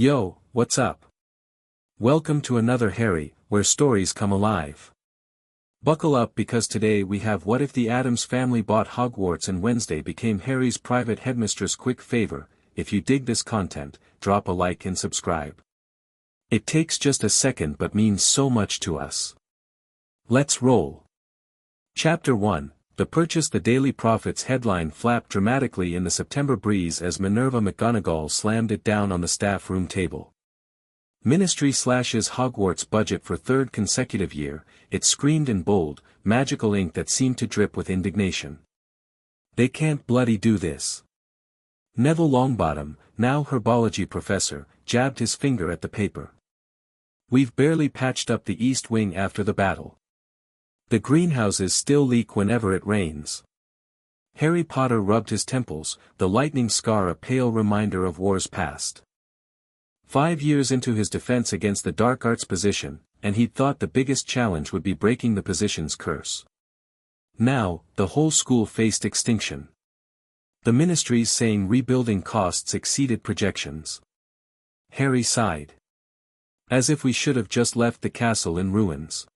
Yo, what's up? Welcome to another Harry, where stories come alive. Buckle up because today we have What If the Addams Family Bought Hogwarts and Wednesday became Harry's private headmistress. Quick favor, if you dig this content, drop a like and subscribe. It takes just a second but means so much to us. Let's roll. Chapter 1, The Purchase. The Daily Prophet's headline flapped dramatically in the September breeze as Minerva McGonagall slammed it down on the staff room table. Ministry slashes Hogwarts budget for third consecutive year, it screamed in bold, magical ink that seemed to drip with indignation. They can't bloody do this. Neville Longbottom, now herbology professor, jabbed his finger at the paper. We've barely patched up the East Wing after the battle. The greenhouses still leak whenever it rains. Harry Potter rubbed his temples, the lightning scar a pale reminder of wars past. 5 years into his defense against the dark arts position, and he'd thought the biggest challenge would be breaking the position's curse. Now, the whole school faced extinction. The ministries saying rebuilding costs exceeded projections. Harry sighed. As if we should have just left the castle in ruins.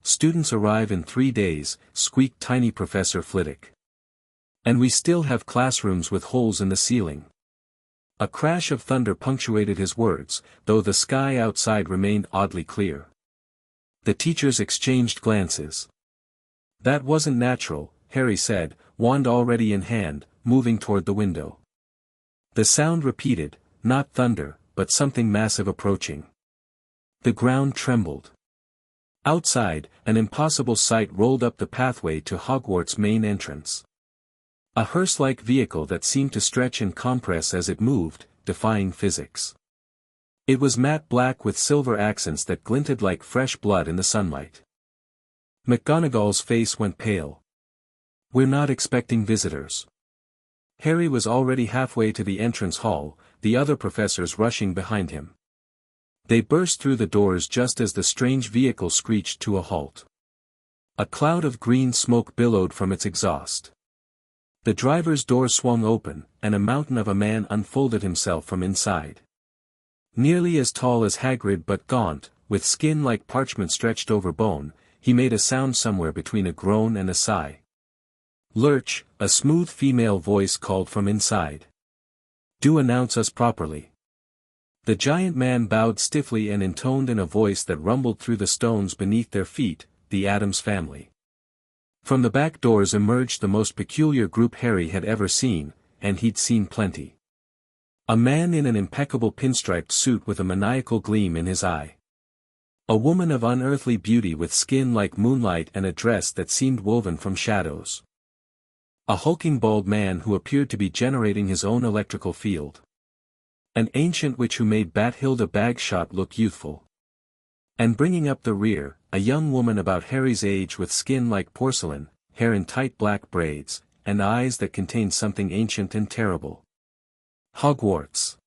Students arrive in 3 days, squeaked tiny Professor Flitwick. And we still have classrooms with holes in the ceiling. A crash of thunder punctuated his words, though the sky outside remained oddly clear. The teachers exchanged glances. That wasn't natural, Harry said, wand already in hand, moving toward the window. The sound repeated, not thunder, but something massive approaching. The ground trembled. Outside, an impossible sight rolled up the pathway to Hogwarts' main entrance. A hearse-like vehicle that seemed to stretch and compress as it moved, defying physics. It was matte black with silver accents that glinted like fresh blood in the sunlight. McGonagall's face went pale. We're not expecting visitors. Harry was already halfway to the entrance hall, the other professors rushing behind him. They burst through the doors just as the strange vehicle screeched to a halt. A cloud of green smoke billowed from its exhaust. The driver's door swung open, and a mountain of a man unfolded himself from inside. Nearly as tall as Hagrid but gaunt, with skin like parchment stretched over bone, he made a sound somewhere between a groan and a sigh. Lurch, a smooth female voice called from inside. Do announce us properly. The giant man bowed stiffly and intoned in a voice that rumbled through the stones beneath their feet, the Addams family. From the back doors emerged the most peculiar group Harry had ever seen, and he'd seen plenty. A man in an impeccable pinstriped suit with a maniacal gleam in his eye. A woman of unearthly beauty with skin like moonlight and a dress that seemed woven from shadows. A hulking bald man who appeared to be generating his own electrical field. An ancient witch who made Bathilda Bagshot look youthful. And bringing up the rear, a young woman about Harry's age with skin like porcelain, hair in tight black braids, and eyes that contained something ancient and terrible. Hogwarts.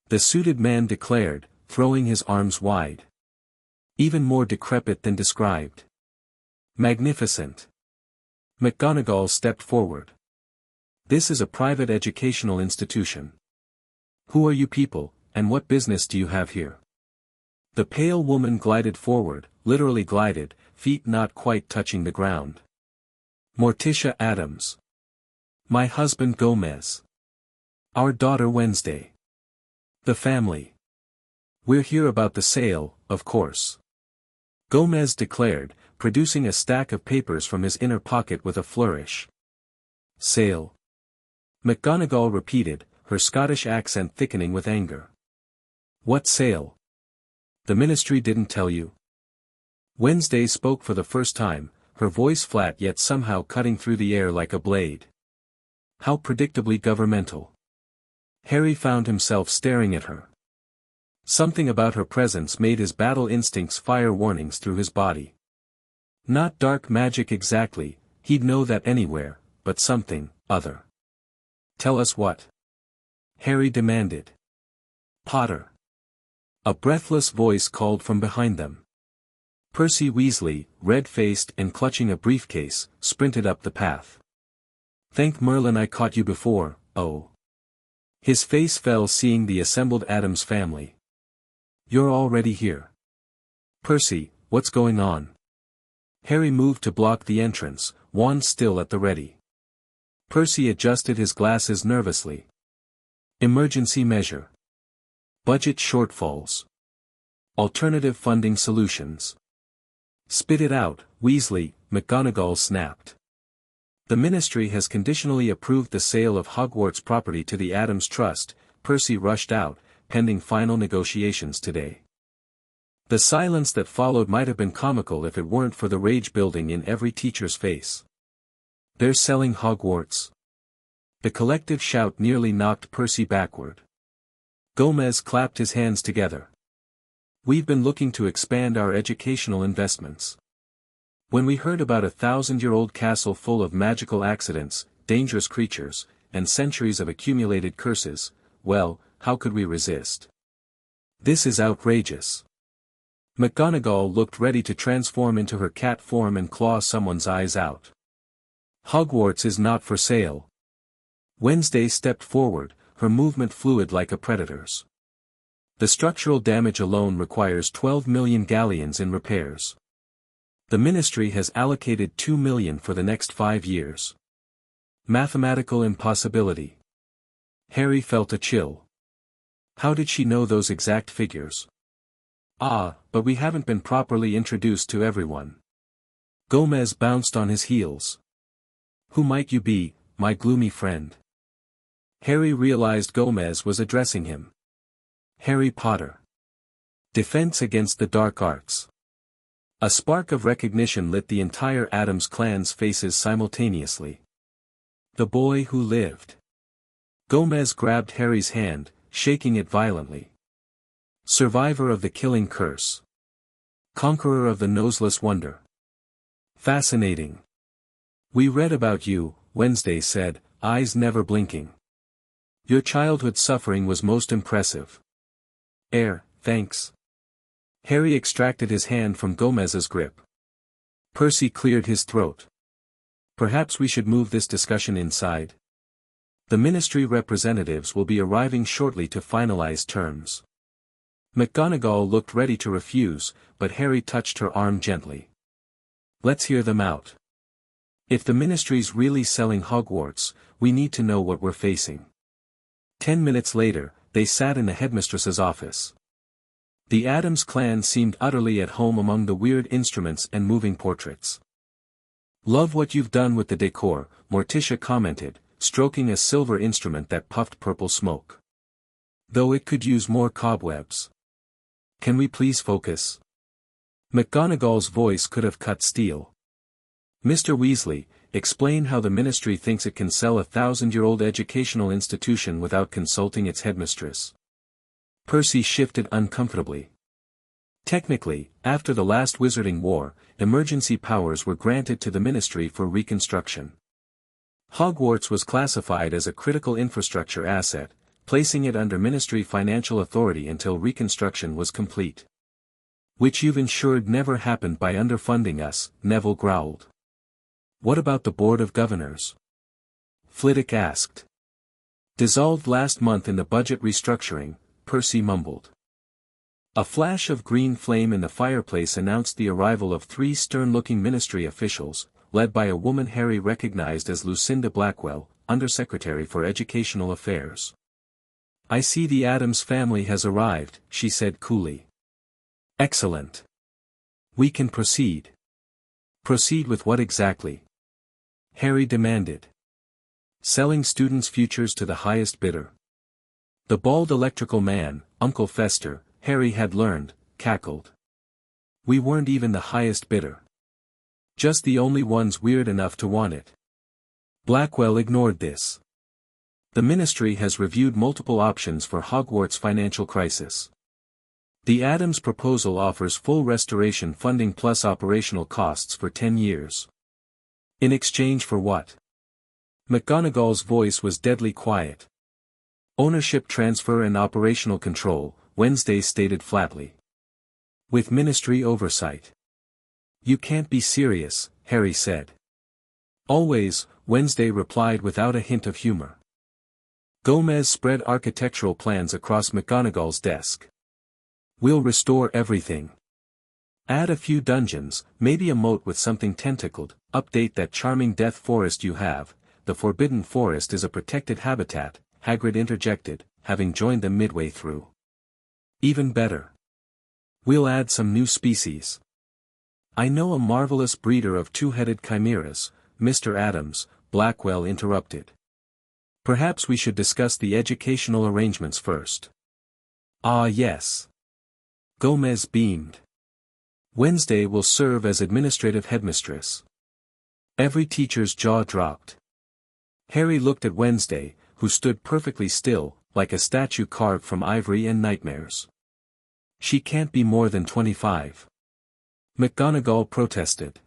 The suited man declared, throwing his arms wide. Even more decrepit than described. Magnificent. McGonagall stepped forward. This is a private educational institution. Who are you people, and what business do you have here? The pale woman glided forward, literally glided, feet not quite touching the ground. Morticia Addams. My husband Gomez. Our daughter Wednesday. The family. We're here about the sale, of course. Gomez declared, producing a stack of papers from his inner pocket with a flourish. Sale. McGonagall repeated, her Scottish accent thickening with anger. What sale? The ministry didn't tell you. Wednesday spoke for the first time, her voice flat yet somehow cutting through the air like a blade. How predictably governmental. Harry found himself staring at her. Something about her presence made his battle instincts fire warnings through his body. Not dark magic exactly, he'd know that anywhere, but something other. Tell us what? Harry demanded. Potter. A breathless voice called from behind them. Percy Weasley, red-faced and clutching a briefcase, sprinted up the path. Thank Merlin I caught you before, oh. His face fell seeing the assembled Addams family. "You're already here. Percy, what's going on?" Harry moved to block the entrance, wand still at the ready. Percy adjusted his glasses nervously. "Emergency measure. Budget shortfalls. Alternative funding solutions." "Spit it out, Weasley," McGonagall snapped. "The Ministry has conditionally approved the sale of Hogwarts property to the Addams Trust," Percy rushed out, "pending final negotiations today." The silence that followed might have been comical if it weren't for the rage building in every teacher's face. "They're selling Hogwarts." The collective shout nearly knocked Percy backward. Gomez clapped his hands together. "We've been looking to expand our educational investments. When we heard about a 1,000-year-old castle full of magical accidents, dangerous creatures, and centuries of accumulated curses, well, how could we resist? This is outrageous." McGonagall looked ready to transform into her cat form and claw someone's eyes out. "Hogwarts is not for sale." Wednesday stepped forward, her movement fluid like a predator's. "The structural damage alone requires 12 million galleons in repairs. The Ministry has allocated 2 million for the next 5 years. Mathematical impossibility." Harry felt a chill. How did she know those exact figures? "Ah, but we haven't been properly introduced to everyone." Gomez bounced on his heels. "Who might you be, my gloomy friend?" Harry realized Gomez was addressing him. "Harry Potter. Defense against the dark arts." A spark of recognition lit the entire Addams clan's faces simultaneously. "The boy who lived." Gomez grabbed Harry's hand, shaking it violently. "Survivor of the killing curse. Conqueror of the noseless wonder. Fascinating. We read about you," Wednesday said, eyes never blinking. "Your childhood suffering was most impressive." Thanks." Harry extracted his hand from Gomez's grip. Percy cleared his throat. "Perhaps we should move this discussion inside. The Ministry representatives will be arriving shortly to finalize terms." McGonagall looked ready to refuse, but Harry touched her arm gently. "Let's hear them out. If the Ministry's really selling Hogwarts, we need to know what we're facing." 10 minutes later, they sat in the Headmistress's office. The Addams clan seemed utterly at home among the weird instruments and moving portraits. "Love what you've done with the decor," Morticia commented, stroking a silver instrument that puffed purple smoke. "Though it could use more cobwebs. Can we please focus?" McGonagall's voice could have cut steel. "Mr. Weasley, explain how the Ministry thinks it can sell a 1,000-year-old educational institution without consulting its headmistress." Percy shifted uncomfortably. "Technically, after the last Wizarding War, emergency powers were granted to the Ministry for Reconstruction. Hogwarts was classified as a critical infrastructure asset, placing it under Ministry financial authority until Reconstruction was complete. Which you've ensured never happened by underfunding us," Neville growled. "What about the Board of Governors?" Flitwick asked. "Dissolved last month in the budget restructuring," Percy mumbled. A flash of green flame in the fireplace announced the arrival of 3 stern-looking Ministry officials, led by a woman Harry recognized as Lucinda Blackwell, Undersecretary for Educational Affairs. "I see the Addams family has arrived," she said coolly. "Excellent. We can proceed." "Proceed with what exactly?" Harry demanded. "Selling students' futures to the highest bidder." The bald electrical man, Uncle Fester, Harry had learned, cackled. "We weren't even the highest bidder. Just the only ones weird enough to want it." Blackwell ignored this. "The Ministry has reviewed multiple options for Hogwarts' financial crisis. The Addams proposal offers full restoration funding plus operational costs for 10 years. In exchange for what?" McGonagall's voice was deadly quiet. "Ownership transfer and operational control," Wednesday stated flatly. "With Ministry oversight." "You can't be serious," Harry said. "Always," Wednesday replied without a hint of humor. Gomez spread architectural plans across McGonagall's desk. We'll restore everything. Add a few dungeons, maybe a moat with something tentacled, update that charming death forest you have. The Forbidden Forest is a protected habitat, Hagrid interjected, having joined them midway through. Even better. We'll add some new species. I know a marvelous breeder of two-headed chimeras, Mr. Addams, Blackwell interrupted. Perhaps we should discuss the educational arrangements first. Ah yes. Gomez beamed. Wednesday will serve as administrative headmistress. Every teacher's jaw dropped. Harry looked at Wednesday, who stood perfectly still, like a statue carved from ivory and nightmares. She can't be more than 25. McGonagall protested.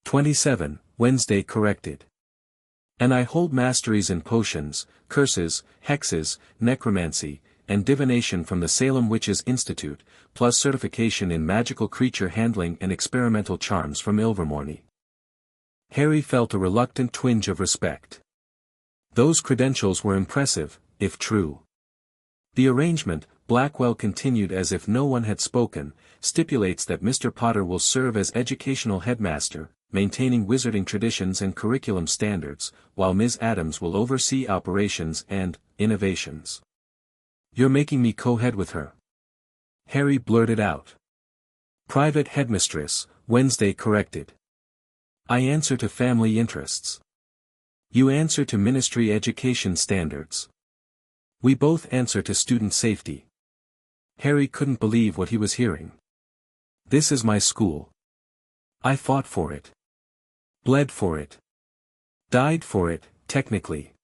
27, Wednesday corrected. And I hold masteries in potions, curses, hexes, necromancy, and divination from the Salem Witches' Institute, plus certification in magical creature handling and experimental charms from Ilvermorny. Harry felt a reluctant twinge of respect. Those credentials were impressive, if true. The arrangement, Blackwell continued as if no one had spoken, stipulates that Mr. Potter will serve as educational headmaster, maintaining wizarding traditions and curriculum standards, while Ms. Addams will oversee operations and innovations. You're making me co-head with her. Harry blurted out. Private headmistress, Wednesday corrected. I answer to family interests. You answer to ministry education standards. We both answer to student safety. Harry couldn't believe what he was hearing. This is my school. I fought for it. Bled for it. Died for it, technically.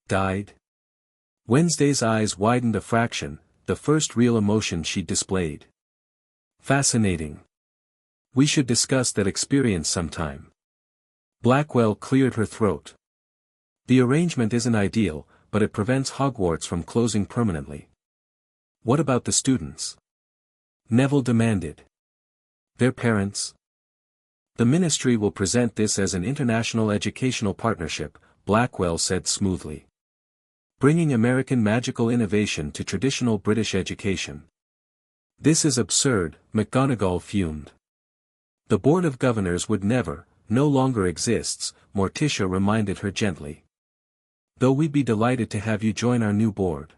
Died? Wednesday's eyes widened a fraction, the first real emotion she'd displayed. Fascinating. We should discuss that experience sometime. Blackwell cleared her throat. The arrangement isn't ideal, but it prevents Hogwarts from closing permanently. What about the students? Neville demanded. Their parents? The ministry will present this as an international educational partnership, Blackwell said smoothly. Bringing American magical innovation to traditional British education. This is absurd, McGonagall fumed. The Board of Governors would never, no longer exists, Morticia reminded her gently. Though we'd be delighted to have you join our new board.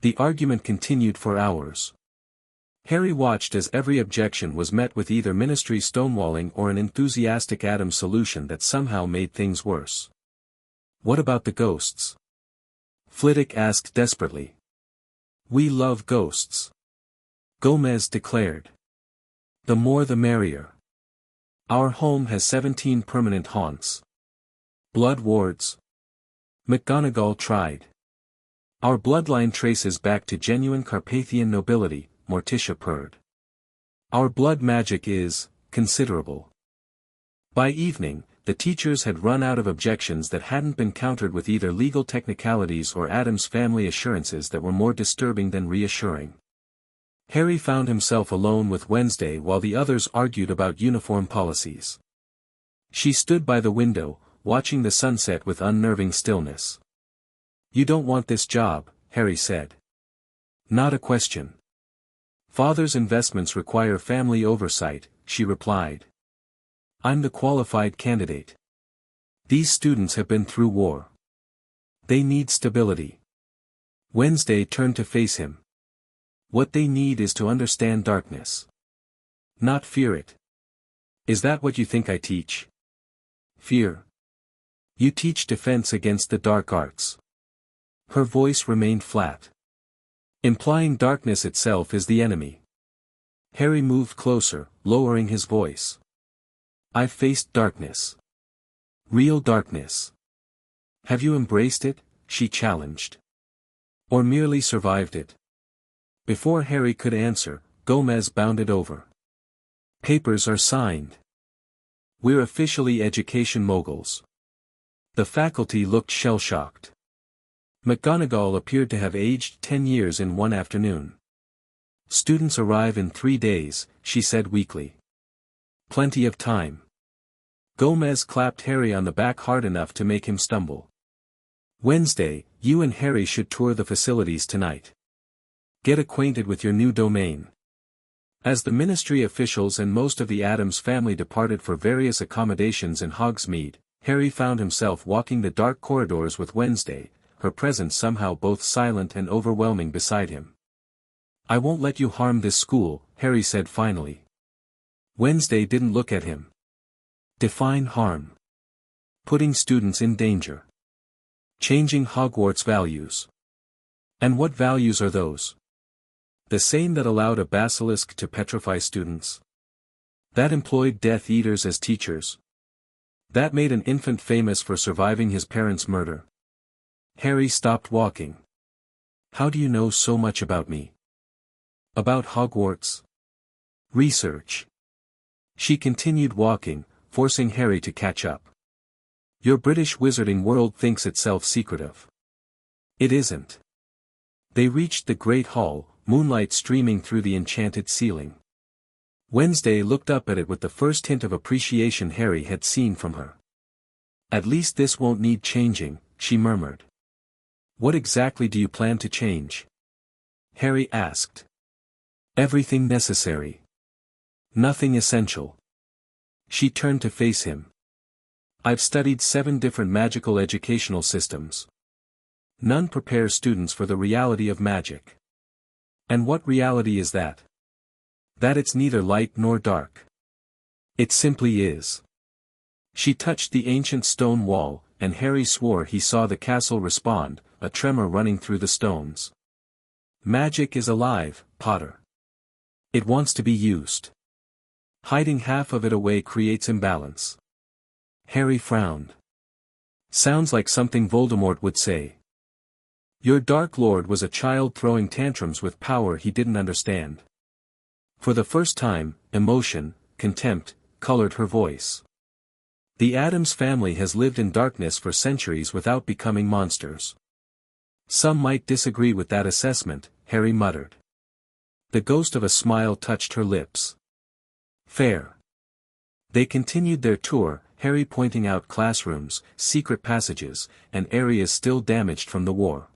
The argument continued for hours. Harry watched as every objection was met with either ministry stonewalling or an enthusiastic Addams solution that somehow made things worse. What about the ghosts? Flitwick asked desperately. We love ghosts. Gomez declared. The more the merrier. Our home has 17 permanent haunts. Blood wards. McGonagall tried. Our bloodline traces back to genuine Carpathian nobility, Morticia purred. Our blood magic is considerable. By evening, the teachers had run out of objections that hadn't been countered with either legal technicalities or Addams family assurances that were more disturbing than reassuring. Harry found himself alone with Wednesday while the others argued about uniform policies. She stood by the window, watching the sunset with unnerving stillness. You don't want this job, Harry said. Not a question. Father's investments require family oversight, she replied. I'm the qualified candidate. These students have been through war. They need stability. Wednesday turned to face him. What they need is to understand darkness. Not fear it. Is that what you think I teach? Fear. You teach defense against the dark arts. Her voice remained flat. Implying darkness itself is the enemy. Harry moved closer, lowering his voice. I've faced darkness. Real darkness. Have you embraced it? She challenged. Or merely survived it? Before Harry could answer, Gomez bounded over. Papers are signed. We're officially education moguls. The faculty looked shell-shocked. McGonagall appeared to have aged 10 years in one afternoon. Students arrive in 3 days, she said weakly. Plenty of time. Gomez clapped Harry on the back hard enough to make him stumble. Wednesday, you and Harry should tour the facilities tonight. Get acquainted with your new domain. As the ministry officials and most of the Addams family departed for various accommodations in Hogsmeade, Harry found himself walking the dark corridors with Wednesday, her presence somehow both silent and overwhelming beside him. I won't let you harm this school, Harry said finally. Wednesday didn't look at him. Define harm. Putting students in danger. Changing Hogwarts values. And what values are those? The same that allowed a basilisk to petrify students. That employed Death Eaters as teachers. That made an infant famous for surviving his parents' murder. Harry stopped walking. How do you know so much about me? About Hogwarts? Research. She continued walking, forcing Harry to catch up. Your British wizarding world thinks itself secretive. It isn't. They reached the great hall, moonlight streaming through the enchanted ceiling. Wednesday looked up at it with the first hint of appreciation Harry had seen from her. At least this won't need changing, she murmured. What exactly do you plan to change? Harry asked. Everything necessary. Nothing essential. She turned to face him. I've studied 7 different magical educational systems. None prepare students for the reality of magic. And what reality is that? That it's neither light nor dark. It simply is. She touched the ancient stone wall, and Harry swore he saw the castle respond, a tremor running through the stones. Magic is alive, Potter. It wants to be used. Hiding half of it away creates imbalance. Harry frowned. Sounds like something Voldemort would say. Your Dark Lord was a child throwing tantrums with power he didn't understand. For the first time, emotion, contempt, colored her voice. The Addams family has lived in darkness for centuries without becoming monsters. Some might disagree with that assessment, Harry muttered. The ghost of a smile touched her lips. Fair. They continued their tour, Harry pointing out classrooms, secret passages, and areas still damaged from the war.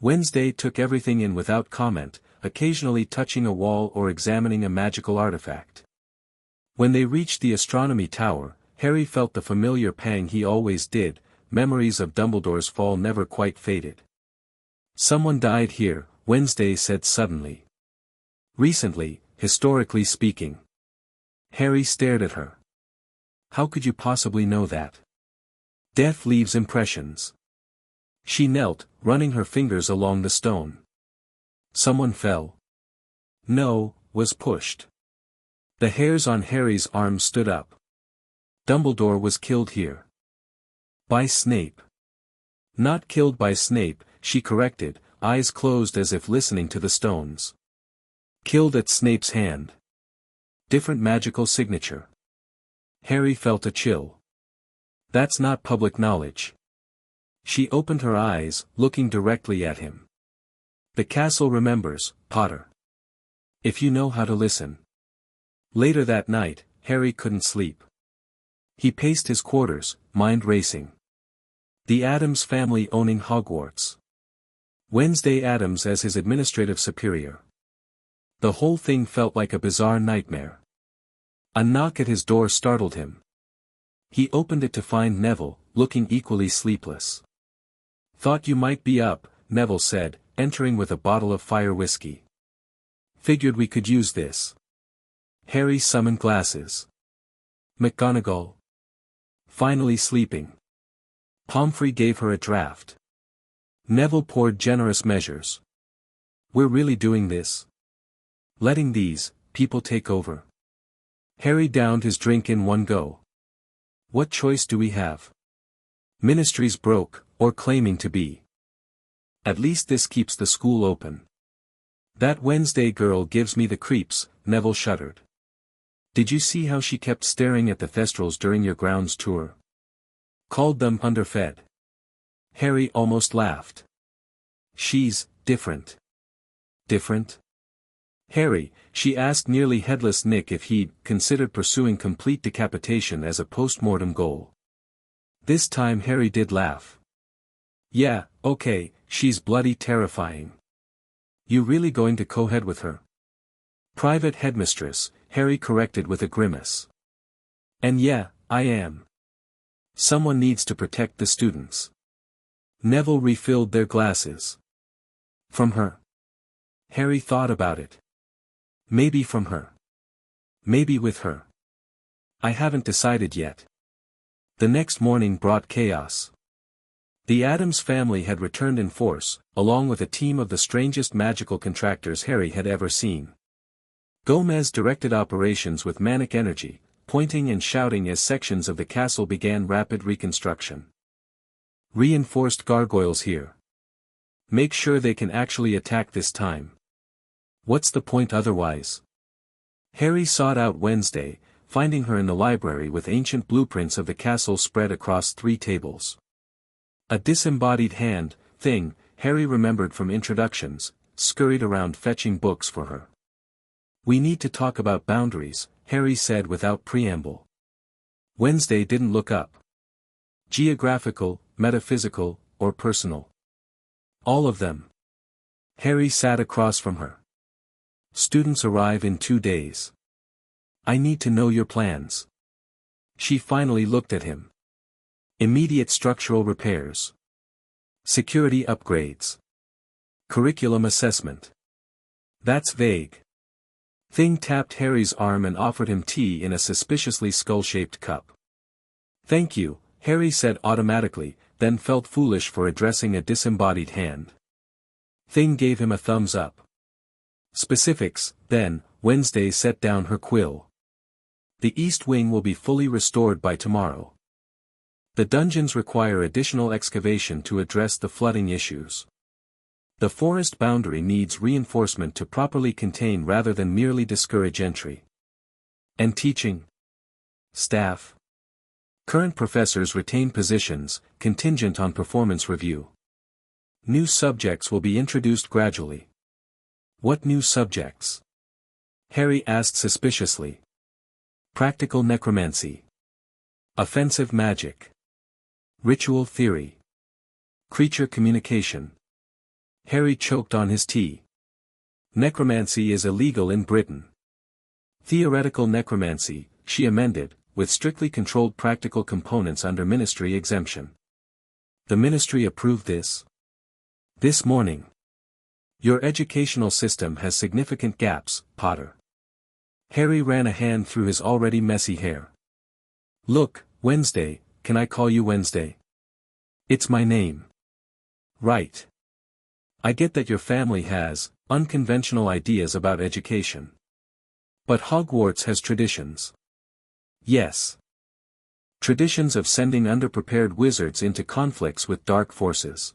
Wednesday took everything in without comment, occasionally touching a wall or examining a magical artifact. When they reached the astronomy tower, Harry felt the familiar pang he always did, memories of Dumbledore's fall never quite faded. Someone died here, Wednesday said suddenly. Recently, historically speaking. Harry stared at her. How could you possibly know that? Death leaves impressions. She knelt, running her fingers along the stone. Someone fell. No, was pushed. The hairs on Harry's arms stood up. Dumbledore was killed here. By Snape. Not killed by Snape, she corrected, eyes closed as if listening to the stones. Killed at Snape's hand. Different magical signature. Harry felt a chill. That's not public knowledge. She opened her eyes, looking directly at him. The castle remembers, Potter. If you know how to listen. Later that night, Harry couldn't sleep. He paced his quarters, mind racing. The Addams family owning Hogwarts. Wednesday Addams as his administrative superior. The whole thing felt like a bizarre nightmare. A knock at his door startled him. He opened it to find Neville, looking equally sleepless. Thought you might be up, Neville said, entering with a bottle of fire whiskey. Figured we could use this. Harry summoned glasses. McGonagall. Finally sleeping. Pomfrey gave her a draught. Neville poured generous measures. We're really doing this? Letting these people take over? Harry downed his drink in one go. What choice do we have? Ministry's broke, or claiming to be. At least this keeps the school open. That Wednesday girl gives me the creeps, Neville shuddered. Did you see how she kept staring at the Thestrals during your grounds tour? Called them underfed. Harry almost laughed. She's different. Different? Harry, she asked nearly headless Nick if he'd considered pursuing complete decapitation as a post-mortem goal. This time Harry did laugh. Yeah, okay, she's bloody terrifying. You really going to co-head with her? Private Headmistress, Harry corrected with a grimace. And yeah, I am. Someone needs to protect the students. Neville refilled their glasses. From her? Harry thought about it. Maybe from her. Maybe with her. I haven't decided yet. The next morning brought chaos. The Addams family had returned in force, along with a team of the strangest magical contractors Harry had ever seen. Gomez directed operations with manic energy, pointing and shouting as sections of the castle began rapid reconstruction. Reinforced gargoyles here. Make sure they can actually attack this time. What's the point otherwise? Harry sought out Wednesday, finding her in the library with ancient blueprints of the castle spread across 3 tables. A disembodied hand, thing, Harry remembered from introductions, scurried around fetching books for her. We need to talk about boundaries, Harry said without preamble. Wednesday didn't look up. Geographical, metaphysical, or personal. All of them. Harry sat across from her. Students arrive in 2 days. I need to know your plans. She finally looked at him. Immediate structural repairs. Security upgrades. Curriculum assessment. That's vague. Thing tapped Harry's arm and offered him tea in a suspiciously skull-shaped cup. Thank you, Harry said automatically, then felt foolish for addressing a disembodied hand. Thing gave him a thumbs up. Specifics, then, Wednesday set down her quill. The East Wing will be fully restored by tomorrow. The dungeons require additional excavation to address the flooding issues. The forest boundary needs reinforcement to properly contain rather than merely discourage entry. And teaching? Staff. Current professors retain positions, contingent on performance review. New subjects will be introduced gradually. What new subjects? Harry asked suspiciously. Practical necromancy. Offensive magic. Ritual theory. Creature communication. Harry choked on his tea. Necromancy is illegal in Britain. Theoretical necromancy, she amended, with strictly controlled practical components under ministry exemption. The ministry approved this? This morning. Your educational system has significant gaps, Potter. Harry ran a hand through his already messy hair. Look, Wednesday, can I call you Wednesday? It's my name. Right. I get that your family has unconventional ideas about education. But Hogwarts has traditions. Yes. Traditions of sending underprepared wizards into conflicts with dark forces.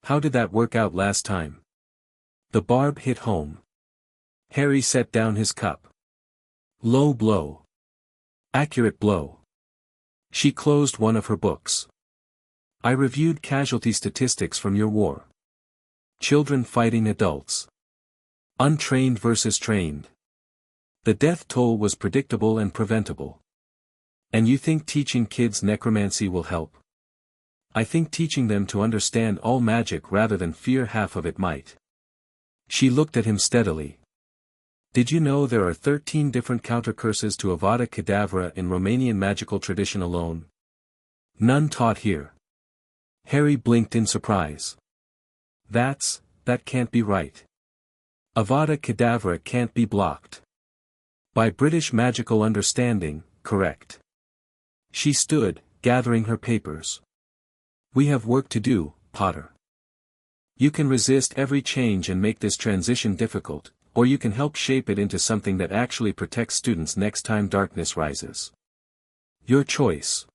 How did that work out last time? The barb hit home. Harry set down his cup. Low blow. Accurate blow. She closed one of her books. I reviewed casualty statistics from your war. Children fighting adults. Untrained versus trained. The death toll was predictable and preventable. And you think teaching kids necromancy will help? I think teaching them to understand all magic rather than fear half of it might. She looked at him steadily. Did you know there are 13 different counter-curses to Avada Kedavra in Romanian magical tradition alone? None taught here. Harry blinked in surprise. That can't be right. Avada Kedavra can't be blocked. By British magical understanding, correct. She stood, gathering her papers. We have work to do, Potter. You can resist every change and make this transition difficult, or you can help shape it into something that actually protects students next time darkness rises. Your choice.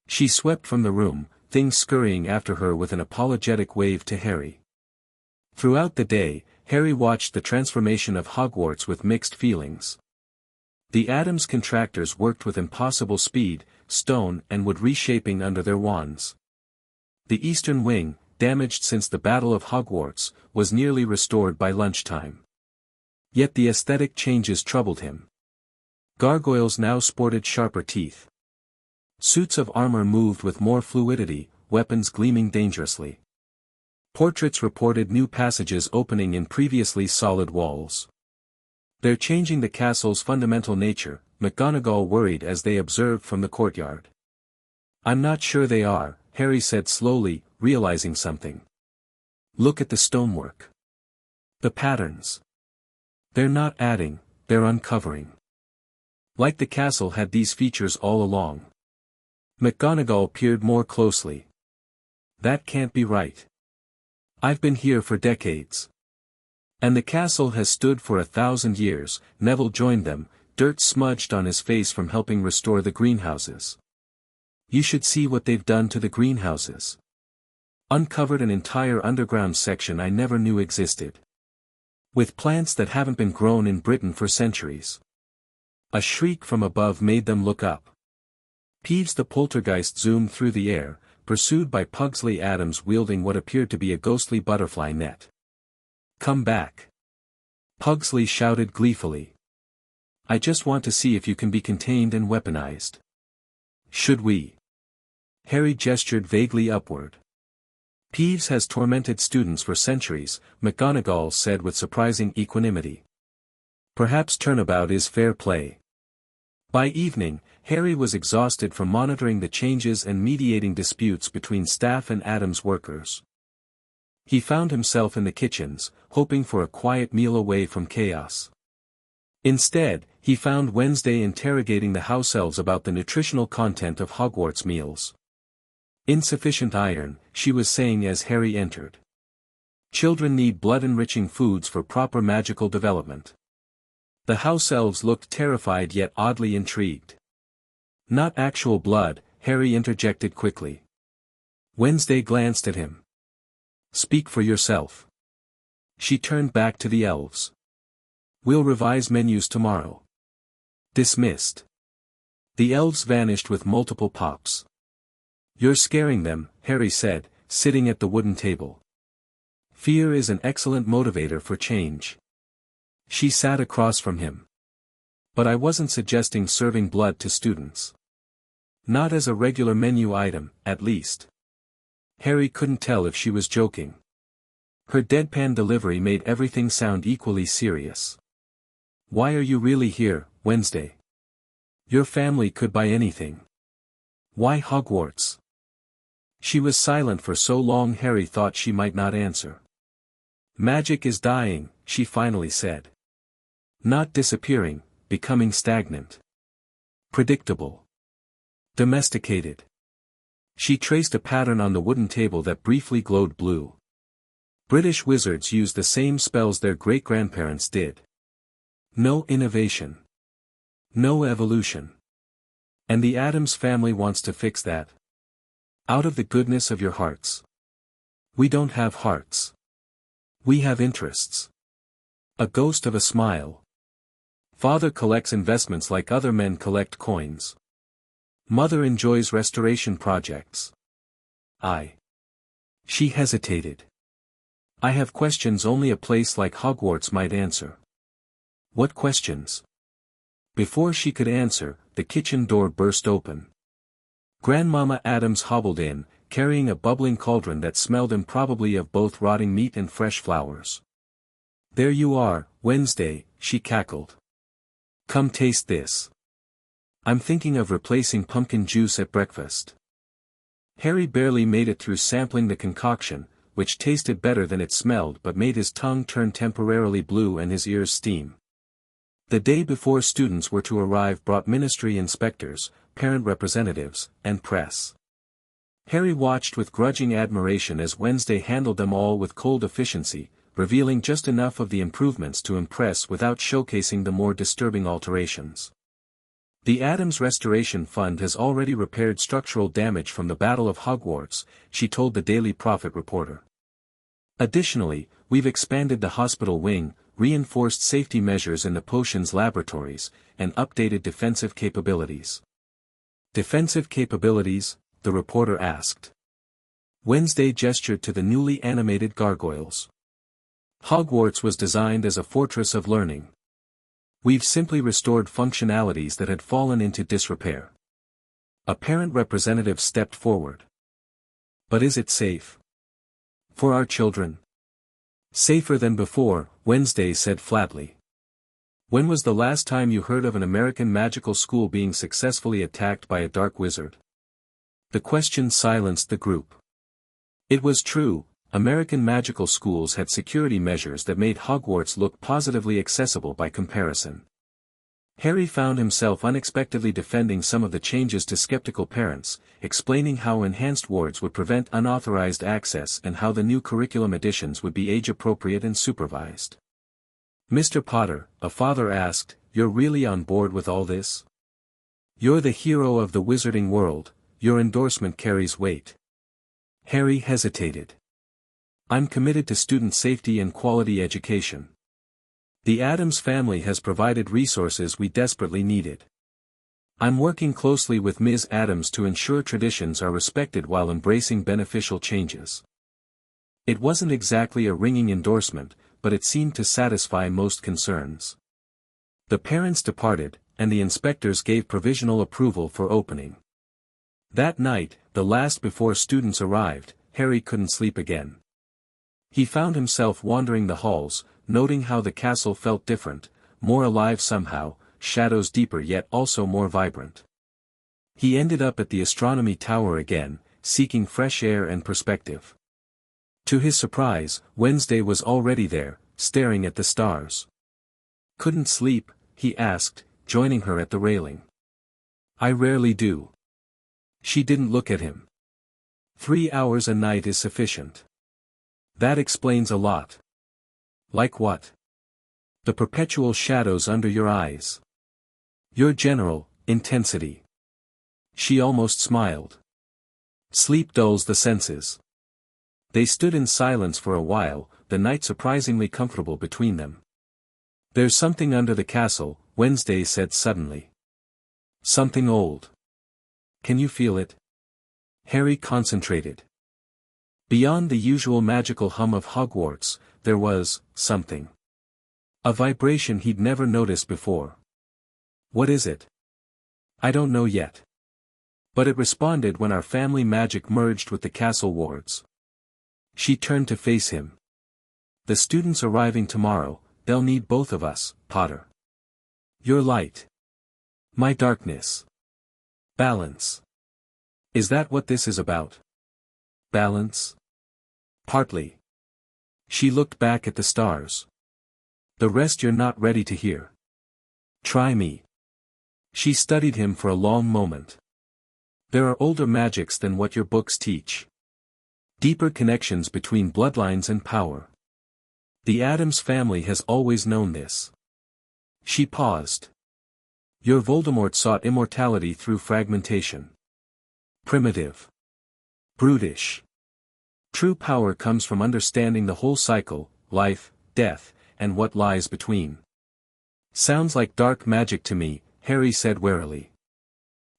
She swept from the room, things scurrying after her with an apologetic wave to Harry. Throughout the day, Harry watched the transformation of Hogwarts with mixed feelings. The Addams contractors worked with impossible speed, stone and wood reshaping under their wands. The Eastern Wing, damaged since the Battle of Hogwarts, was nearly restored by lunchtime. Yet the aesthetic changes troubled him. Gargoyles now sported sharper teeth. Suits of armor moved with more fluidity, weapons gleaming dangerously. Portraits reported new passages opening in previously solid walls. They're changing the castle's fundamental nature, McGonagall worried as they observed from the courtyard. I'm not sure they are, Harry said slowly, realizing something. Look at the stonework. The patterns. They're not adding, they're uncovering. Like the castle had these features all along. McGonagall peered more closely. That can't be right. I've been here for decades. And the castle has stood for 1,000 years, Neville joined them, dirt smudged on his face from helping restore the greenhouses. You should see what they've done to the greenhouses. Uncovered an entire underground section I never knew existed. With plants that haven't been grown in Britain for centuries. A shriek from above made them look up. Peeves the poltergeist zoomed through the air, pursued by Pugsley Addams wielding what appeared to be a ghostly butterfly net. Come back. Pugsley shouted gleefully. I just want to see if you can be contained and weaponized. Should we? Harry gestured vaguely upward. Peeves has tormented students for centuries, McGonagall said with surprising equanimity. Perhaps turnabout is fair play. By evening, Harry was exhausted from monitoring the changes and mediating disputes between staff and Addams workers. He found himself in the kitchens, hoping for a quiet meal away from chaos. Instead, he found Wednesday interrogating the house elves about the nutritional content of Hogwarts meals. Insufficient iron, she was saying as Harry entered. Children need blood-enriching foods for proper magical development. The house elves looked terrified yet oddly intrigued. Not actual blood, Harry interjected quickly. Wednesday glanced at him. Speak for yourself. She turned back to the elves. We'll revise menus tomorrow. Dismissed. The elves vanished with multiple pops. You're scaring them, Harry said, sitting at the wooden table. Fear is an excellent motivator for change. She sat across from him. But I wasn't suggesting serving blood to students. Not as a regular menu item, at least. Harry couldn't tell if she was joking. Her deadpan delivery made everything sound equally serious. Why are you really here, Wednesday? Your family could buy anything. Why Hogwarts? She was silent for so long Harry thought she might not answer. Magic is dying, she finally said. Not disappearing, becoming stagnant. Predictable. Domesticated. She traced a pattern on the wooden table that briefly glowed blue. British wizards used the same spells their great-grandparents did. No innovation. No evolution. And the Addams family wants to fix that. Out of the goodness of your hearts. We don't have hearts. We have interests. A ghost of a smile. Father collects investments like other men collect coins. Mother enjoys restoration projects. She hesitated. I have questions only a place like Hogwarts might answer. What questions? Before she could answer, the kitchen door burst open. Grandmama Addams hobbled in, carrying a bubbling cauldron that smelled improbably of both rotting meat and fresh flowers. There you are, Wednesday, she cackled. Come taste this. I'm thinking of replacing pumpkin juice at breakfast. Harry barely made it through sampling the concoction, which tasted better than it smelled but made his tongue turn temporarily blue and his ears steam. The day before students were to arrive brought ministry inspectors, parent representatives, and press. Harry watched with grudging admiration as Wednesday handled them all with cold efficiency, revealing just enough of the improvements to impress without showcasing the more disturbing alterations. The Addams Restoration Fund has already repaired structural damage from the Battle of Hogwarts, she told the Daily Prophet reporter. Additionally, we've expanded the hospital wing, reinforced safety measures in the potions laboratories, and updated defensive capabilities. Defensive capabilities? The reporter asked. Wednesday gestured to the newly animated gargoyles. Hogwarts was designed as a fortress of learning. We've simply restored functionalities that had fallen into disrepair. A parent representative stepped forward. But is it safe? For our children? Safer than before, Wednesday said flatly. When was the last time you heard of an American magical school being successfully attacked by a dark wizard? The question silenced the group. It was true, American magical schools had security measures that made Hogwarts look positively accessible by comparison. Harry found himself unexpectedly defending some of the changes to skeptical parents, explaining how enhanced wards would prevent unauthorized access and how the new curriculum additions would be age-appropriate and supervised. "Mr. Potter," a father asked, "you're really on board with all this? You're the hero of the wizarding world, your endorsement carries weight." Harry hesitated. "I'm committed to student safety and quality education. The Addams family has provided resources we desperately needed. I'm working closely with Ms. Addams to ensure traditions are respected while embracing beneficial changes." It wasn't exactly a ringing endorsement, but it seemed to satisfy most concerns. The parents departed, and the inspectors gave provisional approval for opening. That night, the last before students arrived, Harry couldn't sleep again. He found himself wandering the halls, noting how the castle felt different, more alive somehow, shadows deeper yet also more vibrant. He ended up at the astronomy tower again, seeking fresh air and perspective. To his surprise, Wednesday was already there, staring at the stars. "Couldn't sleep?" he asked, joining her at the railing. "I rarely do." She didn't look at him. 3 hours a night is sufficient. That explains a lot. Like what? The perpetual shadows under your eyes. Your general intensity. She almost smiled. Sleep dulls the senses. They stood in silence for a while, the night surprisingly comfortable between them. "There's something under the castle," Wednesday said suddenly. "Something old. Can you feel it?" Harry concentrated. Beyond the usual magical hum of Hogwarts, there was something. A vibration he'd never noticed before. "What is it?" "I don't know yet. But it responded when our family magic merged with the castle wards." She turned to face him. "The students arriving tomorrow, they'll need both of us, Potter. Your light. My darkness. Balance. Is that what this is about?" "Balance?" "Partly." She looked back at the stars. "The rest you're not ready to hear. Try me." She studied him for a long moment. "There are older magics than what your books teach. Deeper connections between bloodlines and power. The Addams family has always known this." She paused. "Your Voldemort sought immortality through fragmentation. Primitive. Brutish. True power comes from understanding the whole cycle, life, death, and what lies between." "Sounds like dark magic to me," Harry said warily.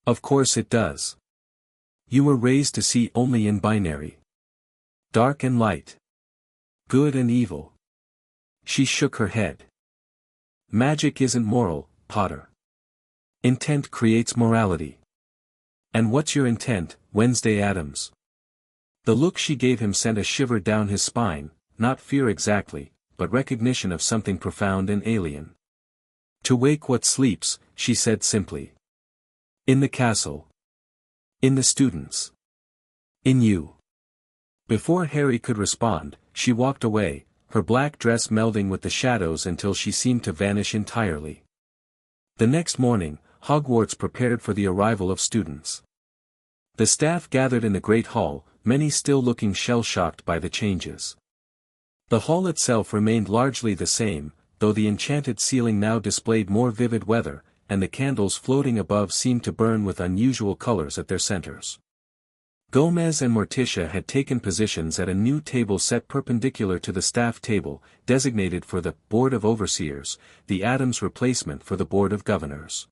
"Of course it does. You were raised to see only in binary. Dark and light. Good and evil." She shook her head. "Magic isn't moral, Potter. Intent creates morality." "And what's your intent, Wednesday Addams?" The look she gave him sent a shiver down his spine, not fear exactly, but recognition of something profound and alien. "To wake what sleeps," she said simply. "In the castle. In the students. In you." Before Harry could respond, she walked away, her black dress melding with the shadows until she seemed to vanish entirely. The next morning, Hogwarts prepared for the arrival of students. The staff gathered in the Great Hall, many still looking shell-shocked by the changes. The hall itself remained largely the same, though the enchanted ceiling now displayed more vivid weather, and the candles floating above seemed to burn with unusual colors at their centers. Gomez and Morticia had taken positions at a new table set perpendicular to the staff table, designated for the Board of Overseers, the Addams replacement for the Board of Governors.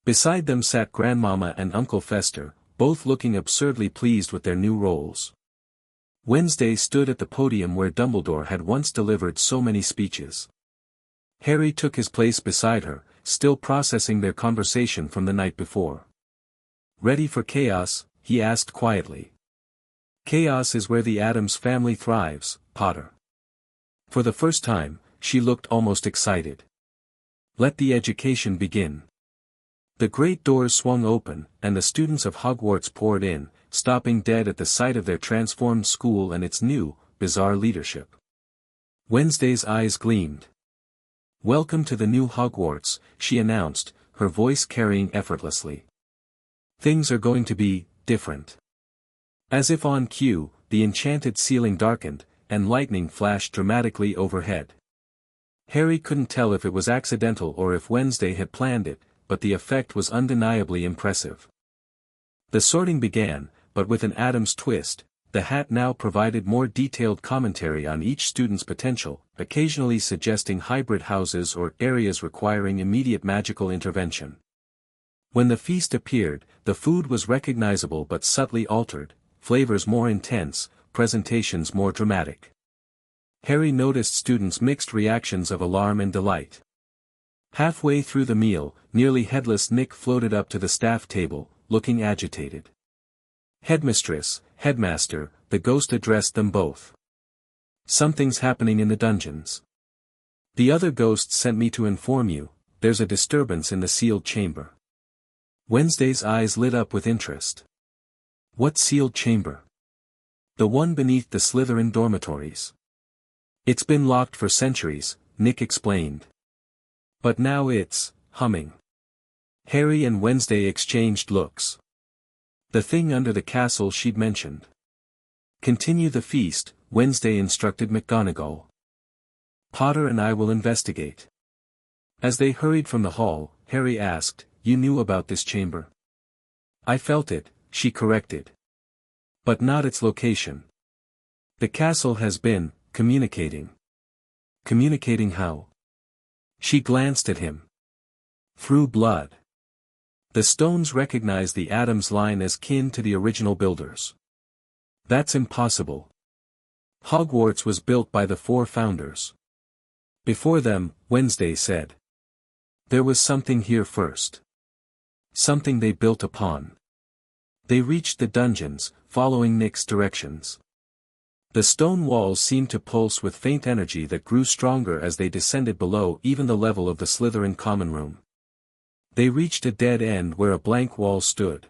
Beside them sat Grandmama and Uncle Fester, both looking absurdly pleased with their new roles. Wednesday stood at the podium where Dumbledore had once delivered so many speeches. Harry took his place beside her, still processing their conversation from the night before. "Ready for chaos?" he asked quietly. Chaos is where the Addams family thrives, Potter. For the first time, she looked almost excited. Let the education begin. The great doors swung open, and the students of Hogwarts poured in, stopping dead at the sight of their transformed school and its new, bizarre leadership. Wednesday's eyes gleamed. "Welcome to the new Hogwarts," she announced, her voice carrying effortlessly. "Things are going to be different." As if on cue, the enchanted ceiling darkened, and lightning flashed dramatically overhead. Harry couldn't tell if it was accidental or if Wednesday had planned it, but the effect was undeniably impressive. The sorting began, but with an Addams twist. The hat now provided more detailed commentary on each student's potential, occasionally suggesting hybrid houses or areas requiring immediate magical intervention. When the feast appeared, the food was recognizable but subtly altered, flavors more intense, presentations more dramatic. Harry noticed students' mixed reactions of alarm and delight. Halfway through the meal, nearly headless Nick floated up to the staff table, looking agitated. "Headmistress, Headmaster," the ghost addressed them both. "Something's happening in the dungeons. The other ghosts sent me to inform you, there's a disturbance in the sealed chamber." Wednesday's eyes lit up with interest. "What sealed chamber?" "The one beneath the Slytherin dormitories. It's been locked for centuries," Nick explained. "But now it's humming." Harry and Wednesday exchanged looks. The thing under the castle she'd mentioned. "Continue the feast," Wednesday instructed McGonagall. "Potter and I will investigate." As they hurried from the hall, Harry asked, "You knew about this chamber?" "I felt it," she corrected. "But not its location. The castle has been communicating." "Communicating how?" She glanced at him. "Through blood. The stones recognize the Addams line as kin to the original builders." "That's impossible. Hogwarts was built by the 4 founders. Before them," Wednesday said. "There was something here first. Something they built upon." They reached the dungeons, following Nick's directions. The stone walls seemed to pulse with faint energy that grew stronger as they descended below even the level of the Slytherin common room. They reached a dead end where a blank wall stood.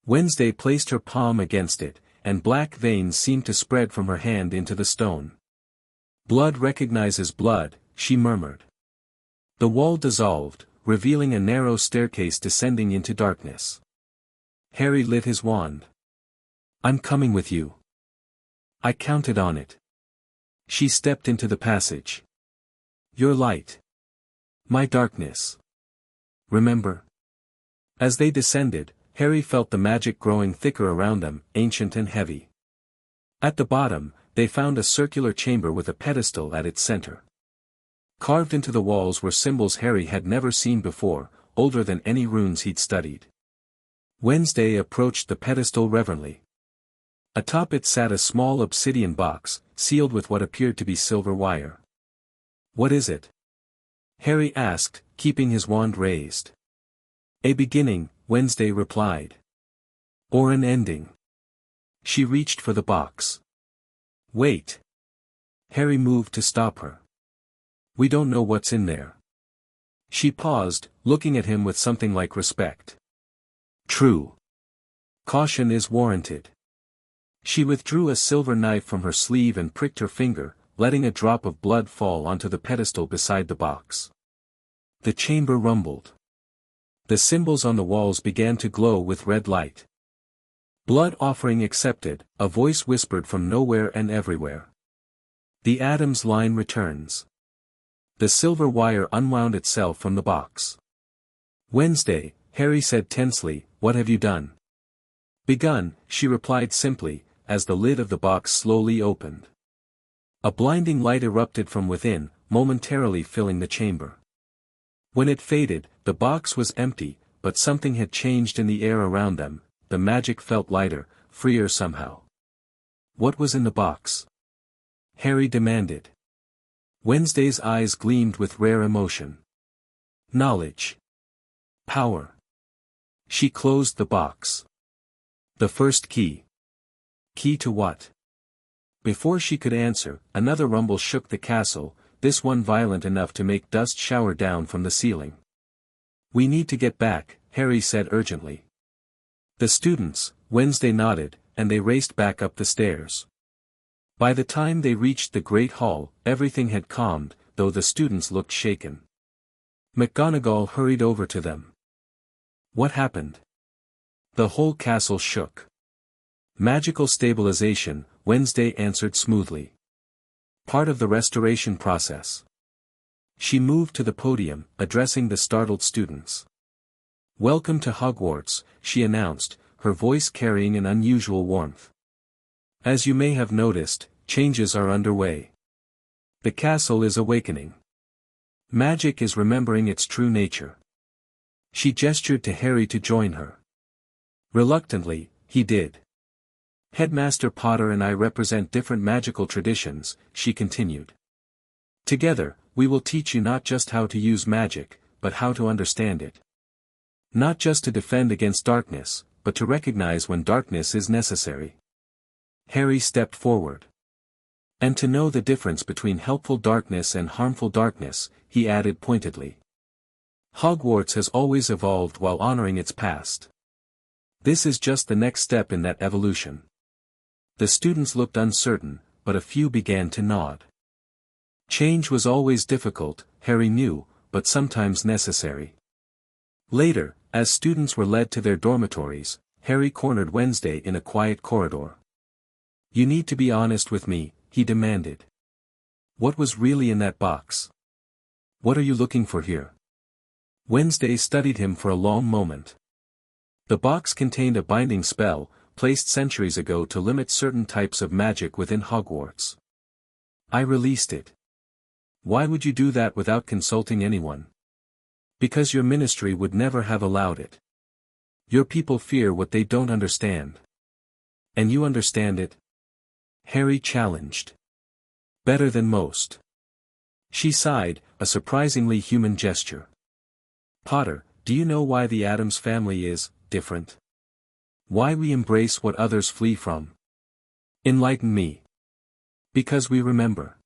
Wednesday placed her palm against it, and black veins seemed to spread from her hand into the stone. "Blood recognizes blood," she murmured. The wall dissolved, revealing a narrow staircase descending into darkness. Harry lit his wand. "I'm coming with you." "I counted on it." She stepped into the passage. "Your light. My darkness. Remember?" As they descended, Harry felt the magic growing thicker around them, ancient and heavy. At the bottom, they found a circular chamber with a pedestal at its center. Carved into the walls were symbols Harry had never seen before, older than any runes he'd studied. Wednesday approached the pedestal reverently. Atop it sat a small obsidian box, sealed with what appeared to be silver wire. "What is it?" Harry asked, keeping his wand raised. "A beginning," Wednesday replied. "Or an ending." She reached for the box. "Wait." Harry moved to stop her. "We don't know what's in there." She paused, looking at him with something like respect. "True. Caution is warranted." She withdrew a silver knife from her sleeve and pricked her finger, letting a drop of blood fall onto the pedestal beside the box. The chamber rumbled. The symbols on the walls began to glow with red light. "Blood offering accepted," a voice whispered from nowhere and everywhere. "The Addams line returns." The silver wire unwound itself from the box. "Wednesday," Harry said tensely, "what have you done?" "Begun," she replied simply, as the lid of the box slowly opened. A blinding light erupted from within, momentarily filling the chamber. When it faded, the box was empty, but something had changed in the air around them. The magic felt lighter, freer somehow. "What was in the box?" Harry demanded. Wednesday's eyes gleamed with rare emotion. "Knowledge. Power." She closed the box. "The first key." Key to what? Before she could answer, another rumble shook the castle, this one violent enough to make dust shower down from the ceiling. We need to get back, Harry said urgently. The students, Wednesday nodded, and they raced back up the stairs. By the time they reached the Great Hall, everything had calmed, though the students looked shaken. McGonagall hurried over to them. What happened? The whole castle shook. Magical stabilization, Wednesday answered smoothly. Part of the restoration process. She moved to the podium, addressing the startled students. Welcome to Hogwarts, she announced, her voice carrying an unusual warmth. As you may have noticed, changes are underway. The castle is awakening. Magic is remembering its true nature. She gestured to Harry to join her. Reluctantly, he did. Headmaster Potter and I represent different magical traditions, she continued. Together, we will teach you not just how to use magic, but how to understand it. Not just to defend against darkness, but to recognize when darkness is necessary. Harry stepped forward. And to know the difference between helpful darkness and harmful darkness, he added pointedly. Hogwarts has always evolved while honoring its past. This is just the next step in that evolution. The students looked uncertain, but a few began to nod. Change was always difficult, Harry knew, but sometimes necessary. Later, as students were led to their dormitories, Harry cornered Wednesday in a quiet corridor. You need to be honest with me, he demanded. What was really in that box? What are you looking for here? Wednesday studied him for a long moment. The box contained a binding spell, placed centuries ago to limit certain types of magic within Hogwarts. I released it. Why would you do that without consulting anyone? Because your ministry would never have allowed it. Your people fear what they don't understand. And you understand it? Harry challenged. Better than most. She sighed, a surprisingly human gesture. Potter, do you know why the Addams family is different? Why we embrace what others flee from? Enlighten me. Because we remember.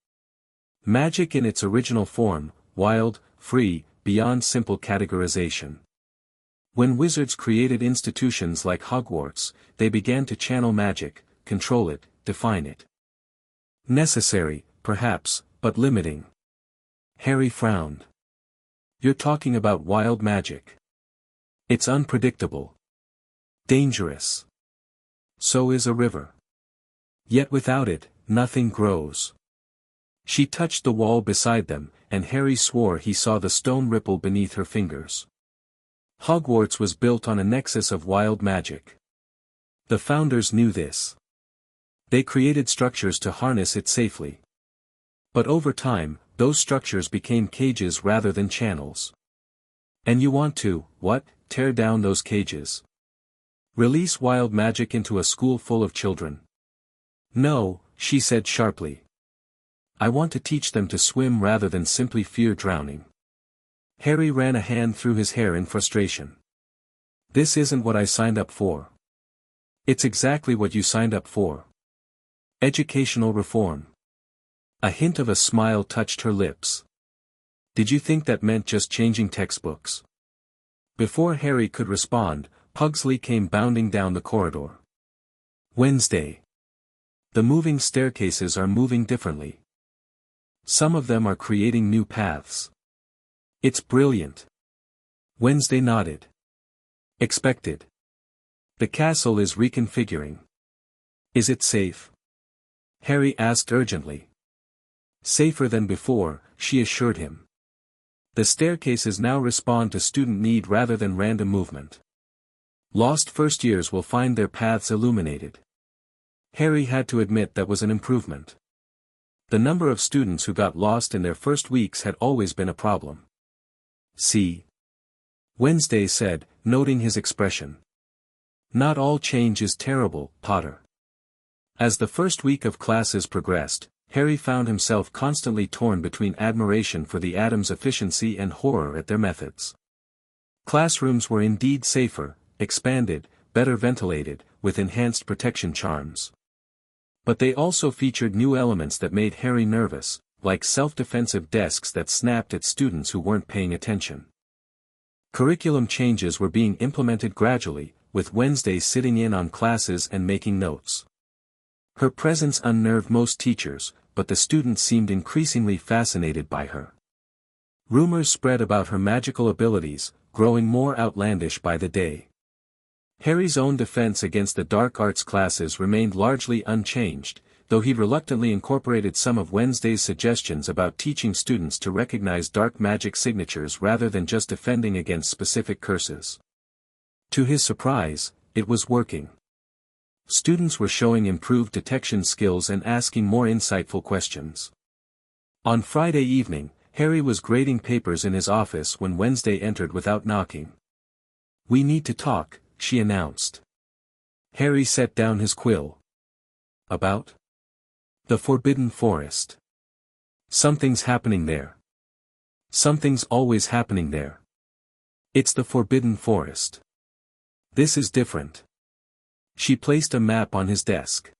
Magic in its original form, wild, free, beyond simple categorization. When wizards created institutions like Hogwarts, they began to channel magic, control it, define it. Necessary, perhaps, but limiting. Harry frowned. You're talking about wild magic. It's unpredictable. Dangerous. So is a river. Yet without it, nothing grows. She touched the wall beside them, and Harry swore he saw the stone ripple beneath her fingers. Hogwarts was built on a nexus of wild magic. The founders knew this. They created structures to harness it safely. But over time, those structures became cages rather than channels. And you want to, what, tear down those cages? Release wild magic into a school full of children? No, she said sharply. I want to teach them to swim rather than simply fear drowning. Harry ran a hand through his hair in frustration. This isn't what I signed up for. It's exactly what you signed up for. Educational reform. A hint of a smile touched her lips. Did you think that meant just changing textbooks? Before Harry could respond, Pugsley came bounding down the corridor. Wednesday. The moving staircases are moving differently. Some of them are creating new paths. It's brilliant. Wednesday nodded. Expected. The castle is reconfiguring. Is it safe? Harry asked urgently. Safer than before, she assured him. The staircases now respond to student need rather than random movement. Lost first years will find their paths illuminated. Harry had to admit that was an improvement. The number of students who got lost in their first weeks had always been a problem. See? Wednesday said, noting his expression. Not all change is terrible, Potter. As the first week of classes progressed, Harry found himself constantly torn between admiration for the Addams' efficiency and horror at their methods. Classrooms were indeed safer, expanded, better ventilated, with enhanced protection charms. But they also featured new elements that made Harry nervous, like self-defensive desks that snapped at students who weren't paying attention. Curriculum changes were being implemented gradually, with Wednesday sitting in on classes and making notes. Her presence unnerved most teachers, but the students seemed increasingly fascinated by her. Rumors spread about her magical abilities, growing more outlandish by the day. Harry's own defense against the dark arts classes remained largely unchanged, though he reluctantly incorporated some of Wednesday's suggestions about teaching students to recognize dark magic signatures rather than just defending against specific curses. To his surprise, it was working. Students were showing improved detection skills and asking more insightful questions. On Friday evening, Harry was grading papers in his office when Wednesday entered without knocking. "We need to talk," she announced. Harry set down his quill. "About?" "The Forbidden Forest. Something's happening there. Something's always happening there. It's the Forbidden Forest. This is different." She placed a map on his desk.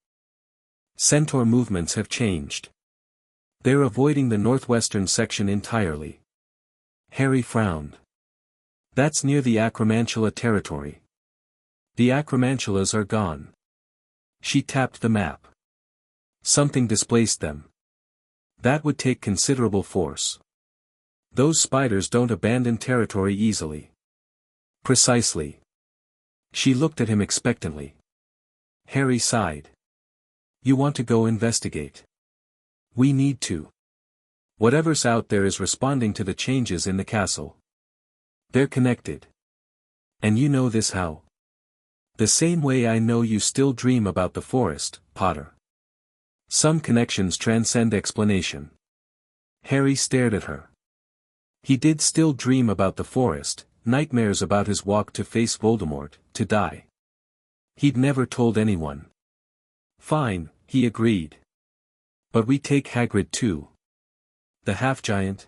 "Centaur movements have changed. They're avoiding the northwestern section entirely." Harry frowned. "That's near the Acromantula territory. The Acromantulas are gone." She tapped the map. "Something displaced them. That would take considerable force. Those spiders don't abandon territory easily." "Precisely." She looked at him expectantly. Harry sighed. "You want to go investigate?" "We need to. Whatever's out there is responding to the changes in the castle. They're connected. And you know this how?" "The same way I know you still dream about the forest, Potter. Some connections transcend explanation." Harry stared at her. He did still dream about the forest, nightmares about his walk to face Voldemort, to die. He'd never told anyone. "Fine," he agreed. "But we take Hagrid too. The half-giant?"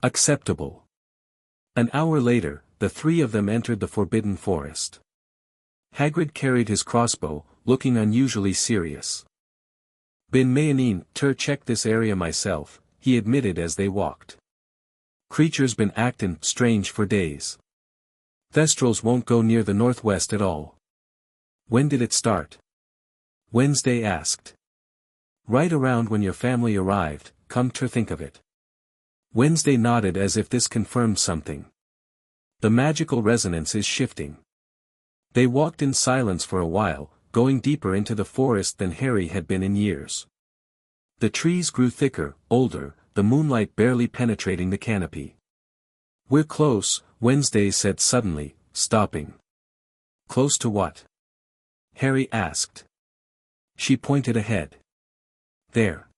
"Acceptable." An hour later, the three of them entered the Forbidden Forest. Hagrid carried his crossbow, looking unusually serious. "Been meaning to check this area myself," he admitted as they walked. "Creature's been actin' strange for days. Thestrals won't go near the northwest at all." "When did it start?" Wednesday asked. "Right around when your family arrived, come to think of it." Wednesday nodded as if this confirmed something. "The magical resonance is shifting." They walked in silence for a while, going deeper into the forest than Harry had been in years. The trees grew thicker, older, the moonlight barely penetrating the canopy. "We're close," Wednesday said suddenly, stopping. "Close to what?" Harry asked. She pointed ahead. "There."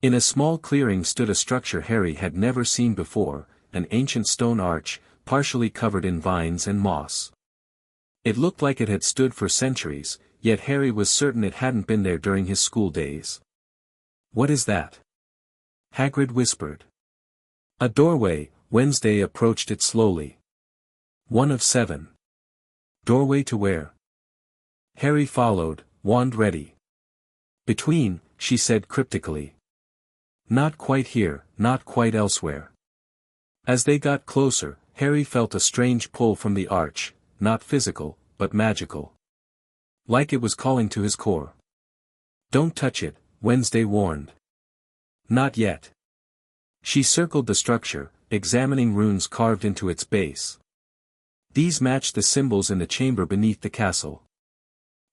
In a small clearing stood a structure Harry had never seen before, an ancient stone arch, partially covered in vines and moss. It looked like it had stood for centuries, yet Harry was certain it hadn't been there during his school days. "What is that?" Hagrid whispered. "A doorway." Wednesday approached it slowly. "One of 7. "Doorway to where?" Harry followed, wand ready. "Between," she said cryptically. "Not quite here, not quite elsewhere." As they got closer, Harry felt a strange pull from the arch, not physical, but magical. Like it was calling to his core. "Don't touch it," Wednesday warned. "Not yet." She circled the structure, examining runes carved into its base. These matched the symbols in the chamber beneath the castle.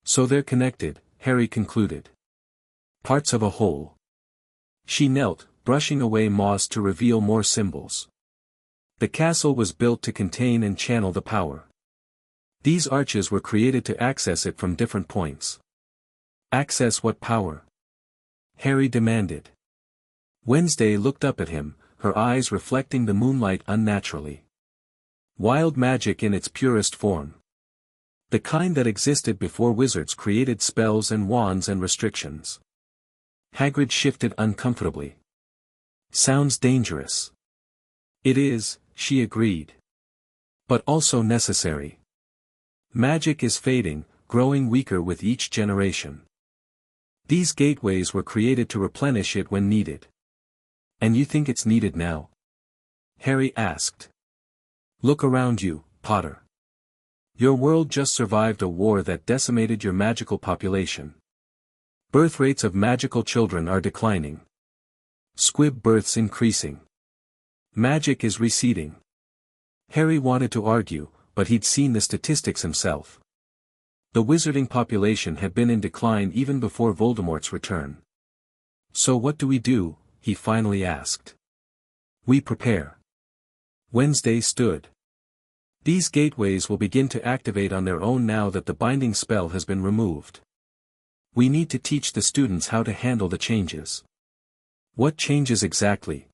"So they're connected," Harry concluded. "Parts of a whole." She knelt, brushing away moss to reveal more symbols. The castle was built to contain and channel the power. These arches were created to access it from different points. "Access what power?" Harry demanded. Wednesday looked up at him, her eyes reflecting the moonlight unnaturally. "Wild magic in its purest form. The kind that existed before wizards created spells and wands and restrictions." Hagrid shifted uncomfortably. "Sounds dangerous." "It is," she agreed. "But also necessary. Magic is fading, growing weaker with each generation. These gateways were created to replenish it when needed. And you think it's needed now? Harry asked. Look around you, Potter. Your world just survived a war that decimated your magical population. Birth rates of magical children are declining. Squib births increasing. Magic is receding. Harry wanted to argue, but he'd seen the statistics himself. The wizarding population had been in decline even before Voldemort's return. So what do we do? He finally asked. We prepare. Wednesday stood. These gateways will begin to activate on their own now that the binding spell has been removed. We need to teach the students how to handle the changes. What changes exactly?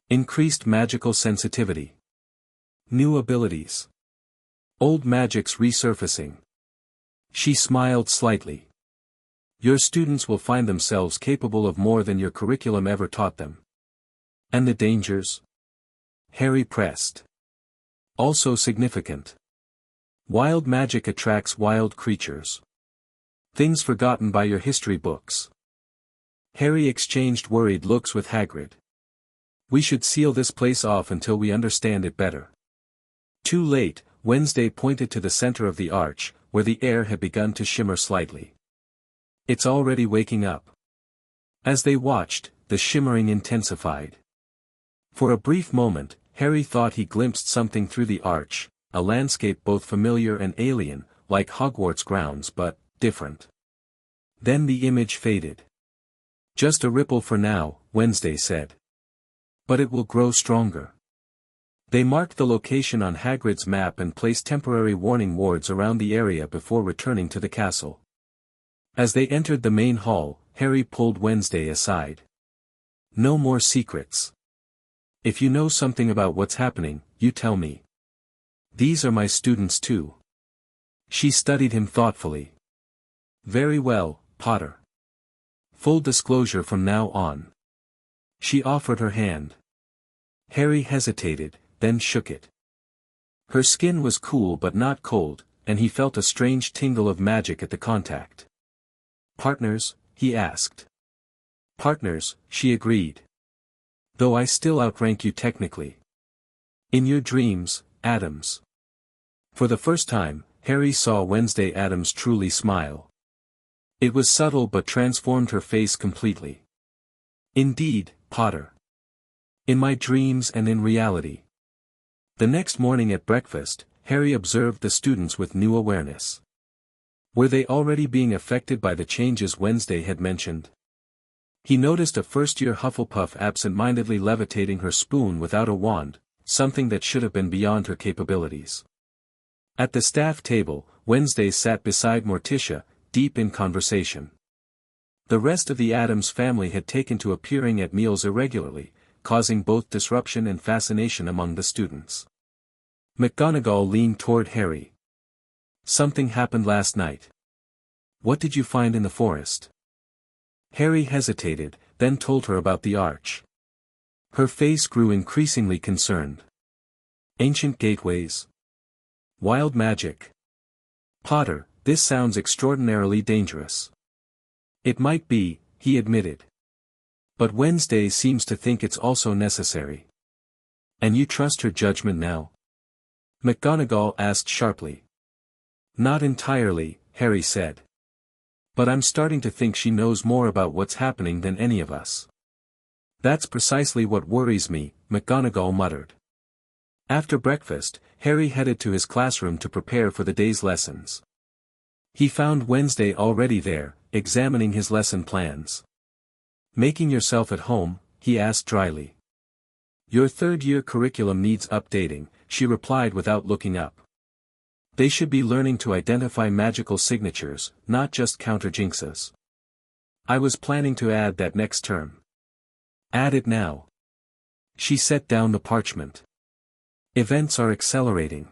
Increased magical sensitivity. New abilities. Old magic's resurfacing. She smiled slightly. Your students will find themselves capable of more than your curriculum ever taught them. And the dangers? Harry pressed. Also significant. Wild magic attracts wild creatures. Things forgotten by your history books. Harry exchanged worried looks with Hagrid. We should seal this place off until we understand it better. Too late, Wednesday pointed to the center of the arch, where the air had begun to shimmer slightly. It's already waking up. As they watched, the shimmering intensified. For a brief moment, Harry thought he glimpsed something through the arch, a landscape both familiar and alien, like Hogwarts grounds but different. Then the image faded. Just a ripple for now, Wednesday said. But it will grow stronger. They marked the location on Hagrid's map and placed temporary warning wards around the area before returning to the castle. As they entered the main hall, Harry pulled Wednesday aside. No more secrets. If you know something about what's happening, you tell me. These are my students too. She studied him thoughtfully. Very well, Potter. Full disclosure from now on. She offered her hand. Harry hesitated, then shook it. Her skin was cool but not cold, and he felt a strange tingle of magic at the contact. Partners? He asked. Partners, she agreed. Though I still outrank you technically. In your dreams, Addams. For the first time, Harry saw Wednesday Addams truly smile. It was subtle but transformed her face completely. Indeed, Potter. In my dreams and in reality. The next morning at breakfast, Harry observed the students with new awareness. Were they already being affected by the changes Wednesday had mentioned? He noticed a first-year Hufflepuff absent-mindedly levitating her spoon without a wand, something that should have been beyond her capabilities. At the staff table, Wednesday sat beside Morticia, deep in conversation. The rest of the Addams family had taken to appearing at meals irregularly, causing both disruption and fascination among the students. McGonagall leaned toward Harry. Something happened last night. What did you find in the forest? Harry hesitated, then told her about the arch. Her face grew increasingly concerned. Ancient gateways. Wild magic. Potter, this sounds extraordinarily dangerous. It might be, he admitted. But Wednesday seems to think it's also necessary. And you trust her judgment now? McGonagall asked sharply. Not entirely, Harry said. But I'm starting to think she knows more about what's happening than any of us. That's precisely what worries me, McGonagall muttered. After breakfast, Harry headed to his classroom to prepare for the day's lessons. He found Wednesday already there, examining his lesson plans. Making yourself at home? He asked dryly. Your third-year curriculum needs updating, she replied without looking up. They should be learning to identify magical signatures, not just counter jinxes. I was planning to add that next term. Add it now. She set down the parchment. Events are accelerating.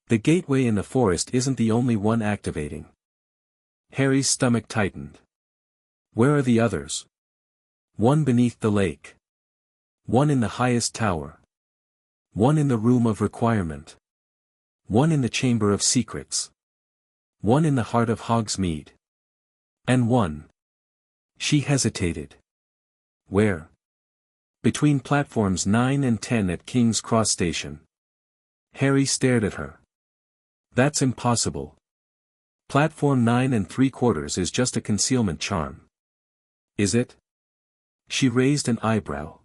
The gateway in the forest isn't the only one activating. Harry's stomach tightened. Where are the others? One beneath the lake. One in the highest tower. One in the room of requirement. One in the chamber of secrets. One in the heart of Hogsmeade. And one. She hesitated. Where? Between platforms 9 and 10 at King's Cross Station. Harry stared at her. That's impossible. Platform 9 and 3/4 is just a concealment charm. Is it? She raised an eyebrow.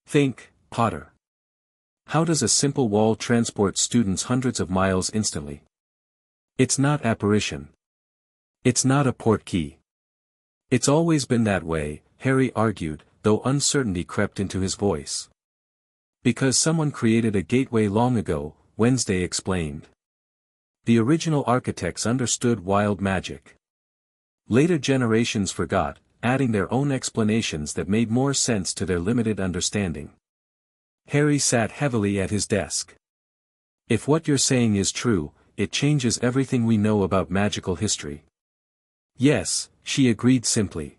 Think, Potter. How does a simple wall transport students hundreds of miles instantly? It's not apparition. It's not a portkey. It's always been that way, Harry argued, though uncertainty crept into his voice. Because someone created a gateway long ago, Wednesday explained. The original architects understood wild magic. Later generations forgot, adding their own explanations that made more sense to their limited understanding. Harry sat heavily at his desk. If what you're saying is true, it changes everything we know about magical history. Yes, she agreed simply.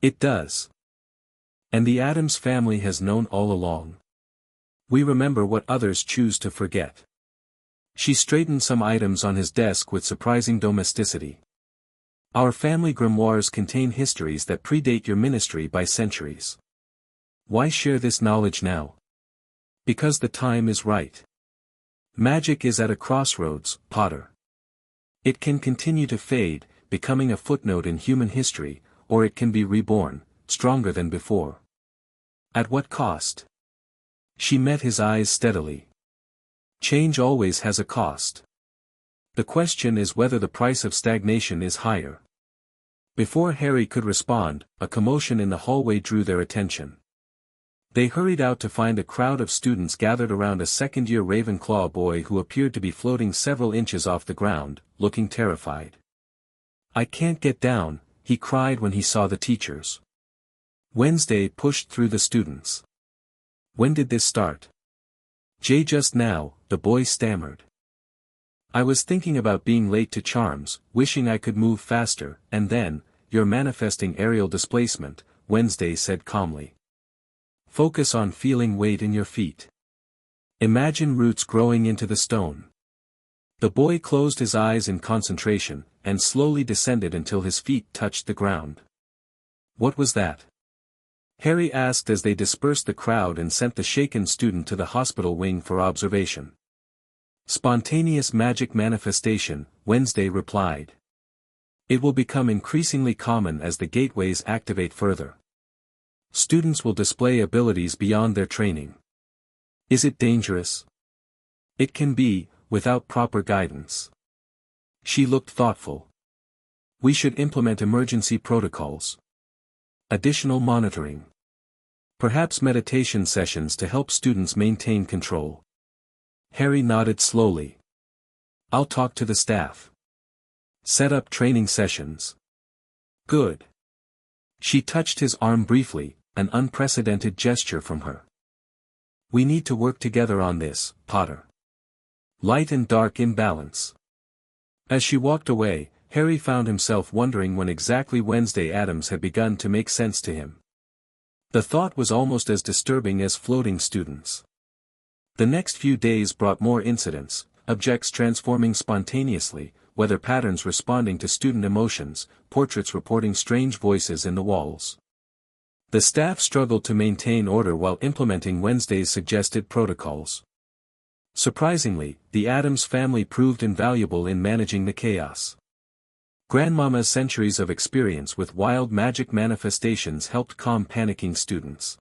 It does. And the Addams family has known all along. We remember what others choose to forget. She straightened some items on his desk with surprising domesticity. Our family grimoires contain histories that predate your ministry by centuries. Why share this knowledge now? Because the time is right. Magic is at a crossroads, Potter. It can continue to fade, becoming a footnote in human history, or it can be reborn, stronger than before. At what cost? She met his eyes steadily. Change always has a cost. The question is whether the price of stagnation is higher. Before Harry could respond, a commotion in the hallway drew their attention. They hurried out to find a crowd of students gathered around a second-year Ravenclaw boy who appeared to be floating several inches off the ground, looking terrified. I can't get down, he cried when he saw the teachers. Wednesday pushed through the students. When did this start? Just now, the boy stammered. I was thinking about being late to charms, wishing I could move faster, and then, you're manifesting aerial displacement, Wednesday said calmly. Focus on feeling weight in your feet. Imagine roots growing into the stone. The boy closed his eyes in concentration, and slowly descended until his feet touched the ground. What was that? Harry asked as they dispersed the crowd and sent the shaken student to the hospital wing for observation. Spontaneous magic manifestation, Wednesday replied. It will become increasingly common as the gateways activate further. Students will display abilities beyond their training. Is it dangerous? It can be, without proper guidance. She looked thoughtful. We should implement emergency protocols. Additional monitoring. Perhaps meditation sessions to help students maintain control. Harry nodded slowly. I'll talk to the staff. Set up training sessions. Good. She touched his arm briefly, an unprecedented gesture from her. We need to work together on this, Potter. Light and dark imbalance. As she walked away, Harry found himself wondering when exactly Wednesday Addams had begun to make sense to him. The thought was almost as disturbing as floating students. The next few days brought more incidents, objects transforming spontaneously, weather patterns responding to student emotions, portraits reporting strange voices in the walls. The staff struggled to maintain order while implementing Wednesday's suggested protocols. Surprisingly, the Addams family proved invaluable in managing the chaos. Grandmama's centuries of experience with wild magic manifestations helped calm panicking students.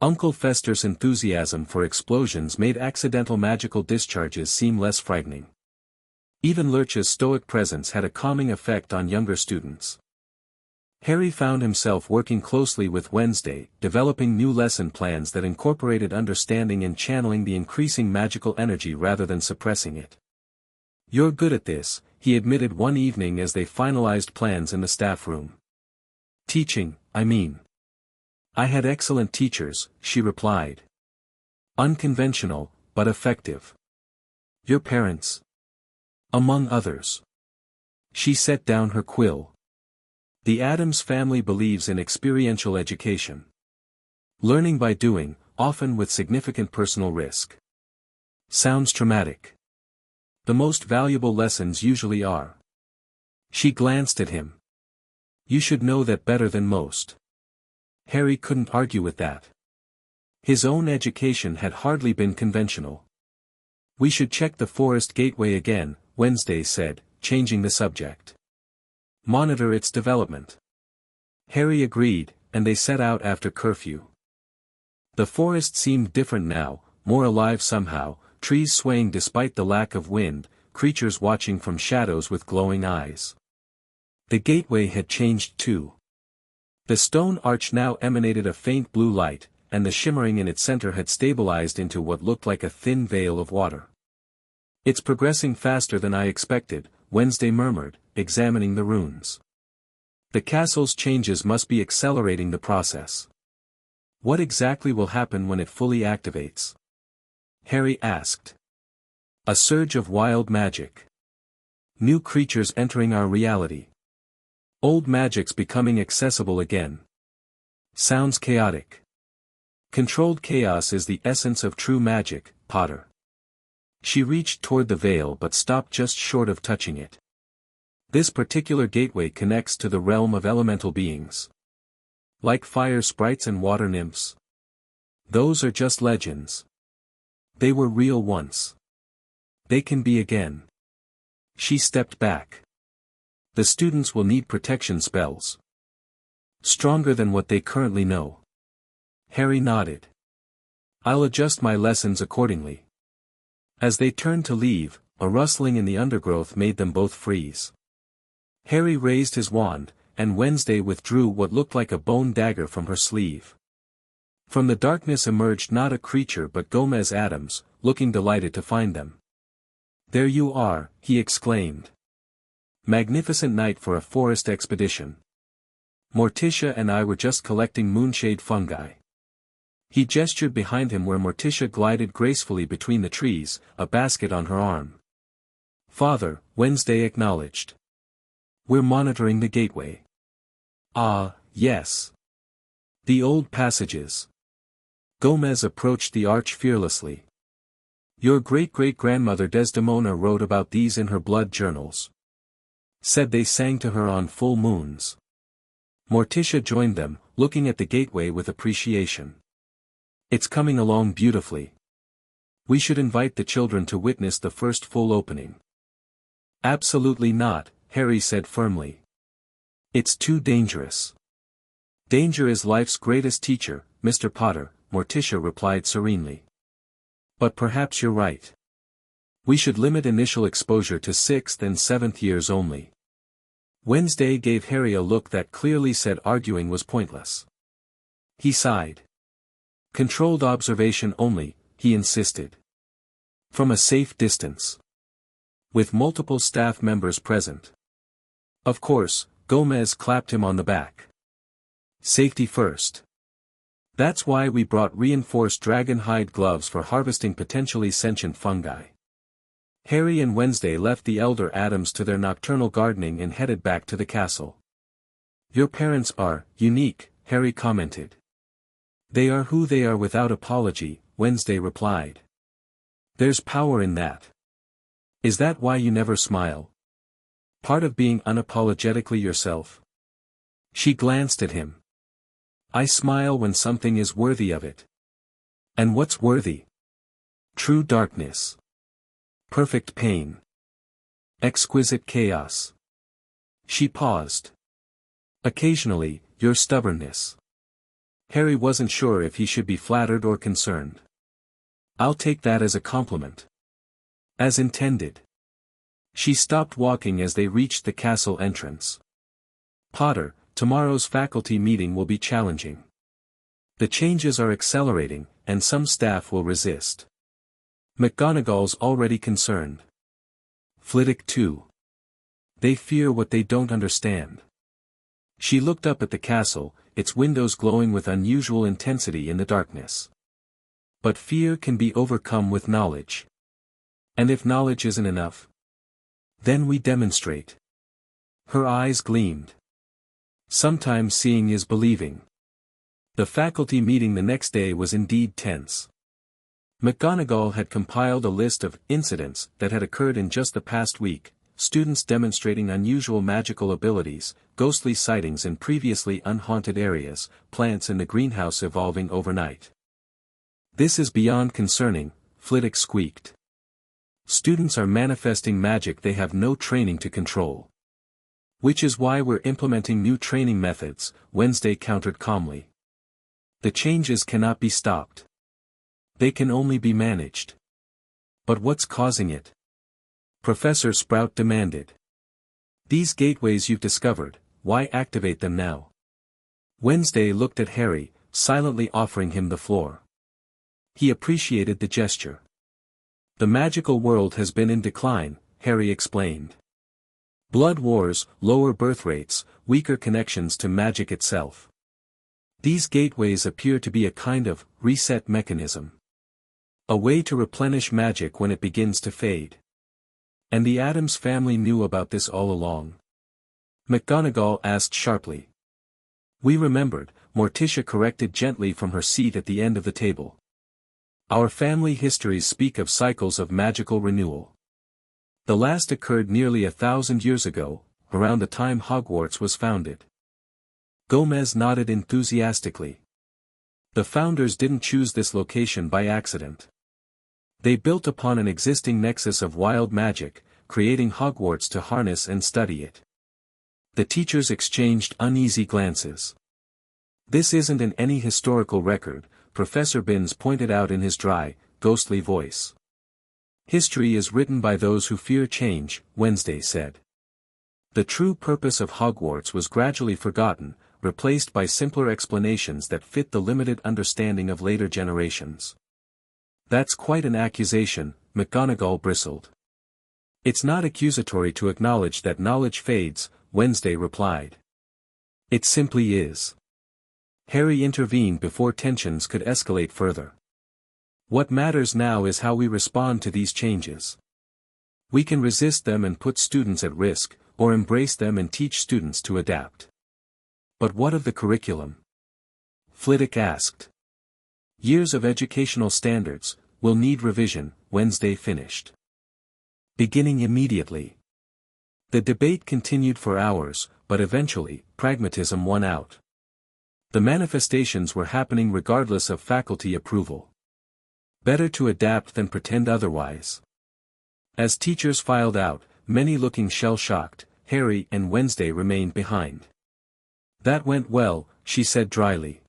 Uncle Fester's enthusiasm for explosions made accidental magical discharges seem less frightening. Even Lurch's stoic presence had a calming effect on younger students. Harry found himself working closely with Wednesday, developing new lesson plans that incorporated understanding and channeling the increasing magical energy rather than suppressing it. You're good at this, he admitted one evening as they finalized plans in the staff room. Teaching, I mean. I had excellent teachers, she replied. Unconventional, but effective. Your parents? Among others. She set down her quill. The Addams family believes in experiential education. Learning by doing, often with significant personal risk. Sounds traumatic. The most valuable lessons usually are. She glanced at him. You should know that better than most. Harry couldn't argue with that. His own education had hardly been conventional. We should check the forest gateway again, Wednesday said, changing the subject. Monitor its development. Harry agreed, and they set out after curfew. The forest seemed different now, more alive somehow, trees swaying despite the lack of wind, creatures watching from shadows with glowing eyes. The gateway had changed too. The stone arch now emanated a faint blue light, and the shimmering in its center had stabilized into what looked like a thin veil of water. It's progressing faster than I expected, Wednesday murmured, examining the runes. The castle's changes must be accelerating the process. What exactly will happen when it fully activates? Harry asked. A surge of wild magic. New creatures entering our reality. Old magics becoming accessible again. Sounds chaotic. Controlled chaos is the essence of true magic, Potter. She reached toward the veil but stopped just short of touching it. This particular gateway connects to the realm of elemental beings. Like fire sprites and water nymphs. Those are just legends. They were real once. They can be again. She stepped back. The students will need protection spells. Stronger than what they currently know. Harry nodded. I'll adjust my lessons accordingly. As they turned to leave, a rustling in the undergrowth made them both freeze. Harry raised his wand, and Wednesday withdrew what looked like a bone dagger from her sleeve. From the darkness emerged not a creature but Gomez Addams, looking delighted to find them. There you are, he exclaimed. Magnificent night for a forest expedition. Morticia and I were just collecting moonshade fungi. He gestured behind him where Morticia glided gracefully between the trees, a basket on her arm. Father, Wednesday acknowledged. We're monitoring the gateway. Ah, yes. The old passages. Gomez approached the arch fearlessly. Your great-great-grandmother Desdemona wrote about these in her blood journals. Said they sang to her on full moons. Morticia joined them, looking at the gateway with appreciation. It's coming along beautifully. We should invite the children to witness the first full opening. Absolutely not, Harry said firmly. It's too dangerous. Danger is life's greatest teacher, Mr. Potter, Morticia replied serenely. But perhaps you're right. We should limit initial exposure to 6th and 7th years only. Wednesday gave Harry a look that clearly said arguing was pointless. He sighed. Controlled observation only, he insisted. From a safe distance. With multiple staff members present. Of course, Gomez clapped him on the back. Safety first. That's why we brought reinforced dragon hide gloves for harvesting potentially sentient fungi. Harry and Wednesday left the elder Addams to their nocturnal gardening and headed back to the castle. Your parents are unique, Harry commented. They are who they are without apology, Wednesday replied. There's power in that. Is that why you never smile? Part of being unapologetically yourself? She glanced at him. I smile when something is worthy of it. And what's worthy? True darkness. Perfect pain. Exquisite chaos. She paused. Occasionally, your stubbornness. Harry wasn't sure if he should be flattered or concerned. I'll take that as a compliment. As intended. She stopped walking as they reached the castle entrance. Potter, tomorrow's faculty meeting will be challenging. The changes are accelerating, and some staff will resist. McGonagall's already concerned. Flitwick too. They fear what they don't understand. She looked up at the castle, its windows glowing with unusual intensity in the darkness. But fear can be overcome with knowledge. And if knowledge isn't enough, then we demonstrate. Her eyes gleamed. Sometimes seeing is believing. The faculty meeting the next day was indeed tense. McGonagall had compiled a list of incidents that had occurred in just the past week, students demonstrating unusual magical abilities, ghostly sightings in previously unhaunted areas, plants in the greenhouse evolving overnight. This is beyond concerning, Flitwick squeaked. Students are manifesting magic they have no training to control. Which is why we're implementing new training methods, Wednesday countered calmly. The changes cannot be stopped. They can only be managed. But what's causing it? Professor Sprout demanded. These gateways you've discovered, why activate them now? Wednesday looked at Harry, silently offering him the floor. He appreciated the gesture. The magical world has been in decline, Harry explained. Blood wars, lower birth rates, weaker connections to magic itself. These gateways appear to be a kind of reset mechanism. A way to replenish magic when it begins to fade. And the Addams family knew about this all along. McGonagall asked sharply. We remembered, Morticia corrected gently from her seat at the end of the table. Our family histories speak of cycles of magical renewal. The last occurred nearly 1,000 years ago, around the time Hogwarts was founded. Gomez nodded enthusiastically. The founders didn't choose this location by accident. They built upon an existing nexus of wild magic, creating Hogwarts to harness and study it. The teachers exchanged uneasy glances. This isn't in any historical record, Professor Binns pointed out in his dry, ghostly voice. History is written by those who fear change, Wednesday said. The true purpose of Hogwarts was gradually forgotten, replaced by simpler explanations that fit the limited understanding of later generations. That's quite an accusation, McGonagall bristled. It's not accusatory to acknowledge that knowledge fades, Wednesday replied. It simply is. Harry intervened before tensions could escalate further. What matters now is how we respond to these changes. We can resist them and put students at risk, or embrace them and teach students to adapt. But what of the curriculum? Flitwick asked. Years of educational standards will need revision, Wednesday finished. Beginning immediately. The debate continued for hours, but eventually, pragmatism won out. The manifestations were happening regardless of faculty approval. Better to adapt than pretend otherwise. As teachers filed out, many looking shell-shocked, Harry and Wednesday remained behind. That went well, she said dryly.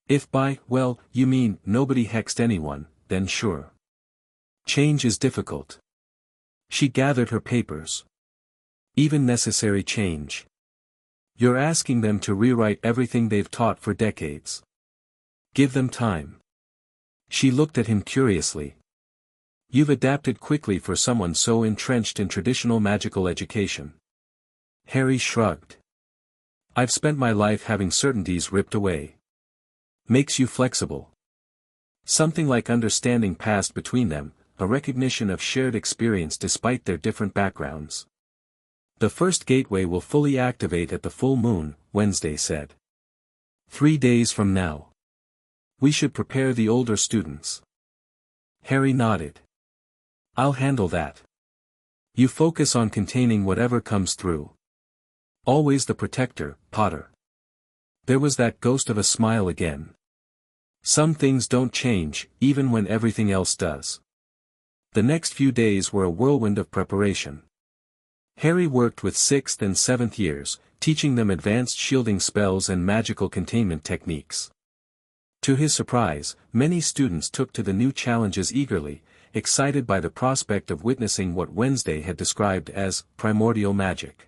If by, well, you mean, nobody hexed anyone, then sure. Change is difficult. She gathered her papers. Even necessary change. You're asking them to rewrite everything they've taught for decades. Give them time. She looked at him curiously. You've adapted quickly for someone so entrenched in traditional magical education. Harry shrugged. I've spent my life having certainties ripped away. Makes you flexible. Something like understanding passed between them, a recognition of shared experience despite their different backgrounds. The first gateway will fully activate at the full moon, Wednesday said. 3 days from now. We should prepare the older students. Harry nodded. I'll handle that. You focus on containing whatever comes through. Always the protector, Potter. There was that ghost of a smile again. Some things don't change, even when everything else does. The next few days were a whirlwind of preparation. Harry worked with 6th and 7th years, teaching them advanced shielding spells and magical containment techniques. To his surprise, many students took to the new challenges eagerly, excited by the prospect of witnessing what Wednesday had described as primordial magic.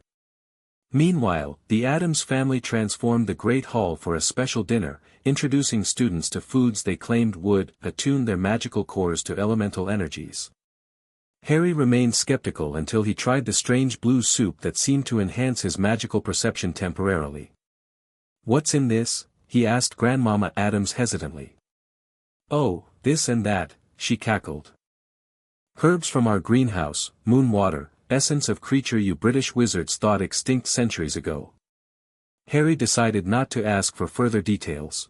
Meanwhile, the Addams family transformed the Great Hall for a special dinner, introducing students to foods they claimed would attune their magical cores to elemental energies. Harry remained skeptical until he tried the strange blue soup that seemed to enhance his magical perception temporarily. What's in this? He asked Grandmama Addams hesitantly. Oh, this and that, she cackled. Herbs from our greenhouse, moon water, essence of creature you British wizards thought extinct centuries ago. Harry decided not to ask for further details.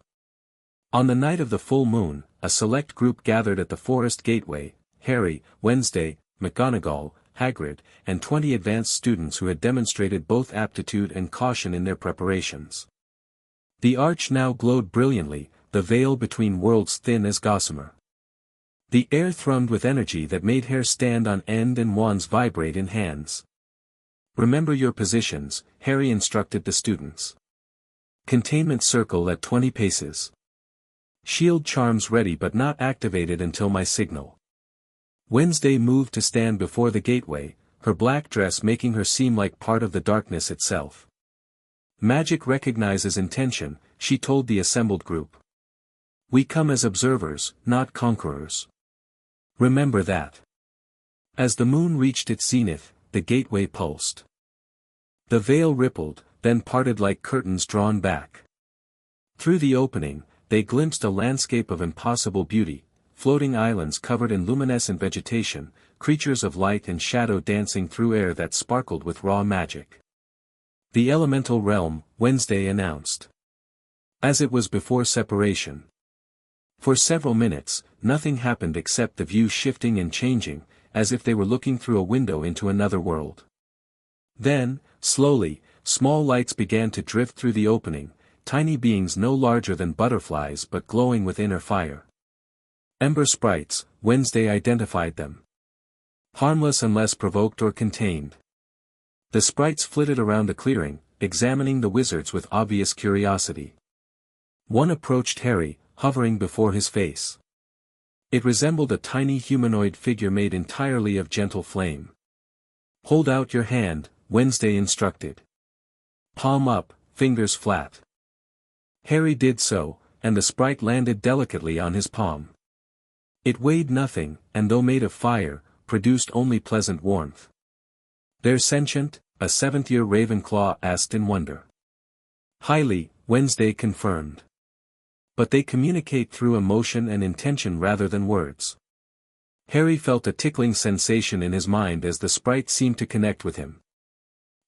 On the night of the full moon, a select group gathered at the forest gateway, Harry, Wednesday, McGonagall, Hagrid, and 20 advanced students who had demonstrated both aptitude and caution in their preparations. The arch now glowed brilliantly, the veil between worlds thin as gossamer. The air thrummed with energy that made hair stand on end and wands vibrate in hands. "Remember your positions," Harry instructed the students. "Containment circle at 20 paces. Shield charms ready but not activated until my signal." Wednesday moved to stand before the gateway, her black dress making her seem like part of the darkness itself. "Magic recognizes intention," she told the assembled group. "We come as observers, not conquerors. Remember that." As the moon reached its zenith, the gateway pulsed. The veil rippled, then parted like curtains drawn back. Through the opening, they glimpsed a landscape of impossible beauty, floating islands covered in luminescent vegetation, creatures of light and shadow dancing through air that sparkled with raw magic. "The elemental realm," Wednesday announced. As it was before separation. For several minutes, nothing happened except the view shifting and changing, as if they were looking through a window into another world. Then, slowly, small lights began to drift through the opening, tiny beings no larger than butterflies but glowing with inner fire. Ember sprites, Wednesday identified them. Harmless unless provoked or contained. The sprites flitted around the clearing, examining the wizards with obvious curiosity. One approached Harry, hovering before his face. It resembled a tiny humanoid figure made entirely of gentle flame. "Hold out your hand," Wednesday instructed. "Palm up, fingers flat." Harry did so, and the sprite landed delicately on his palm. It weighed nothing, and though made of fire, produced only pleasant warmth. "They're sentient?" a seventh-year Ravenclaw asked in wonder. "Highly," Wednesday confirmed. "But they communicate through emotion and intention rather than words." Harry felt a tickling sensation in his mind as the sprite seemed to connect with him.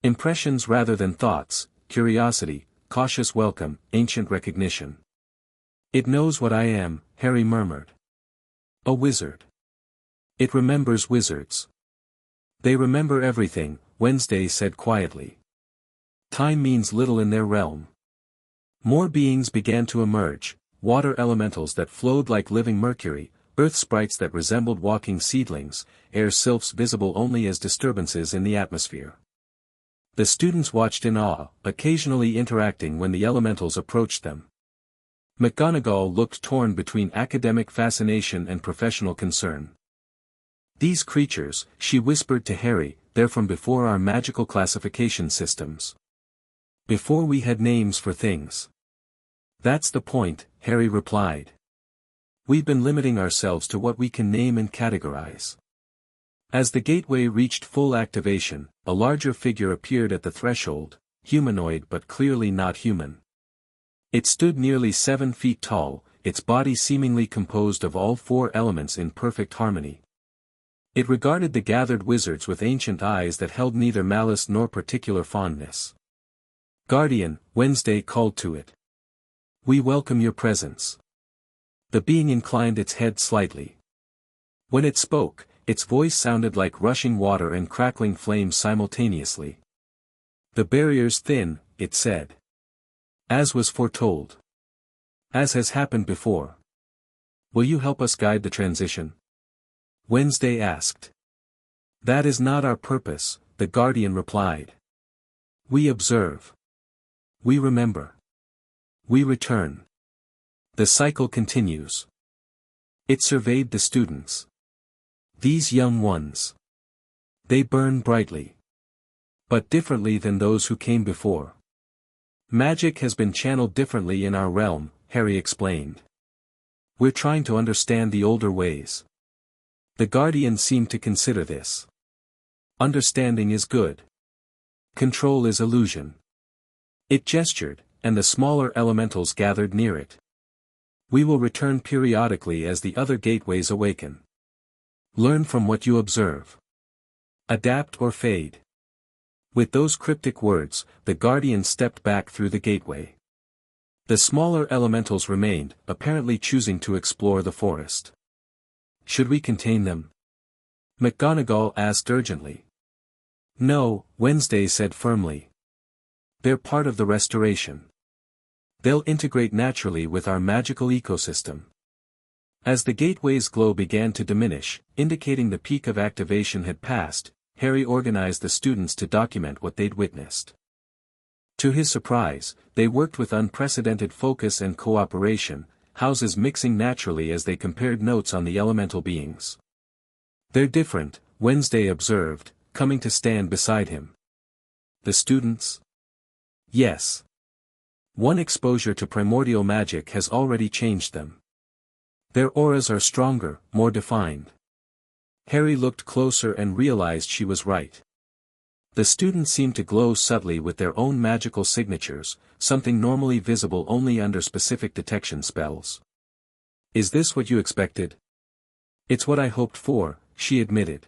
Impressions rather than thoughts, curiosity, cautious welcome, ancient recognition. "It knows what I am," Harry murmured. "A wizard. It remembers wizards. They remember everything," Wednesday said quietly. "Time means little in their realm." More beings began to emerge, water elementals that flowed like living mercury, earth sprites that resembled walking seedlings, air sylphs visible only as disturbances in the atmosphere. The students watched in awe, occasionally interacting when the elementals approached them. McGonagall looked torn between academic fascination and professional concern. "These creatures," she whispered to Harry, "they're from before our magical classification systems. Before we had names for things." "That's the point," Harry replied. "We've been limiting ourselves to what we can name and categorize." As the gateway reached full activation, a larger figure appeared at the threshold, humanoid but clearly not human. It stood nearly 7 feet tall, its body seemingly composed of all 4 elements in perfect harmony. It regarded the gathered wizards with ancient eyes that held neither malice nor particular fondness. "Guardian," Wednesday called to it. "We welcome your presence." The being inclined its head slightly. When it spoke, its voice sounded like rushing water and crackling flames simultaneously. "The barrier's thin," it said. "As was foretold. As has happened before. Will you help us guide the transition?" Wednesday asked. "That is not our purpose," the Guardian replied. "We observe. We remember. We return. The cycle continues." It surveyed the students. "These young ones. They burn brightly. But differently than those who came before. Magic has been channeled differently in our realm," Harry explained. "We're trying to understand the older ways." The Guardian seemed to consider this. "Understanding is good. Control is illusion." It gestured, and the smaller elementals gathered near it. "We will return periodically as the other gateways awaken. Learn from what you observe. Adapt or fade." With those cryptic words, the Guardian stepped back through the gateway. The smaller elementals remained, apparently choosing to explore the forest. "Should we contain them?" McGonagall asked urgently. No, Wednesday said firmly. They're part of the restoration. They'll integrate naturally with our magical ecosystem. As the gateway's glow began to diminish, indicating the peak of activation had passed, Harry organized the students to document what they'd witnessed. To his surprise, they worked with unprecedented focus and cooperation, houses mixing naturally as they compared notes on the elemental beings. They're different, Wednesday observed, coming to stand beside him. The students? Yes. One exposure to primordial magic has already changed them. Their auras are stronger, more defined. Harry looked closer and realized she was right. The students seemed to glow subtly with their own magical signatures, something normally visible only under specific detection spells. Is this what you expected? It's what I hoped for, she admitted.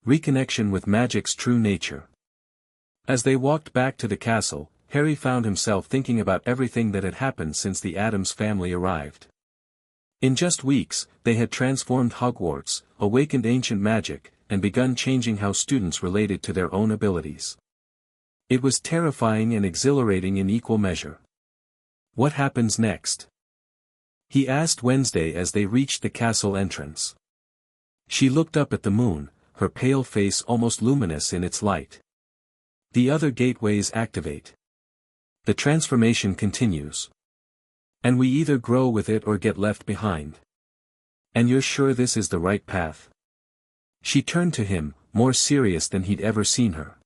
Reconnection with magic's true nature. As they walked back to the castle, Harry found himself thinking about everything that had happened since the Addams family arrived. In just weeks, they had transformed Hogwarts, awakened ancient magic, and begun changing how students related to their own abilities. It was terrifying and exhilarating in equal measure. What happens next? He asked Wednesday as they reached the castle entrance. She looked up at the moon, her pale face almost luminous in its light. The other gateways activate. The transformation continues. And we either grow with it or get left behind. And you're sure this is the right path? She turned to him, more serious than he'd ever seen her.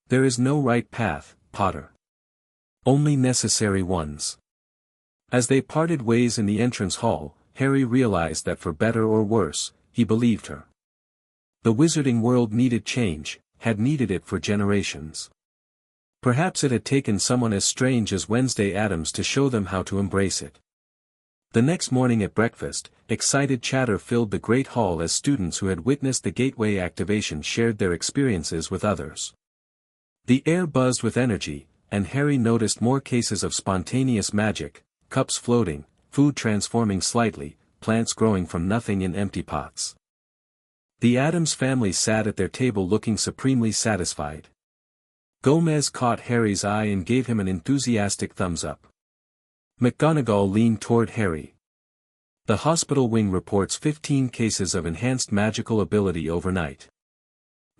There is no right path, Potter. Only necessary ones. As they parted ways in the entrance hall, Harry realized that for better or worse, he believed her. The wizarding world needed change, had needed it for generations. Perhaps it had taken someone as strange as Wednesday Addams to show them how to embrace it. The next morning at breakfast, excited chatter filled the great hall as students who had witnessed the gateway activation shared their experiences with others. The air buzzed with energy, and Harry noticed more cases of spontaneous magic, cups floating, food transforming slightly, plants growing from nothing in empty pots. The Addams family sat at their table looking supremely satisfied. Gomez caught Harry's eye and gave him an enthusiastic thumbs up. McGonagall leaned toward Harry. The hospital wing reports 15 cases of enhanced magical ability overnight.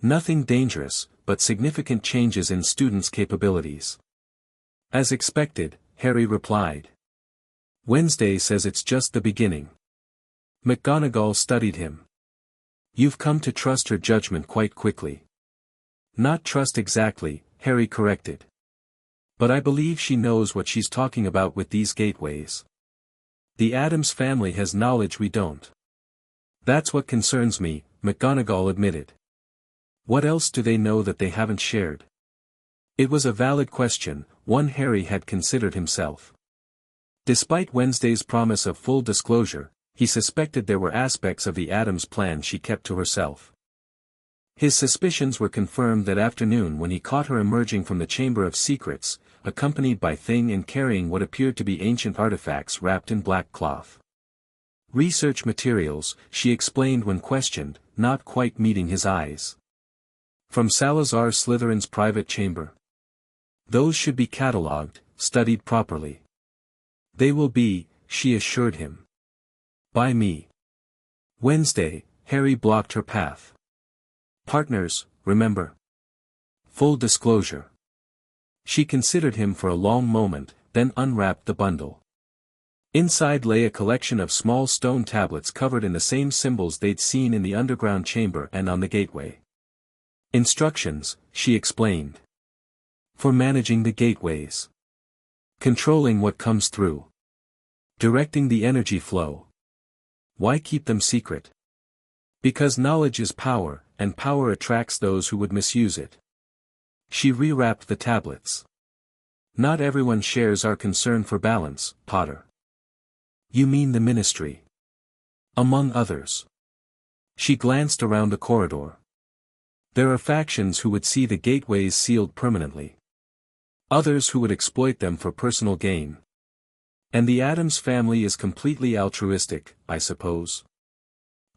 Nothing dangerous, but significant changes in students' capabilities. As expected, Harry replied. Wednesday says it's just the beginning. McGonagall studied him. You've come to trust her judgment quite quickly. Not trust exactly, Harry corrected. But I believe she knows what she's talking about with these gateways. The Addams family has knowledge we don't. That's what concerns me, McGonagall admitted. What else do they know that they haven't shared? It was a valid question, one Harry had considered himself. Despite Wednesday's promise of full disclosure, he suspected there were aspects of the Addams plan she kept to herself. His suspicions were confirmed that afternoon when he caught her emerging from the Chamber of Secrets, accompanied by Thing and carrying what appeared to be ancient artifacts wrapped in black cloth. Research materials, she explained when questioned, not quite meeting his eyes. From Salazar Slytherin's private chamber. Those should be catalogued, studied properly. They will be, she assured him. By me. Wednesday, Harry blocked her path. Partners, remember. Full disclosure. She considered him for a long moment, then unwrapped the bundle. Inside lay a collection of small stone tablets covered in the same symbols they'd seen in the underground chamber and on the gateway. Instructions, she explained. For managing the gateways. Controlling what comes through. Directing the energy flow. Why keep them secret? Because knowledge is power, and power attracts those who would misuse it. She rewrapped the tablets. Not everyone shares our concern for balance, Potter. You mean the Ministry? Among others. She glanced around the corridor. There are factions who would see the gateways sealed permanently. Others who would exploit them for personal gain. And the Addams family is completely altruistic, I suppose.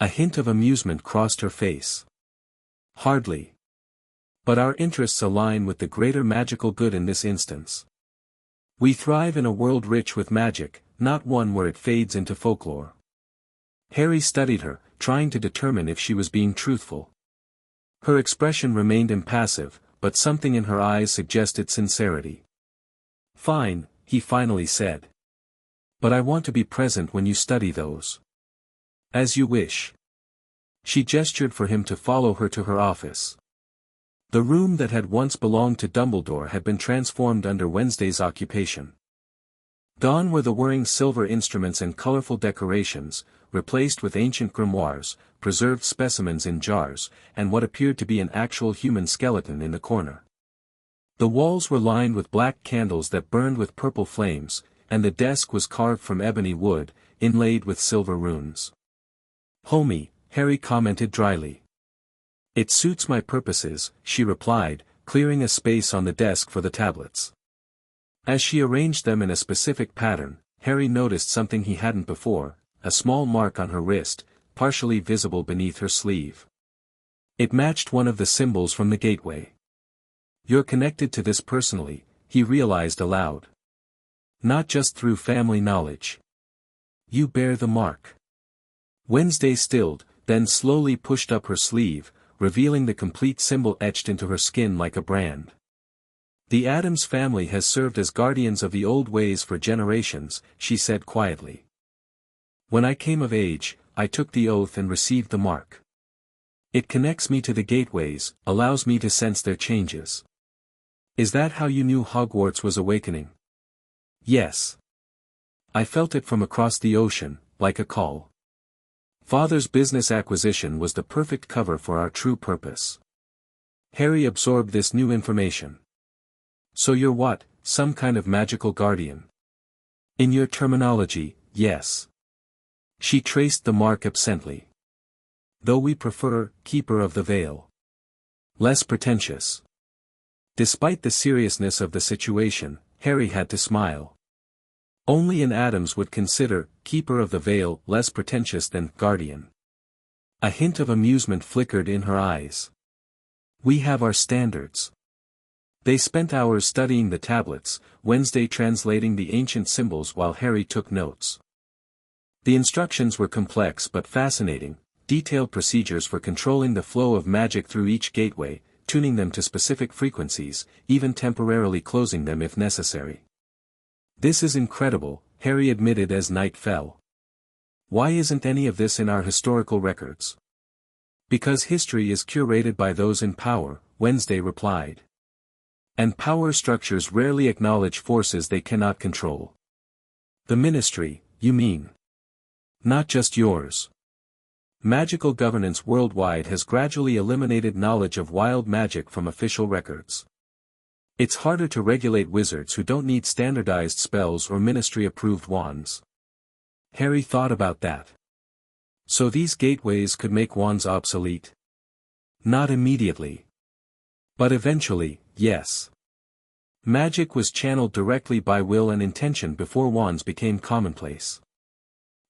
A hint of amusement crossed her face. Hardly. But our interests align with the greater magical good in this instance. We thrive in a world rich with magic, not one where it fades into folklore. Harry studied her, trying to determine if she was being truthful. Her expression remained impassive, but something in her eyes suggested sincerity. "Fine," he finally said. "But I want to be present when you study those." "As you wish." She gestured for him to follow her to her office. The room that had once belonged to Dumbledore had been transformed under Wednesday's occupation. Gone were the whirring silver instruments and colorful decorations, replaced with ancient grimoires, preserved specimens in jars, and what appeared to be an actual human skeleton in the corner. The walls were lined with black candles that burned with purple flames, and the desk was carved from ebony wood, inlaid with silver runes. "Homey," Harry commented dryly. "It suits my purposes," she replied, clearing a space on the desk for the tablets. As she arranged them in a specific pattern, Harry noticed something he hadn't before, a small mark on her wrist, partially visible beneath her sleeve. It matched one of the symbols from the gateway. "You're connected to this personally," he realized aloud. "Not just through family knowledge. You bear the mark." Wednesday stilled, then slowly pushed up her sleeve, revealing the complete symbol etched into her skin like a brand. "The Addams family has served as guardians of the old ways for generations," she said quietly. "When I came of age, I took the oath and received the mark. It connects me to the gateways, allows me to sense their changes." "Is that how you knew Hogwarts was awakening?" "Yes. I felt it from across the ocean, like a call. Father's business acquisition was the perfect cover for our true purpose." Harry absorbed this new information. "So you're what, some kind of magical guardian?" "In your terminology, yes." She traced the mark absently. "Though we prefer, keeper of the veil. Less pretentious." Despite the seriousness of the situation, Harry had to smile. Only an Addams would consider keeper of the veil less pretentious than guardian. A hint of amusement flickered in her eyes. "We have our standards." They spent hours studying the tablets, Wednesday translating the ancient symbols while Harry took notes. The instructions were complex but fascinating, detailed procedures for controlling the flow of magic through each gateway, tuning them to specific frequencies, even temporarily closing them if necessary. "This is incredible," Harry admitted as night fell. "Why isn't any of this in our historical records?" "Because history is curated by those in power," Wednesday replied. "And power structures rarely acknowledge forces they cannot control." "The ministry, you mean? Not just yours." Magical governance worldwide has gradually eliminated knowledge of wild magic from official records. It's harder to regulate wizards who don't need standardized spells or ministry-approved wands. Harry thought about that. So these gateways could make wands obsolete? Not immediately. But eventually, yes. Magic was channeled directly by will and intention before wands became commonplace.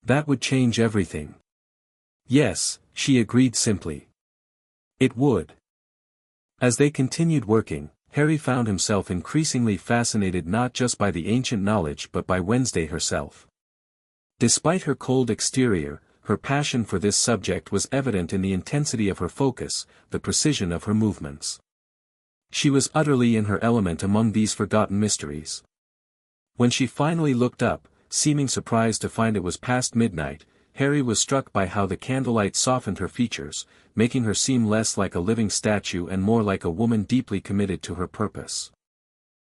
That would change everything. Yes, she agreed simply. It would. As they continued working, Harry found himself increasingly fascinated not just by the ancient knowledge but by Wednesday herself. Despite her cold exterior, her passion for this subject was evident in the intensity of her focus, the precision of her movements. She was utterly in her element among these forgotten mysteries. When she finally looked up, seeming surprised to find it was past midnight, Harry was struck by how the candlelight softened her features, making her seem less like a living statue and more like a woman deeply committed to her purpose.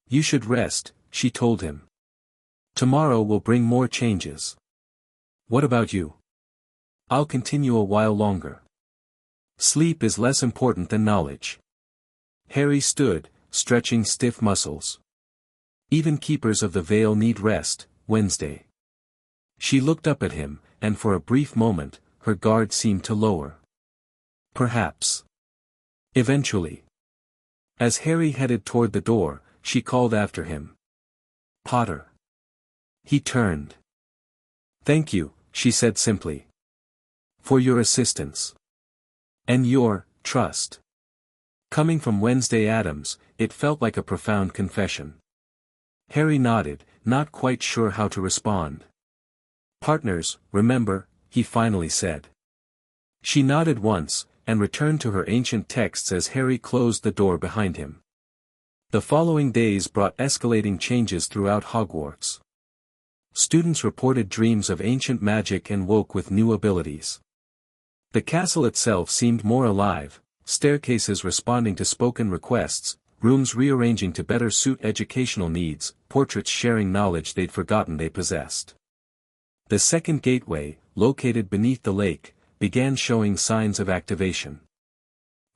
"You should rest," she told him. "Tomorrow will bring more changes." "What about you?" "I'll continue a while longer. Sleep is less important than knowledge." Harry stood, stretching stiff muscles. "Even keepers of the veil need rest, Wednesday." She looked up at him, and for a brief moment, her guard seemed to lower. "Perhaps. Eventually." As Harry headed toward the door, she called after him. "Potter." He turned. "Thank you," she said simply. For your assistance. And your trust. Coming from Wednesday Addams, it felt like a profound confession. Harry nodded, not quite sure how to respond. Partners, remember, he finally said. She nodded once, and returned to her ancient texts as Harry closed the door behind him. The following days brought escalating changes throughout Hogwarts. Students reported dreams of ancient magic and woke with new abilities. The castle itself seemed more alive, staircases responding to spoken requests, rooms rearranging to better suit educational needs, portraits sharing knowledge they'd forgotten they possessed. The second gateway, located beneath the lake, began showing signs of activation.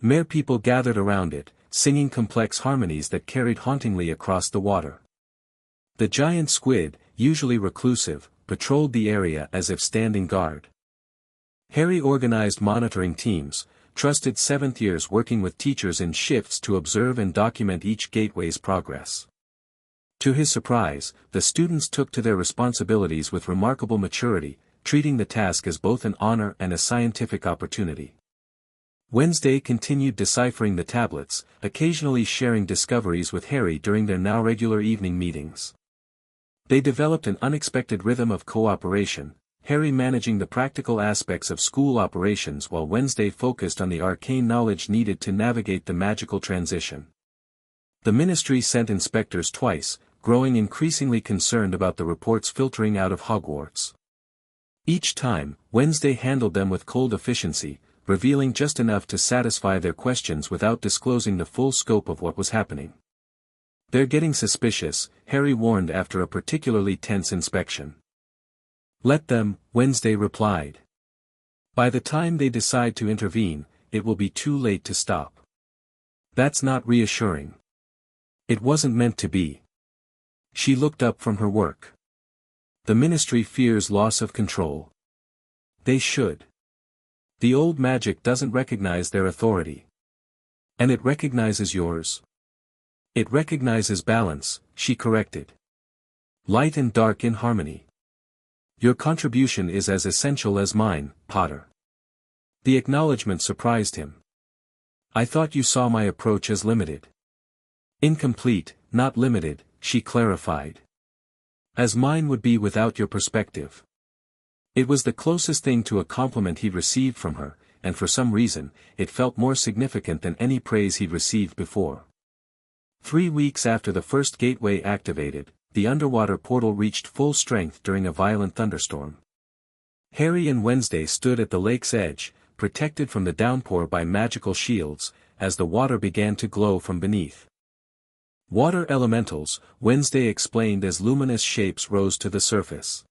Mere people gathered around it, singing complex harmonies that carried hauntingly across the water. The giant squid, usually reclusive, patrolled the area as if standing guard. Harry organized monitoring teams, trusted seventh years working with teachers in shifts to observe and document each gateway's progress. To his surprise, the students took to their responsibilities with remarkable maturity, treating the task as both an honor and a scientific opportunity. Wednesday continued deciphering the tablets, occasionally sharing discoveries with Harry during their now regular evening meetings. They developed an unexpected rhythm of cooperation, Harry managing the practical aspects of school operations while Wednesday focused on the arcane knowledge needed to navigate the magical transition. The ministry sent inspectors twice, growing increasingly concerned about the reports filtering out of Hogwarts. Each time, Wednesday handled them with cold efficiency, revealing just enough to satisfy their questions without disclosing the full scope of what was happening. "They're getting suspicious," Harry warned after a particularly tense inspection. "Let them," Wednesday replied. "By the time they decide to intervene, it will be too late to stop." "That's not reassuring." "It wasn't meant to be." She looked up from her work. "The ministry fears loss of control." "They should. The old magic doesn't recognize their authority. And it recognizes yours." "It recognizes balance," she corrected. "Light and dark in harmony. Your contribution is as essential as mine, Potter." The acknowledgement surprised him. "I thought you saw my approach as limited." "Incomplete, not limited," she clarified. "As mine would be without your perspective." It was the closest thing to a compliment he'd received from her, and for some reason, it felt more significant than any praise he'd received before. 3 weeks after the first gateway activated, the underwater portal reached full strength during a violent thunderstorm. Harry and Wednesday stood at the lake's edge, protected from the downpour by magical shields, as the water began to glow from beneath. "Water elementals," Wednesday explained as luminous shapes rose to the surface.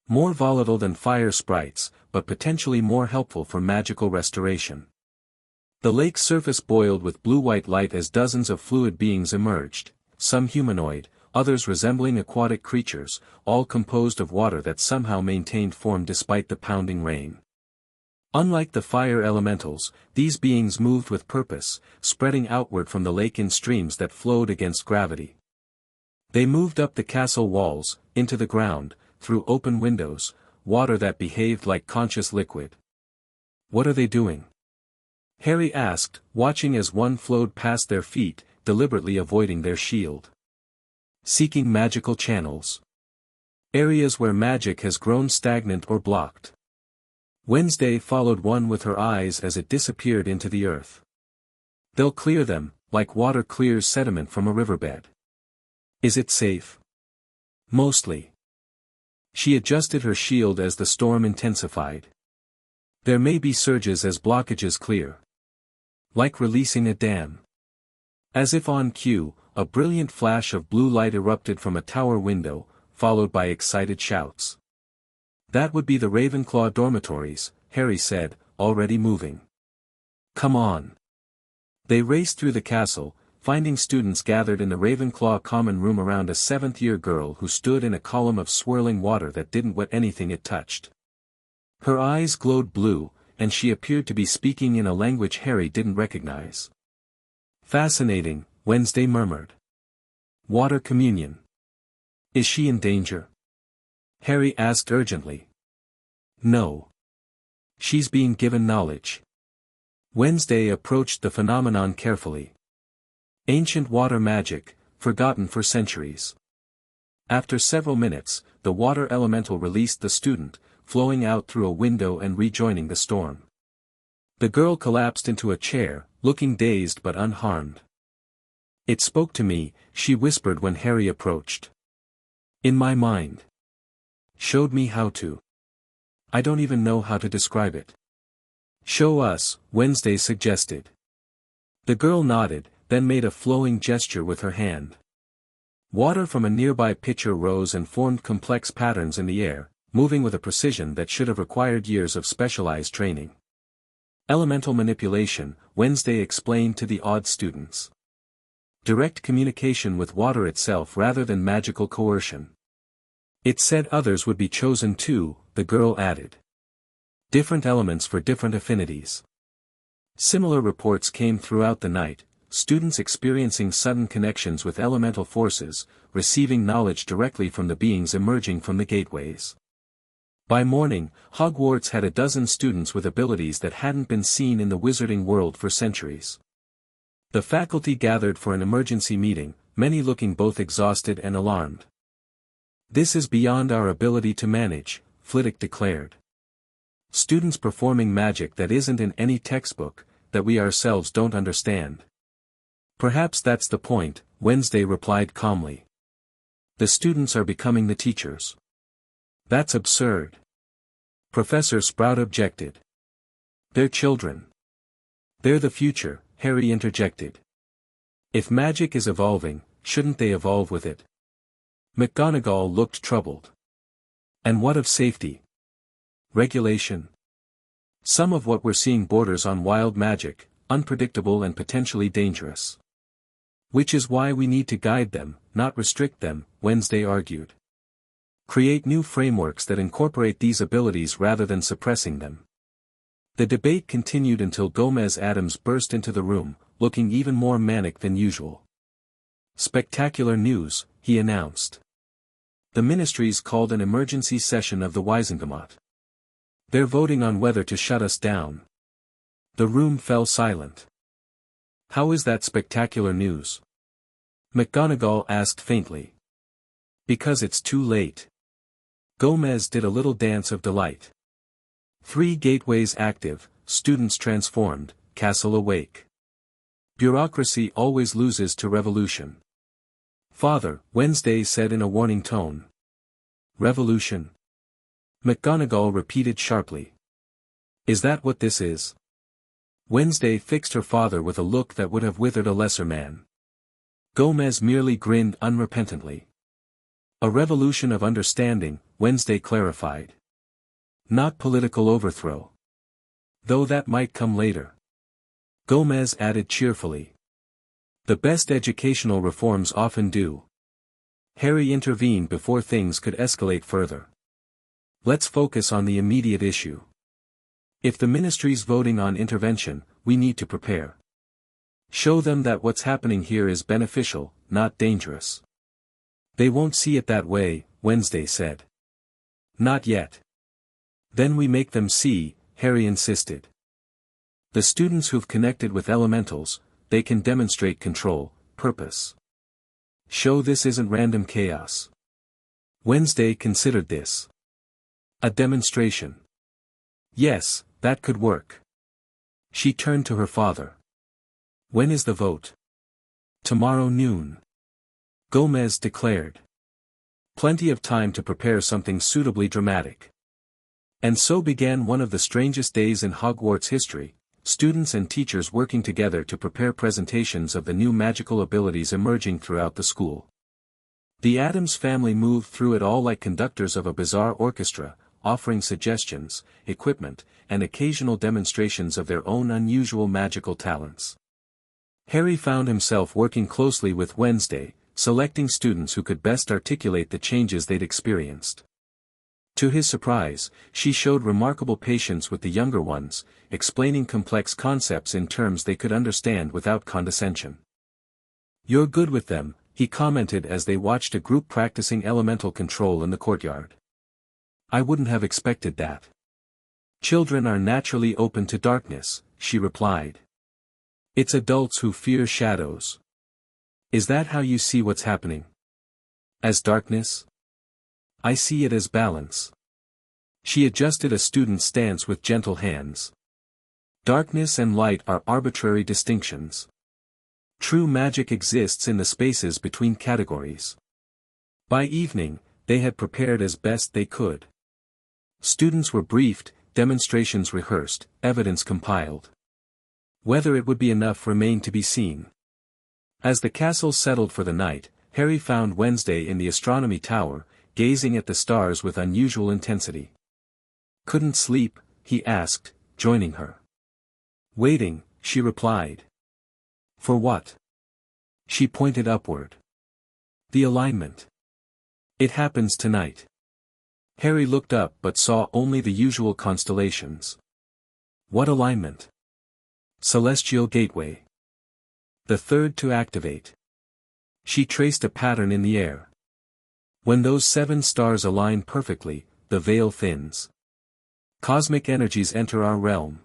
"More volatile than fire sprites, but potentially more helpful for magical restoration." The lake's surface boiled with blue-white light as dozens of fluid beings emerged, some humanoid, others resembling aquatic creatures, all composed of water that somehow maintained form despite the pounding rain. Unlike the fire elementals, these beings moved with purpose, spreading outward from the lake in streams that flowed against gravity. They moved up the castle walls, into the ground, through open windows, water that behaved like conscious liquid. "What are they doing?" Harry asked, watching as one flowed past their feet, deliberately avoiding their shield. "Seeking magical channels. Areas where magic has grown stagnant or blocked." Wednesday followed one with her eyes as it disappeared into the earth. "They'll clear them, like water clears sediment from a riverbed." "Is it safe?" "Mostly." She adjusted her shield as the storm intensified. "There may be surges as blockages clear. Like releasing a dam." As if on cue, a brilliant flash of blue light erupted from a tower window, followed by excited shouts. "That would be the Ravenclaw dormitories," Harry said, already moving. "Come on." They raced through the castle, finding students gathered in the Ravenclaw common room around a seventh-year girl who stood in a column of swirling water that didn't wet anything it touched. Her eyes glowed blue, and she appeared to be speaking in a language Harry didn't recognize. "Fascinating," Wednesday murmured. "Water communion. Is she in danger?" Harry asked urgently. "No. She's being given knowledge. Wednesday approached the phenomenon carefully. Ancient water magic, forgotten for centuries. After several minutes, the water elemental released the student, flowing out through a window and rejoining the storm. The girl collapsed into a chair, looking dazed but unharmed. "It spoke to me," she whispered when Harry approached. "In my mind. Showed me how to. I don't even know how to describe it." "Show us," Wednesday suggested. The girl nodded, then made a flowing gesture with her hand. Water from a nearby pitcher rose and formed complex patterns in the air, moving with a precision that should have required years of specialized training. Elemental manipulation, Wednesday explained to the awed students. Direct communication with water itself rather than magical coercion. It said others would be chosen too, the girl added. Different elements for different affinities. Similar reports came throughout the night, students experiencing sudden connections with elemental forces, receiving knowledge directly from the beings emerging from the gateways. By morning, Hogwarts had a dozen students with abilities that hadn't been seen in the wizarding world for centuries. The faculty gathered for an emergency meeting, many looking both exhausted and alarmed. "This is beyond our ability to manage," Flitwick declared. "Students performing magic that isn't in any textbook, that we ourselves don't understand." "Perhaps that's the point," Wednesday replied calmly. "The students are becoming the teachers." "That's absurd." Professor Sprout objected. "They're children. They're the future," Harry interjected. "If magic is evolving, shouldn't they evolve with it?" McGonagall looked troubled. "And what of safety? Regulation? Some of what we're seeing borders on wild magic, unpredictable and potentially dangerous. Which is why we need to guide them, not restrict them," Wednesday argued. "Create new frameworks that incorporate these abilities rather than suppressing them." The debate continued until Addams burst into the room, looking even more manic than usual. "Spectacular news," he announced. "The ministries called an emergency session of the Wizengamot. They're voting on whether to shut us down." The room fell silent. "How is that spectacular news?" McGonagall asked faintly. "Because it's too late." Gomez did a little dance of delight. 3 gateways active, students transformed, castle awake. Bureaucracy always loses to revolution. "Father," Wednesday said in a warning tone. "Revolution?" McGonagall repeated sharply. "Is that what this is?" Wednesday fixed her father with a look that would have withered a lesser man. Gomez merely grinned unrepentantly. "A revolution of understanding," Wednesday clarified. "Not political overthrow. Though that might come later." Gomez added cheerfully. "The best educational reforms often do." Harry intervened before things could escalate further. "Let's focus on the immediate issue. If the ministry's voting on intervention, we need to prepare. Show them that what's happening here is beneficial, not dangerous." "They won't see it that way," Wednesday said. "Not yet." "Then we make them see," Harry insisted. "The students who've connected with elementals, they can demonstrate control, purpose. Show this isn't random chaos." Wednesday considered this. "A demonstration. Yes, that could work." She turned to her father. "When is the vote?" "Tomorrow noon," Gomez declared. "Plenty of time to prepare something suitably dramatic." And so began one of the strangest days in Hogwarts history, students and teachers working together to prepare presentations of the new magical abilities emerging throughout the school. The Addams family moved through it all like conductors of a bizarre orchestra, offering suggestions, equipment, and occasional demonstrations of their own unusual magical talents. Harry found himself working closely with Wednesday, selecting students who could best articulate the changes they'd experienced. To his surprise, she showed remarkable patience with the younger ones, explaining complex concepts in terms they could understand without condescension. "You're good with them," he commented as they watched a group practicing elemental control in the courtyard. "I wouldn't have expected that." Children are naturally open to darkness, she replied. It's adults who fear shadows. Is that how you see what's happening? As darkness? I see it as balance. She adjusted a student's stance with gentle hands. Darkness and light are arbitrary distinctions. True magic exists in the spaces between categories. By evening, they had prepared as best they could. Students were briefed, demonstrations rehearsed, evidence compiled. Whether it would be enough remained to be seen. As the castle settled for the night, Harry found Wednesday in the astronomy tower, gazing at the stars with unusual intensity. Couldn't sleep, he asked, joining her. Waiting, she replied. For what? She pointed upward. The alignment. It happens tonight. Harry looked up but saw only the usual constellations. What alignment? Celestial Gateway. The third to activate. She traced a pattern in the air. When those 7 stars align perfectly, the veil thins. Cosmic energies enter our realm.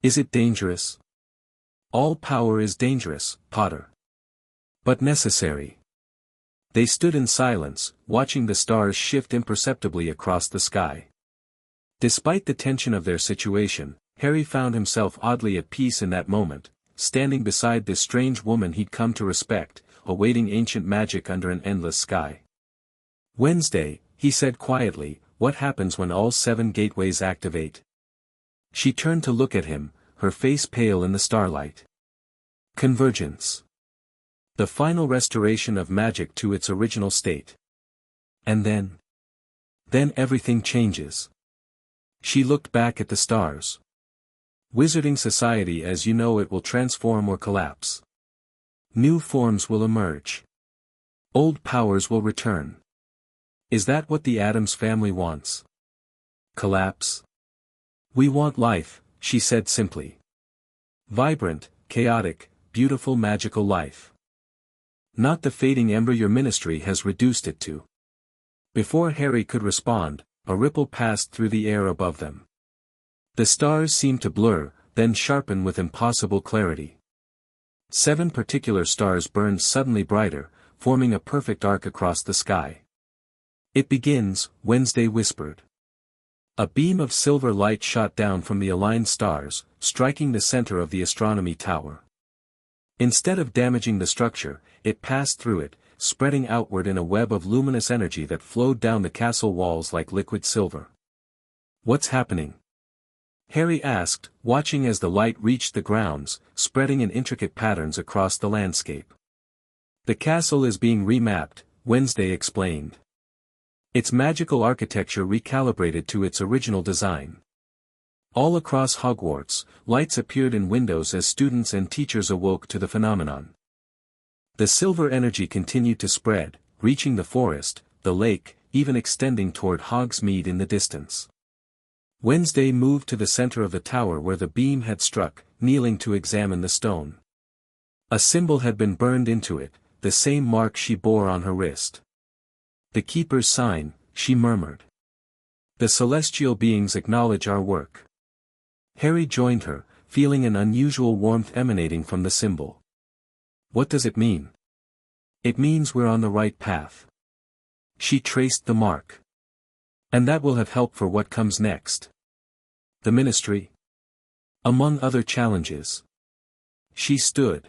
Is it dangerous? All power is dangerous, Potter. But necessary. They stood in silence, watching the stars shift imperceptibly across the sky. Despite the tension of their situation, Harry found himself oddly at peace in that moment, standing beside this strange woman he'd come to respect, awaiting ancient magic under an endless sky. Wednesday, he said quietly, what happens when all 7 gateways activate? She turned to look at him, her face pale in the starlight. Convergence. The final restoration of magic to its original state. And then? Then everything changes. She looked back at the stars. Wizarding society as you know it will transform or collapse. New forms will emerge. Old powers will return. Is that what the Addams family wants? Collapse? We want life, she said simply. Vibrant, chaotic, beautiful magical life. Not the fading ember your ministry has reduced it to. Before Harry could respond, a ripple passed through the air above them. The stars seemed to blur, then sharpen with impossible clarity. 7 particular stars burned suddenly brighter, forming a perfect arc across the sky. It begins, Wednesday whispered. A beam of silver light shot down from the aligned stars, striking the center of the astronomy tower. Instead of damaging the structure, it passed through it, spreading outward in a web of luminous energy that flowed down the castle walls like liquid silver. What's happening? Harry asked, watching as the light reached the grounds, spreading in intricate patterns across the landscape. The castle is being remapped, Wednesday explained. Its magical architecture recalibrated to its original design. All across Hogwarts, lights appeared in windows as students and teachers awoke to the phenomenon. The silver energy continued to spread, reaching the forest, the lake, even extending toward Hogsmeade in the distance. Wednesday moved to the center of the tower where the beam had struck, kneeling to examine the stone. A symbol had been burned into it, the same mark she bore on her wrist. The Keeper's sign, she murmured. The celestial beings acknowledge our work. Harry joined her, feeling an unusual warmth emanating from the symbol. What does it mean? It means we're on the right path. She traced the mark. And that will have help for what comes next. The ministry? Among other challenges. She stood.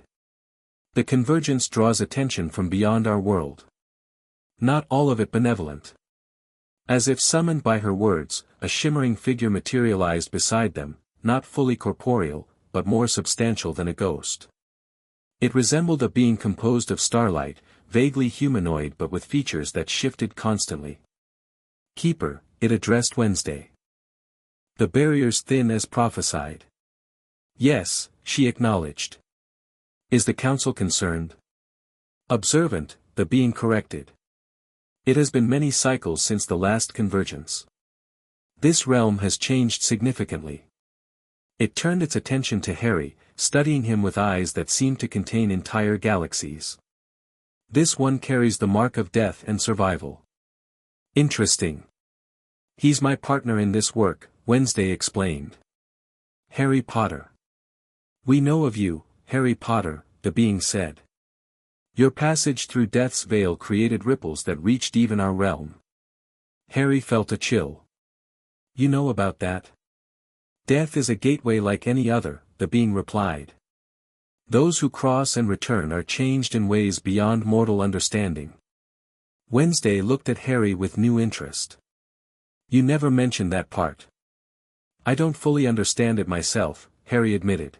The convergence draws attention from beyond our world. Not all of it benevolent. As if summoned by her words, a shimmering figure materialized beside them, not fully corporeal, but more substantial than a ghost. It resembled a being composed of starlight, vaguely humanoid but with features that shifted constantly. Keeper, it addressed Wednesday. The barriers thin as prophesied. Yes, she acknowledged. Is the council concerned? Observant, the being corrected. It has been many cycles since the last convergence. This realm has changed significantly. It turned its attention to Harry, studying him with eyes that seemed to contain entire galaxies. This one carries the mark of death and survival. Interesting. He's my partner in this work, Wednesday explained. Harry Potter. We know of you, Harry Potter, the being said. Your passage through Death's Veil created ripples that reached even our realm. Harry felt a chill. You know about that? Death is a gateway like any other, the being replied. Those who cross and return are changed in ways beyond mortal understanding. Wednesday looked at Harry with new interest. You never mentioned that part. I don't fully understand it myself, Harry admitted.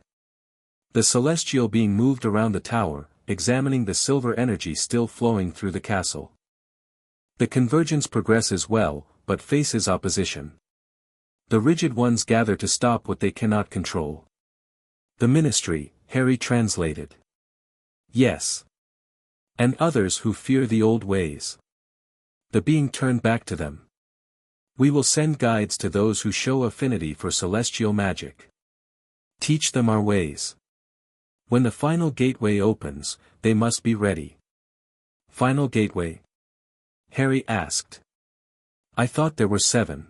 The celestial being moved around the tower, examining the silver energy still flowing through the castle. The convergence progresses well, but faces opposition. The rigid ones gather to stop what they cannot control. The ministry, Harry translated. Yes. And others who fear the old ways. The being turned back to them. We will send guides to those who show affinity for celestial magic. Teach them our ways. When the final gateway opens, they must be ready. Final gateway? Harry asked. I thought there were 7.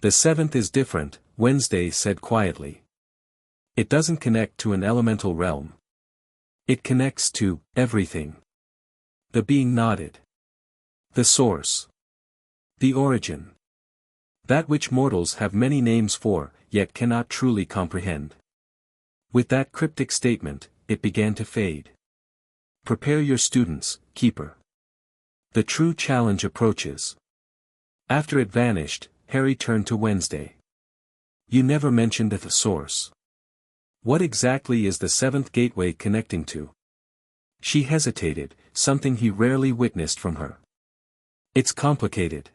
The 7th is different, Wednesday said quietly. It doesn't connect to an elemental realm. It connects to everything. The being nodded. The source. The origin. That which mortals have many names for, yet cannot truly comprehend. With that cryptic statement, it began to fade. Prepare your students, Keeper. The true challenge approaches. After it vanished, Harry turned to Wednesday. You never mentioned the source. What exactly is the 7th gateway connecting to? She hesitated, something he rarely witnessed from her. It's complicated.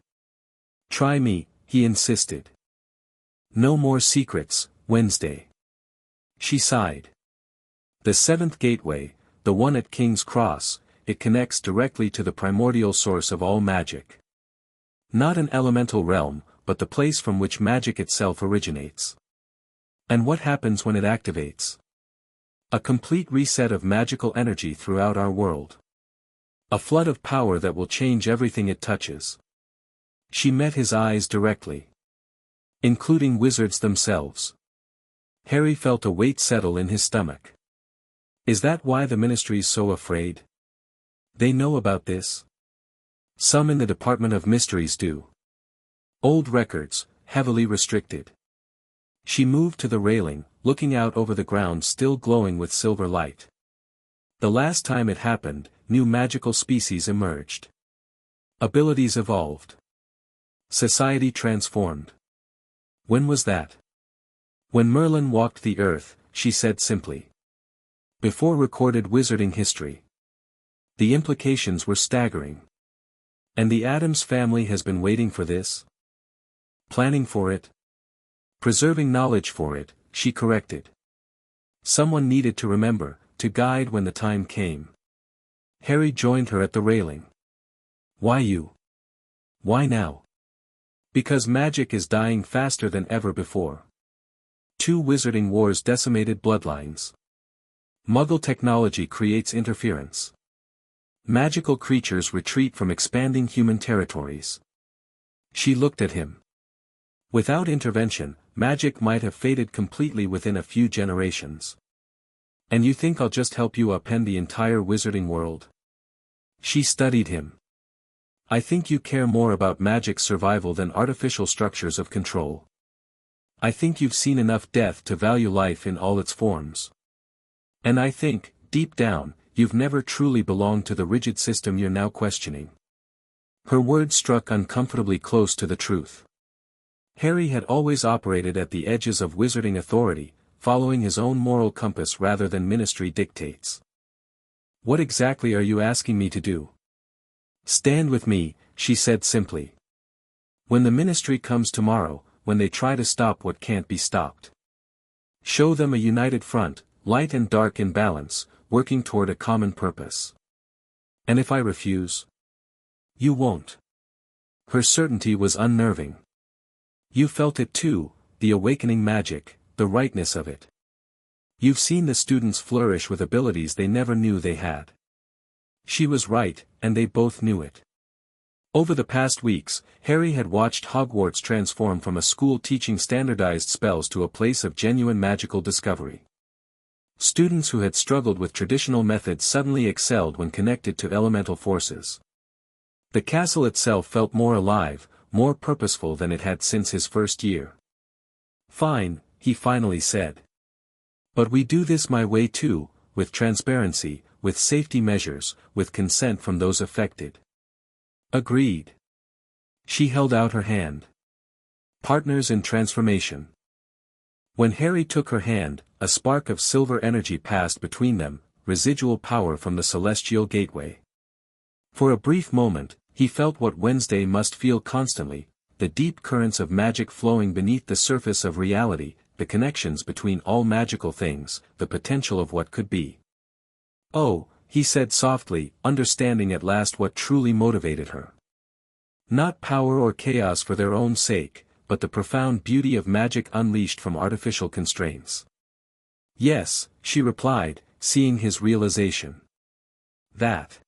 Try me, he insisted. No more secrets, Wednesday. She sighed. The 7th gateway, the one at King's Cross, it connects directly to the primordial source of all magic. Not an elemental realm, but the place from which magic itself originates. And what happens when it activates? A complete reset of magical energy throughout our world. A flood of power that will change everything it touches. She met his eyes directly. Including wizards themselves. Harry felt a weight settle in his stomach. Is that why the ministry's so afraid? They know about this? Some in the Department of Mysteries do. Old records, heavily restricted. She moved to the railing, looking out over the ground still glowing with silver light. The last time it happened, new magical species emerged. Abilities evolved. Society transformed. When was that? When Merlin walked the earth, she said simply. Before recorded wizarding history. The implications were staggering. And the Addams family has been waiting for this? Planning for it? Preserving knowledge for it, she corrected. Someone needed to remember, to guide when the time came. Harry joined her at the railing. Why you? Why now? Because magic is dying faster than ever before. 2 wizarding wars decimated bloodlines. Muggle technology creates interference. Magical creatures retreat from expanding human territories. She looked at him. Without intervention, magic might have faded completely within a few generations. And you think I'll just help you upend the entire wizarding world? She studied him. I think you care more about magic's survival than artificial structures of control. I think you've seen enough death to value life in all its forms. And I think, deep down, you've never truly belonged to the rigid system you're now questioning. Her words struck uncomfortably close to the truth. Harry had always operated at the edges of wizarding authority, following his own moral compass rather than ministry dictates. What exactly are you asking me to do? Stand with me, she said simply. When the ministry comes tomorrow, when they try to stop what can't be stopped. Show them a united front, light and dark in balance, working toward a common purpose. And if I refuse? You won't. Her certainty was unnerving. You felt it too, the awakening magic, the rightness of it. You've seen the students flourish with abilities they never knew they had. She was right, and they both knew it. Over the past weeks, Harry had watched Hogwarts transform from a school teaching standardized spells to a place of genuine magical discovery. Students who had struggled with traditional methods suddenly excelled when connected to elemental forces. The castle itself felt more alive, more purposeful than it had since his first year. "Fine," he finally said. "But we do this my way too, with transparency, with safety measures, with consent from those affected." "Agreed." She held out her hand. "Partners in transformation." When Harry took her hand, a spark of silver energy passed between them, residual power from the celestial gateway. For a brief moment, he felt what Wednesday must feel constantly, the deep currents of magic flowing beneath the surface of reality, the connections between all magical things, the potential of what could be. "Oh," he said softly, understanding at last what truly motivated her. Not power or chaos for their own sake, but the profound beauty of magic unleashed from artificial constraints. "Yes," she replied, seeing his realization. That.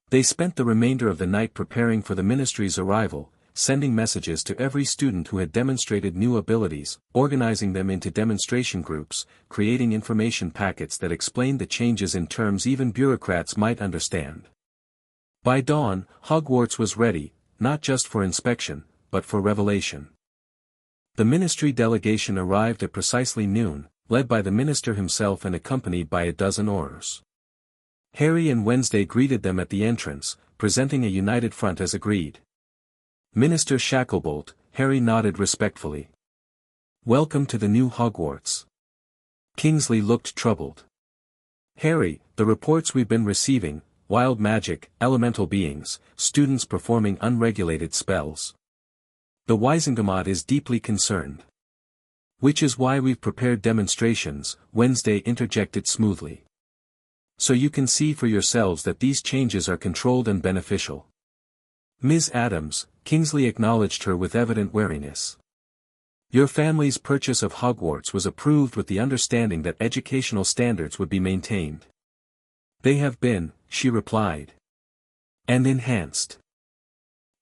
They spent the remainder of the night preparing for the ministry's arrival, sending messages to every student who had demonstrated new abilities, organizing them into demonstration groups, creating information packets that explained the changes in terms even bureaucrats might understand. By dawn, Hogwarts was ready, not just for inspection, but for revelation. The ministry delegation arrived at precisely noon, led by the minister himself and accompanied by a dozen aurors. Harry and Wednesday greeted them at the entrance, presenting a united front as agreed. "Minister Shacklebolt," Harry nodded respectfully. "Welcome to the new Hogwarts." Kingsley looked troubled. "Harry, the reports we've been receiving, wild magic, elemental beings, students performing unregulated spells. The Wizengamot is deeply concerned." "Which is why we've prepared demonstrations," Wednesday interjected smoothly. "So you can see for yourselves that these changes are controlled and beneficial." "Ms. Addams," Kingsley acknowledged her with evident wariness. "Your family's purchase of Hogwarts was approved with the understanding that educational standards would be maintained." "They have been," she replied. "And enhanced."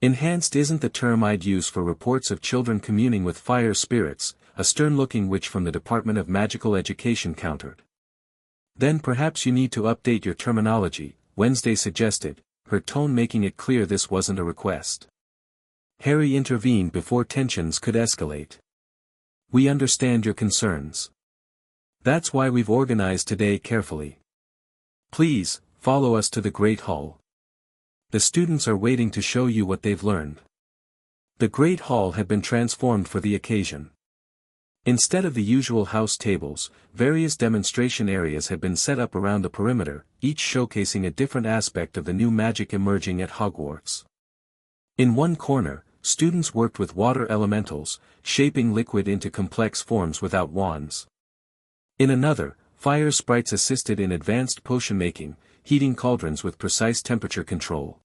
"Enhanced isn't the term I'd use for reports of children communing with fire spirits," a stern-looking witch from the Department of Magical Education countered. "Then perhaps you need to update your terminology," Wednesday suggested, her tone making it clear this wasn't a request. Harry intervened before tensions could escalate. "We understand your concerns. That's why we've organized today carefully. Please, follow us to the Great Hall. The students are waiting to show you what they've learned." The Great Hall had been transformed for the occasion. Instead of the usual house tables, various demonstration areas had been set up around the perimeter, each showcasing a different aspect of the new magic emerging at Hogwarts. In one corner, students worked with water elementals, shaping liquid into complex forms without wands. In another, fire sprites assisted in advanced potion-making, heating cauldrons with precise temperature control.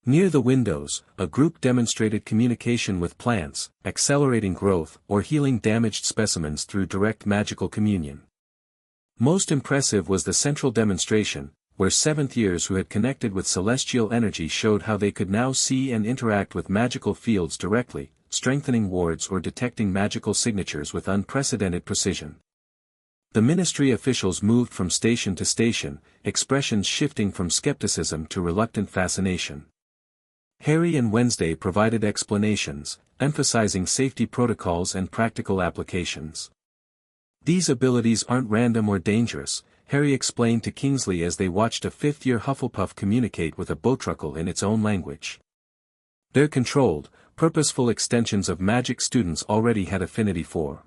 Near the windows, a group demonstrated communication with plants, accelerating growth, or healing damaged specimens through direct magical communion. Most impressive was the central demonstration, where seventh years who had connected with celestial energy showed how they could now see and interact with magical fields directly, strengthening wards or detecting magical signatures with unprecedented precision. The ministry officials moved from station to station, expressions shifting from skepticism to reluctant fascination. Harry and Wednesday provided explanations, emphasizing safety protocols and practical applications. "These abilities aren't random or dangerous," Harry explained to Kingsley as they watched a fifth-year Hufflepuff communicate with a Botruckle in its own language. "They're controlled, purposeful extensions of magic students already had affinity for."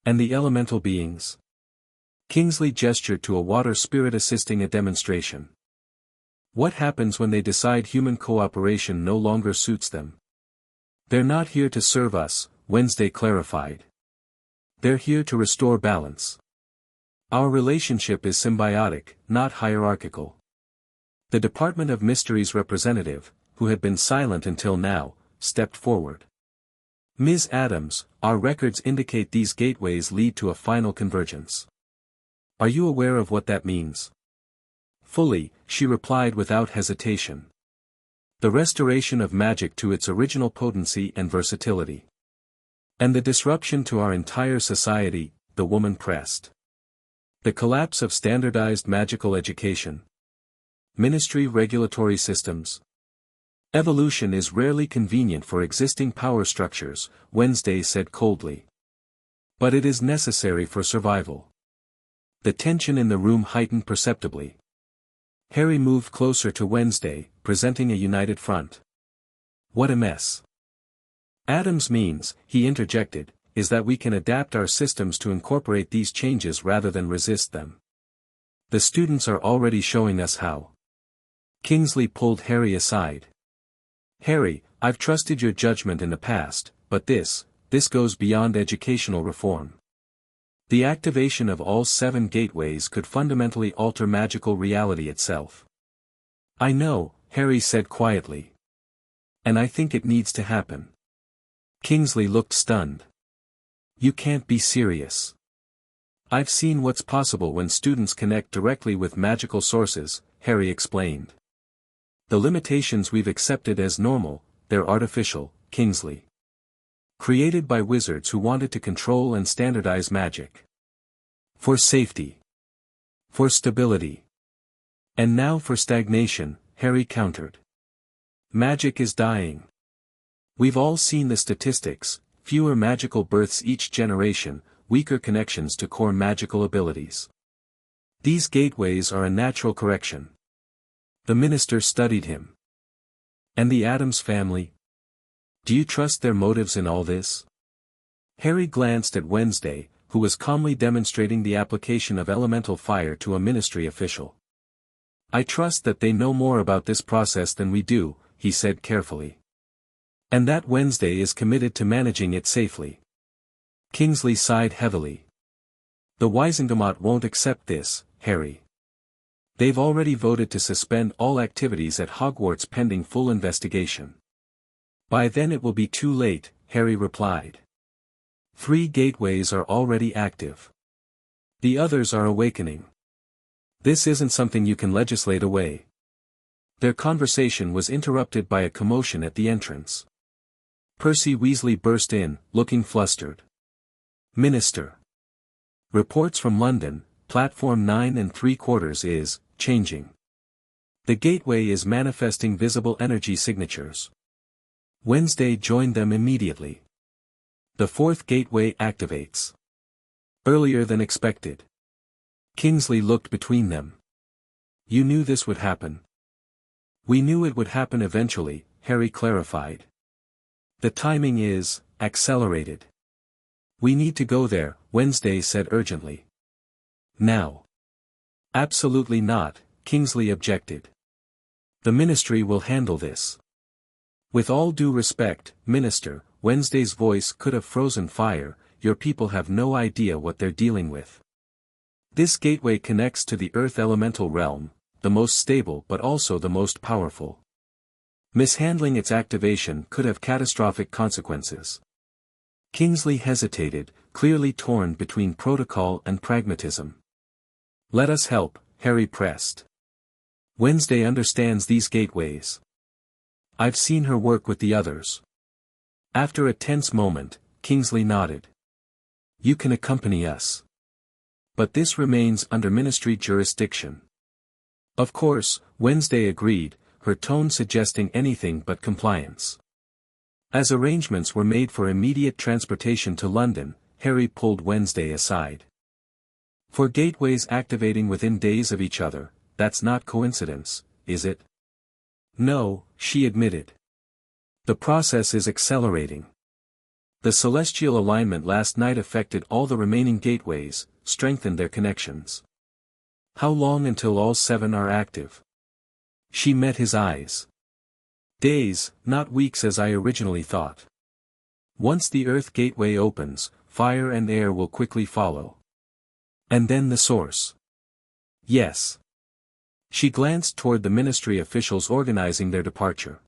"And the elemental beings?" Kingsley gestured to a water spirit assisting a demonstration. "What happens when they decide human cooperation no longer suits them?" "They're not here to serve us," Wednesday clarified. "They're here to restore balance. Our relationship is symbiotic, not hierarchical." The Department of Mysteries representative, who had been silent until now, stepped forward. "Ms. Addams, our records indicate these gateways lead to a final convergence. Are you aware of what that means?" "Fully," she replied without hesitation. The restoration of magic to its original potency and versatility. And the disruption to our entire society, the woman pressed. The collapse of standardized magical education. Ministry regulatory systems. Evolution is rarely convenient for existing power structures, Wednesday said coldly. But it is necessary for survival. The tension in the room heightened perceptibly. Harry moved closer to Wednesday, presenting a united front. What a mess. Addams means, he interjected, is that we can adapt our systems to incorporate these changes rather than resist them. The students are already showing us how. Kingsley pulled Harry aside. Harry, I've trusted your judgment in the past, but this goes beyond educational reform. The activation of all 7 gateways could fundamentally alter magical reality itself. I know, Harry said quietly. And I think it needs to happen. Kingsley looked stunned. You can't be serious. I've seen what's possible when students connect directly with magical sources, Harry explained. The limitations we've accepted as normal, they're artificial, Kingsley. Created by wizards who wanted to control and standardize magic. For safety. For stability. And now for stagnation, Harry countered. Magic is dying. We've all seen the statistics, fewer magical births each generation, weaker connections to core magical abilities. These gateways are a natural correction. The minister studied him. And the Addams family? Do you trust their motives in all this? Harry glanced at Wednesday, who was calmly demonstrating the application of elemental fire to a ministry official. I trust that they know more about this process than we do, he said carefully. And that Wednesday is committed to managing it safely. Kingsley sighed heavily. The Wisengamot won't accept this, Harry. They've already voted to suspend all activities at Hogwarts pending full investigation. By then it will be too late, Harry replied. 3 gateways are already active. The others are awakening. This isn't something you can legislate away. Their conversation was interrupted by a commotion at the entrance. Percy Weasley burst in, looking flustered. Minister. Reports from London, platform 9 3/4 is changing. The gateway is manifesting visible energy signatures. Wednesday joined them immediately. The 4th gateway activates. Earlier than expected. Kingsley looked between them. You knew this would happen. We knew it would happen eventually, Harry clarified. The timing is accelerated. We need to go there, Wednesday said urgently. Now. Absolutely not, Kingsley objected. The ministry will handle this. With all due respect, Minister, Wednesday's voice could have frozen fire, your people have no idea what they're dealing with. This gateway connects to the Earth elemental realm, the most stable but also the most powerful. Mishandling its activation could have catastrophic consequences. Kingsley hesitated, clearly torn between protocol and pragmatism. Let us help, Harry pressed. Wednesday understands these gateways. I've seen her work with the others. After a tense moment, Kingsley nodded. You can accompany us. But this remains under ministry jurisdiction. Of course, Wednesday agreed, her tone suggesting anything but compliance. As arrangements were made for immediate transportation to London, Harry pulled Wednesday aside. For gateways activating within days of each other, that's not coincidence, is it? No, she admitted. The process is accelerating. The celestial alignment last night affected all the remaining gateways, strengthened their connections. How long until all 7 are active? She met his eyes. Days, not weeks as I originally thought. Once the Earth gateway opens, fire and air will quickly follow. And then the source. Yes. She glanced toward the ministry officials organizing their departure.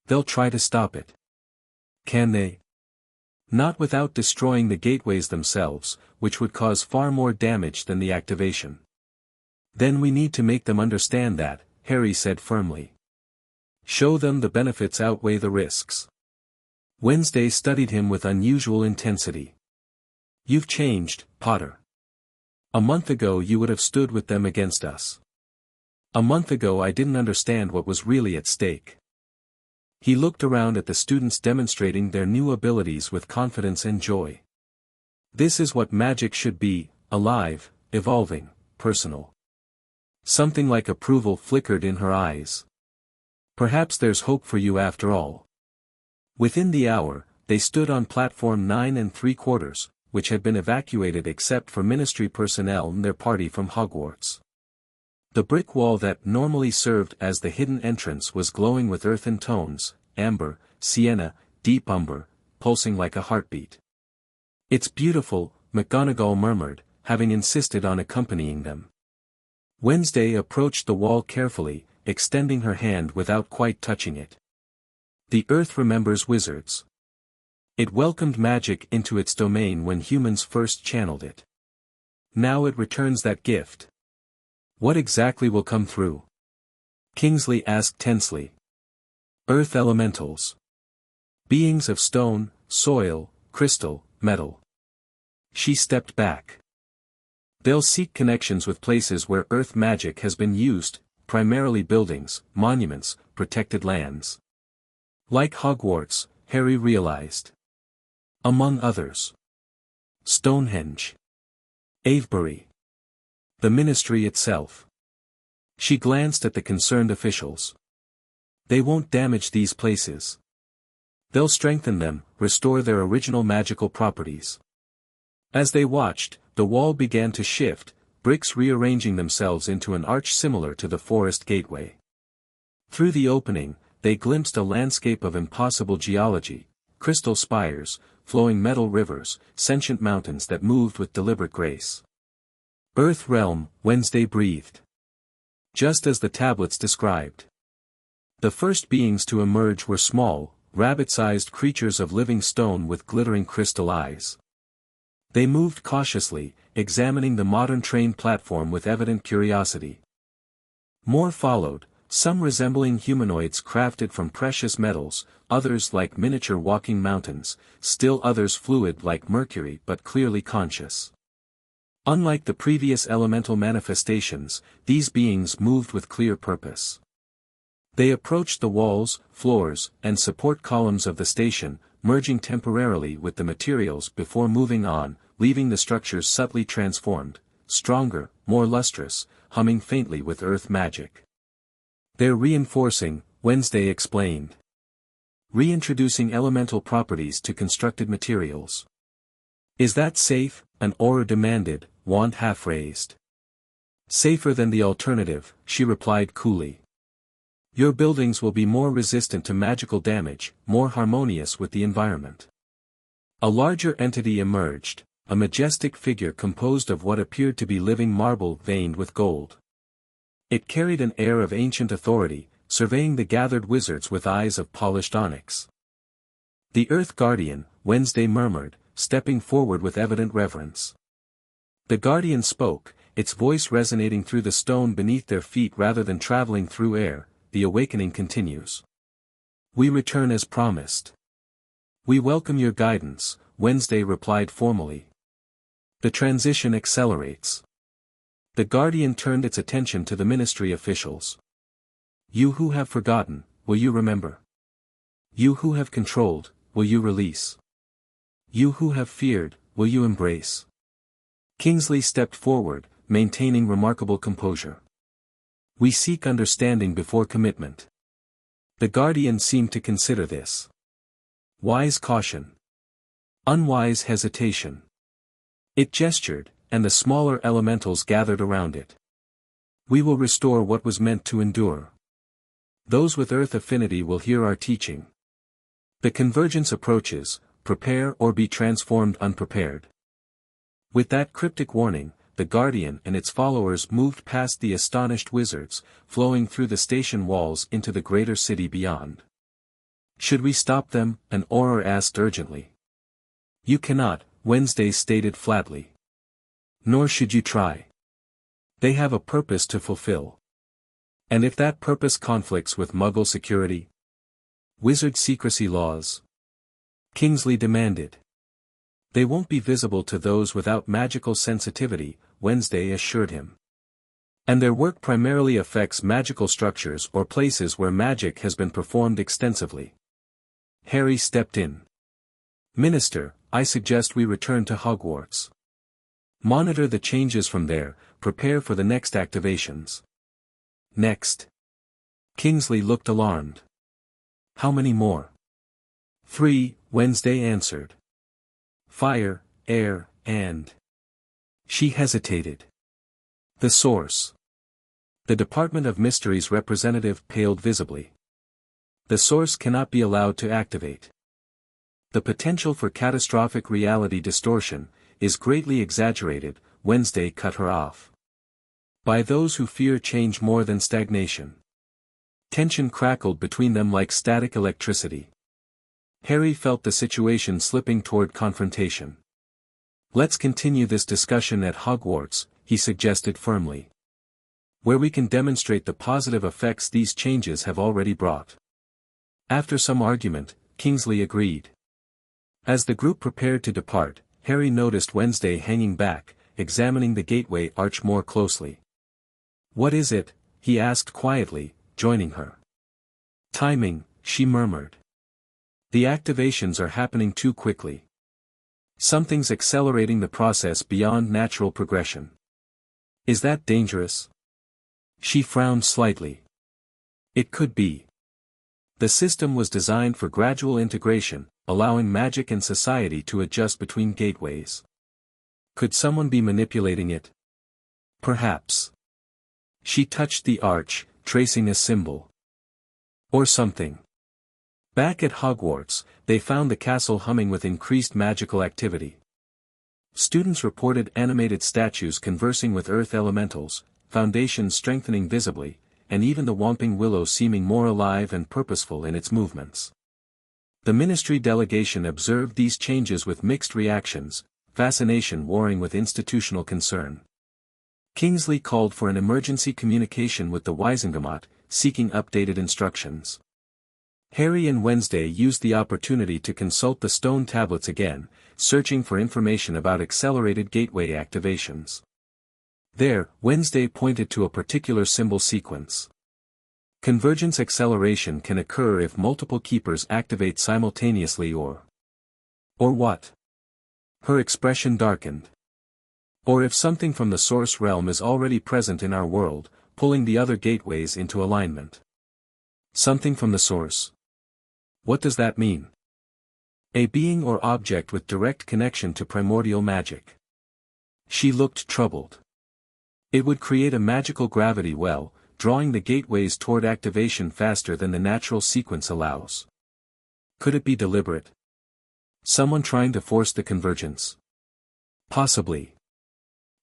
They'll try to stop it. Can they? Not without destroying the gateways themselves, which would cause far more damage than the activation. Then we need to make them understand that, Harry said firmly. Show them the benefits outweigh the risks. Wednesday studied him with unusual intensity. You've changed, Potter. A month ago you would have stood with them against us. A month ago I didn't understand what was really at stake. He looked around at the students demonstrating their new abilities with confidence and joy. This is what magic should be, alive, evolving, personal. Something like approval flickered in her eyes. Perhaps there's hope for you after all. Within the hour, they stood on platform 9 3/4, which had been evacuated except for ministry personnel and their party from Hogwarts. The brick wall that normally served as the hidden entrance was glowing with earthen tones, amber, sienna, deep umber, pulsing like a heartbeat. It's beautiful, McGonagall murmured, having insisted on accompanying them. Wednesday approached the wall carefully, extending her hand without quite touching it. The earth remembers wizards. It welcomed magic into its domain when humans first channeled it. Now it returns that gift. What exactly will come through? Kingsley asked tensely. Earth elementals. Beings of stone, soil, crystal, metal. She stepped back. They'll seek connections with places where earth magic has been used, primarily buildings, monuments, protected lands. Like Hogwarts, Harry realized. Among others. Stonehenge. Avebury. The ministry itself. She glanced at the concerned officials. They won't damage these places. They'll strengthen them, restore their original magical properties. As they watched, the wall began to shift, bricks rearranging themselves into an arch similar to the forest gateway. Through the opening, they glimpsed a landscape of impossible geology, crystal spires, flowing metal rivers, sentient mountains that moved with deliberate grace. Earth realm, Wednesday breathed. Just as the tablets described. The first beings to emerge were small, rabbit-sized creatures of living stone with glittering crystal eyes. They moved cautiously, examining the modern train platform with evident curiosity. More followed, some resembling humanoids crafted from precious metals, others like miniature walking mountains, still others fluid like mercury but clearly conscious. Unlike the previous elemental manifestations, these beings moved with clear purpose. They approached the walls, floors, and support columns of the station, merging temporarily with the materials before moving on, leaving the structures subtly transformed, stronger, more lustrous, humming faintly with earth magic. They're reinforcing, Wednesday explained. Reintroducing elemental properties to constructed materials. Is that safe? An aura demanded, wand half raised. Safer than the alternative, she replied coolly. Your buildings will be more resistant to magical damage, more harmonious with the environment. A larger entity emerged, a majestic figure composed of what appeared to be living marble veined with gold. It carried an air of ancient authority, surveying the gathered wizards with eyes of polished onyx. The Earth Guardian, Wednesday murmured, stepping forward with evident reverence. The Guardian spoke, its voice resonating through the stone beneath their feet rather than traveling through air. The awakening continues. We return as promised. We welcome your guidance, Wednesday replied formally. The transition accelerates. The Guardian turned its attention to the ministry officials. You who have forgotten, will you remember? You who have controlled, will you release? You who have feared, will you embrace? Kingsley stepped forward, maintaining remarkable composure. We seek understanding before commitment. The Guardian seemed to consider this. Wise caution. Unwise hesitation. It gestured, and the smaller elementals gathered around it. We will restore what was meant to endure. Those with earth affinity will hear our teaching. The convergence approaches, prepare or be transformed unprepared. With that cryptic warning, the Guardian and its followers moved past the astonished wizards, flowing through the station walls into the greater city beyond. Should we stop them? An auror asked urgently. You cannot, Wednesday stated flatly. Nor should you try. They have a purpose to fulfill. And if that purpose conflicts with Muggle security? Wizard secrecy laws? Kingsley demanded. They won't be visible to those without magical sensitivity, Wednesday assured him. And their work primarily affects magical structures or places where magic has been performed extensively. Harry stepped in. Minister, I suggest we return to Hogwarts. Monitor the changes from there, prepare for the next activations. Next. Kingsley looked alarmed. How many more? 3, Wednesday answered. Fire, air, and... She hesitated. The source. The Department of Mysteries representative paled visibly. The source cannot be allowed to activate. The potential for catastrophic reality distortion is greatly exaggerated, Wednesday cut her off. By those who fear change more than stagnation. Tension crackled between them like static electricity. Harry felt the situation slipping toward confrontation. Let's continue this discussion at Hogwarts, he suggested firmly. Where we can demonstrate the positive effects these changes have already brought. After some argument, Kingsley agreed. As the group prepared to depart, Harry noticed Wednesday hanging back, examining the gateway arch more closely. What is it? He asked quietly, joining her. Timing, she murmured. The activations are happening too quickly. Something's accelerating the process beyond natural progression. Is that dangerous? She frowned slightly. It could be. The system was designed for gradual integration, allowing magic and society to adjust between gateways. Could someone be manipulating it? Perhaps. She touched the arch, tracing a symbol. Or something. Back at Hogwarts, they found the castle humming with increased magical activity. Students reported animated statues conversing with earth elementals, foundations strengthening visibly, and even the Whomping Willow seeming more alive and purposeful in its movements. The ministry delegation observed these changes with mixed reactions, fascination warring with institutional concern. Kingsley called for an emergency communication with the Wizengamot, seeking updated instructions. Harry and Wednesday used the opportunity to consult the stone tablets again, searching for information about accelerated gateway activations. There, Wednesday pointed to a particular symbol sequence. Convergence acceleration can occur if multiple keepers activate simultaneously or what? Her expression darkened. Or if something from the source realm is already present in our world, pulling the other gateways into alignment. Something from the source. What does that mean? A being or object with direct connection to primordial magic. She looked troubled. It would create a magical gravity well, drawing the gateways toward activation faster than the natural sequence allows. Could it be deliberate? Someone trying to force the convergence? Possibly.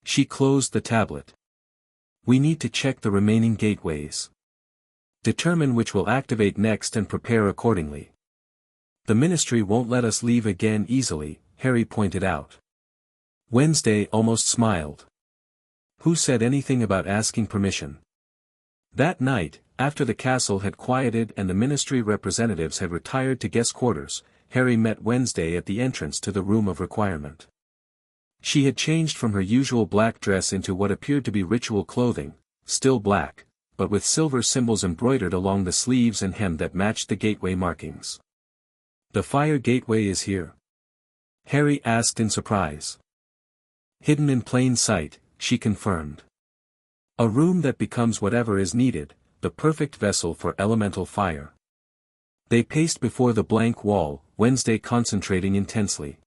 She closed the tablet. We need to check the remaining gateways. Determine which will activate next and prepare accordingly. The ministry won't let us leave again easily, Harry pointed out. Wednesday almost smiled. Who said anything about asking permission? That night, after the castle had quieted and the ministry representatives had retired to guest quarters, Harry met Wednesday at the entrance to the room of requirement. She had changed from her usual black dress into what appeared to be ritual clothing, still black, but with silver symbols embroidered along the sleeves and hem that matched the gateway markings. The fire gateway is here? Harry asked in surprise. Hidden in plain sight, she confirmed. A room that becomes whatever is needed, the perfect vessel for elemental fire. They paced before the blank wall, Wednesday concentrating intensely.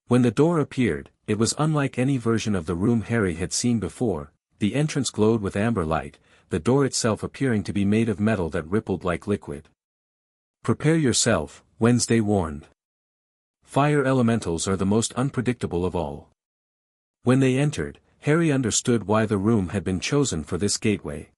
When the door appeared, it was unlike any version of the room Harry had seen before. The entrance glowed with amber light, the door itself appearing to be made of metal that rippled like liquid. Prepare yourself, Wednesday warned. Fire elementals are the most unpredictable of all. When they entered, Harry understood why the room had been chosen for this gateway.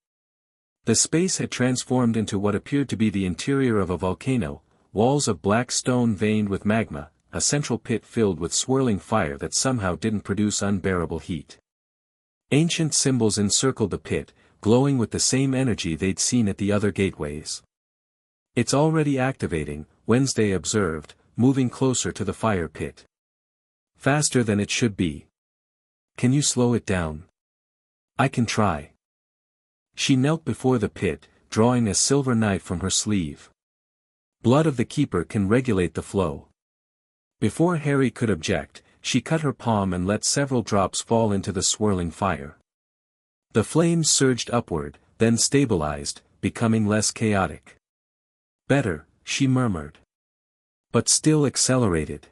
The space had transformed into what appeared to be the interior of a volcano, walls of black stone veined with magma, a central pit filled with swirling fire that somehow didn't produce unbearable heat. Ancient symbols encircled the pit, glowing with the same energy they'd seen at the other gateways. "It's already activating," Wednesday observed, moving closer to the fire pit. "Faster than it should be. Can you slow it down?" "I can try." She knelt before the pit, drawing a silver knife from her sleeve. "Blood of the keeper can regulate the flow." Before Harry could object, she cut her palm and let several drops fall into the swirling fire. The flames surged upward, then stabilized, becoming less chaotic. "Better," she murmured. But still accelerated.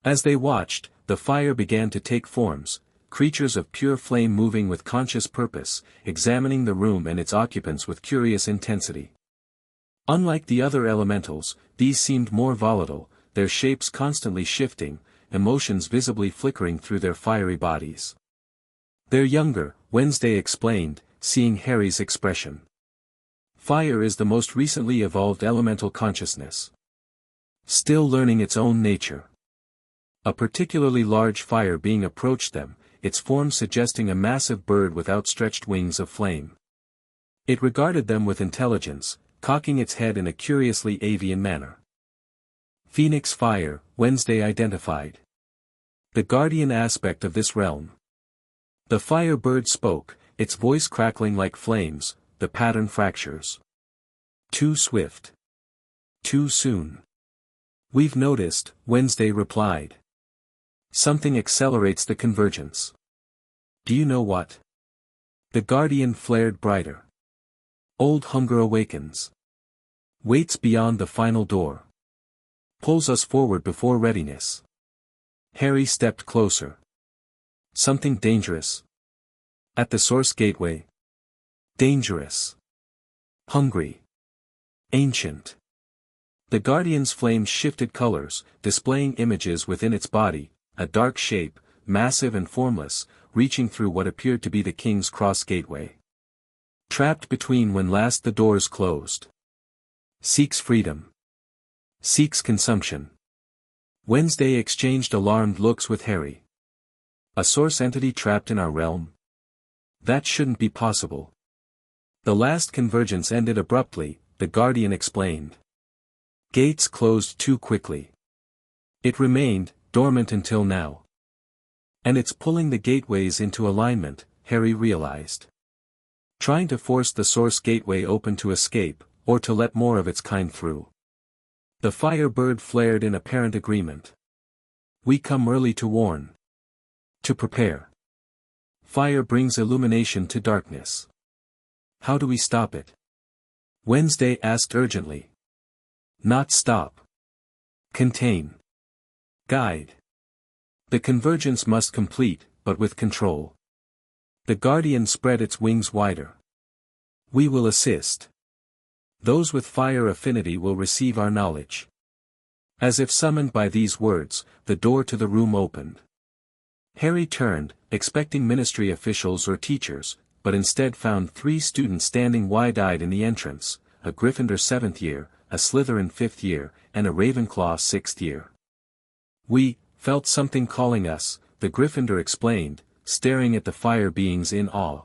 As they watched, the fire began to take forms, creatures of pure flame moving with conscious purpose, examining the room and its occupants with curious intensity. Unlike the other elementals, these seemed more volatile, their shapes constantly shifting, emotions visibly flickering through their fiery bodies. "They're younger," Wednesday explained, seeing Harry's expression. "Fire is the most recently evolved elemental consciousness. Still learning its own nature." A particularly large fire being approached them, its form suggesting a massive bird with outstretched wings of flame. It regarded them with intelligence, cocking its head in a curiously avian manner. "Phoenix fire," Wednesday identified. "The guardian aspect of this realm." The fire bird spoke, its voice crackling like flames, the pattern fractures. "Too swift. Too soon." "We've noticed," Wednesday replied. "Something accelerates the convergence." "Do you know what?" The guardian flared brighter. "Old hunger awakens. Waits beyond the final door. Pulls us forward before readiness." Harry stepped closer. "Something dangerous?" "At the source gateway." "Dangerous. Hungry. Ancient." The guardian's flames shifted colors, displaying images within its body, a dark shape, massive and formless, reaching through what appeared to be the King's Cross gateway. "Trapped between when last the doors closed. Seeks freedom. Seeks consumption." Wednesday exchanged alarmed looks with Harry. "A source entity trapped in our realm? That shouldn't be possible." "The last convergence ended abruptly," the Guardian explained. "Gates closed too quickly. It remained dormant until now. And it's pulling the gateways into alignment," Harry realized. "Trying to force the source gateway open to escape, or to let more of its kind through." The fire bird flared in apparent agreement. "We come early to warn. To prepare. Fire brings illumination to darkness. How do we stop it?" Wednesday asked urgently. "Not stop. Contain. Guide. The convergence must complete, but with control." The Guardian spread its wings wider. "We will assist. Those with fire affinity will receive our knowledge." As if summoned by these words, the door to the room opened. Harry turned, expecting ministry officials or teachers, but instead found 3 students standing wide-eyed in the entrance, a Gryffindor 7th year, a Slytherin 5th year, and a Ravenclaw 6th year. "We felt something calling us," the Gryffindor explained, staring at the fire beings in awe.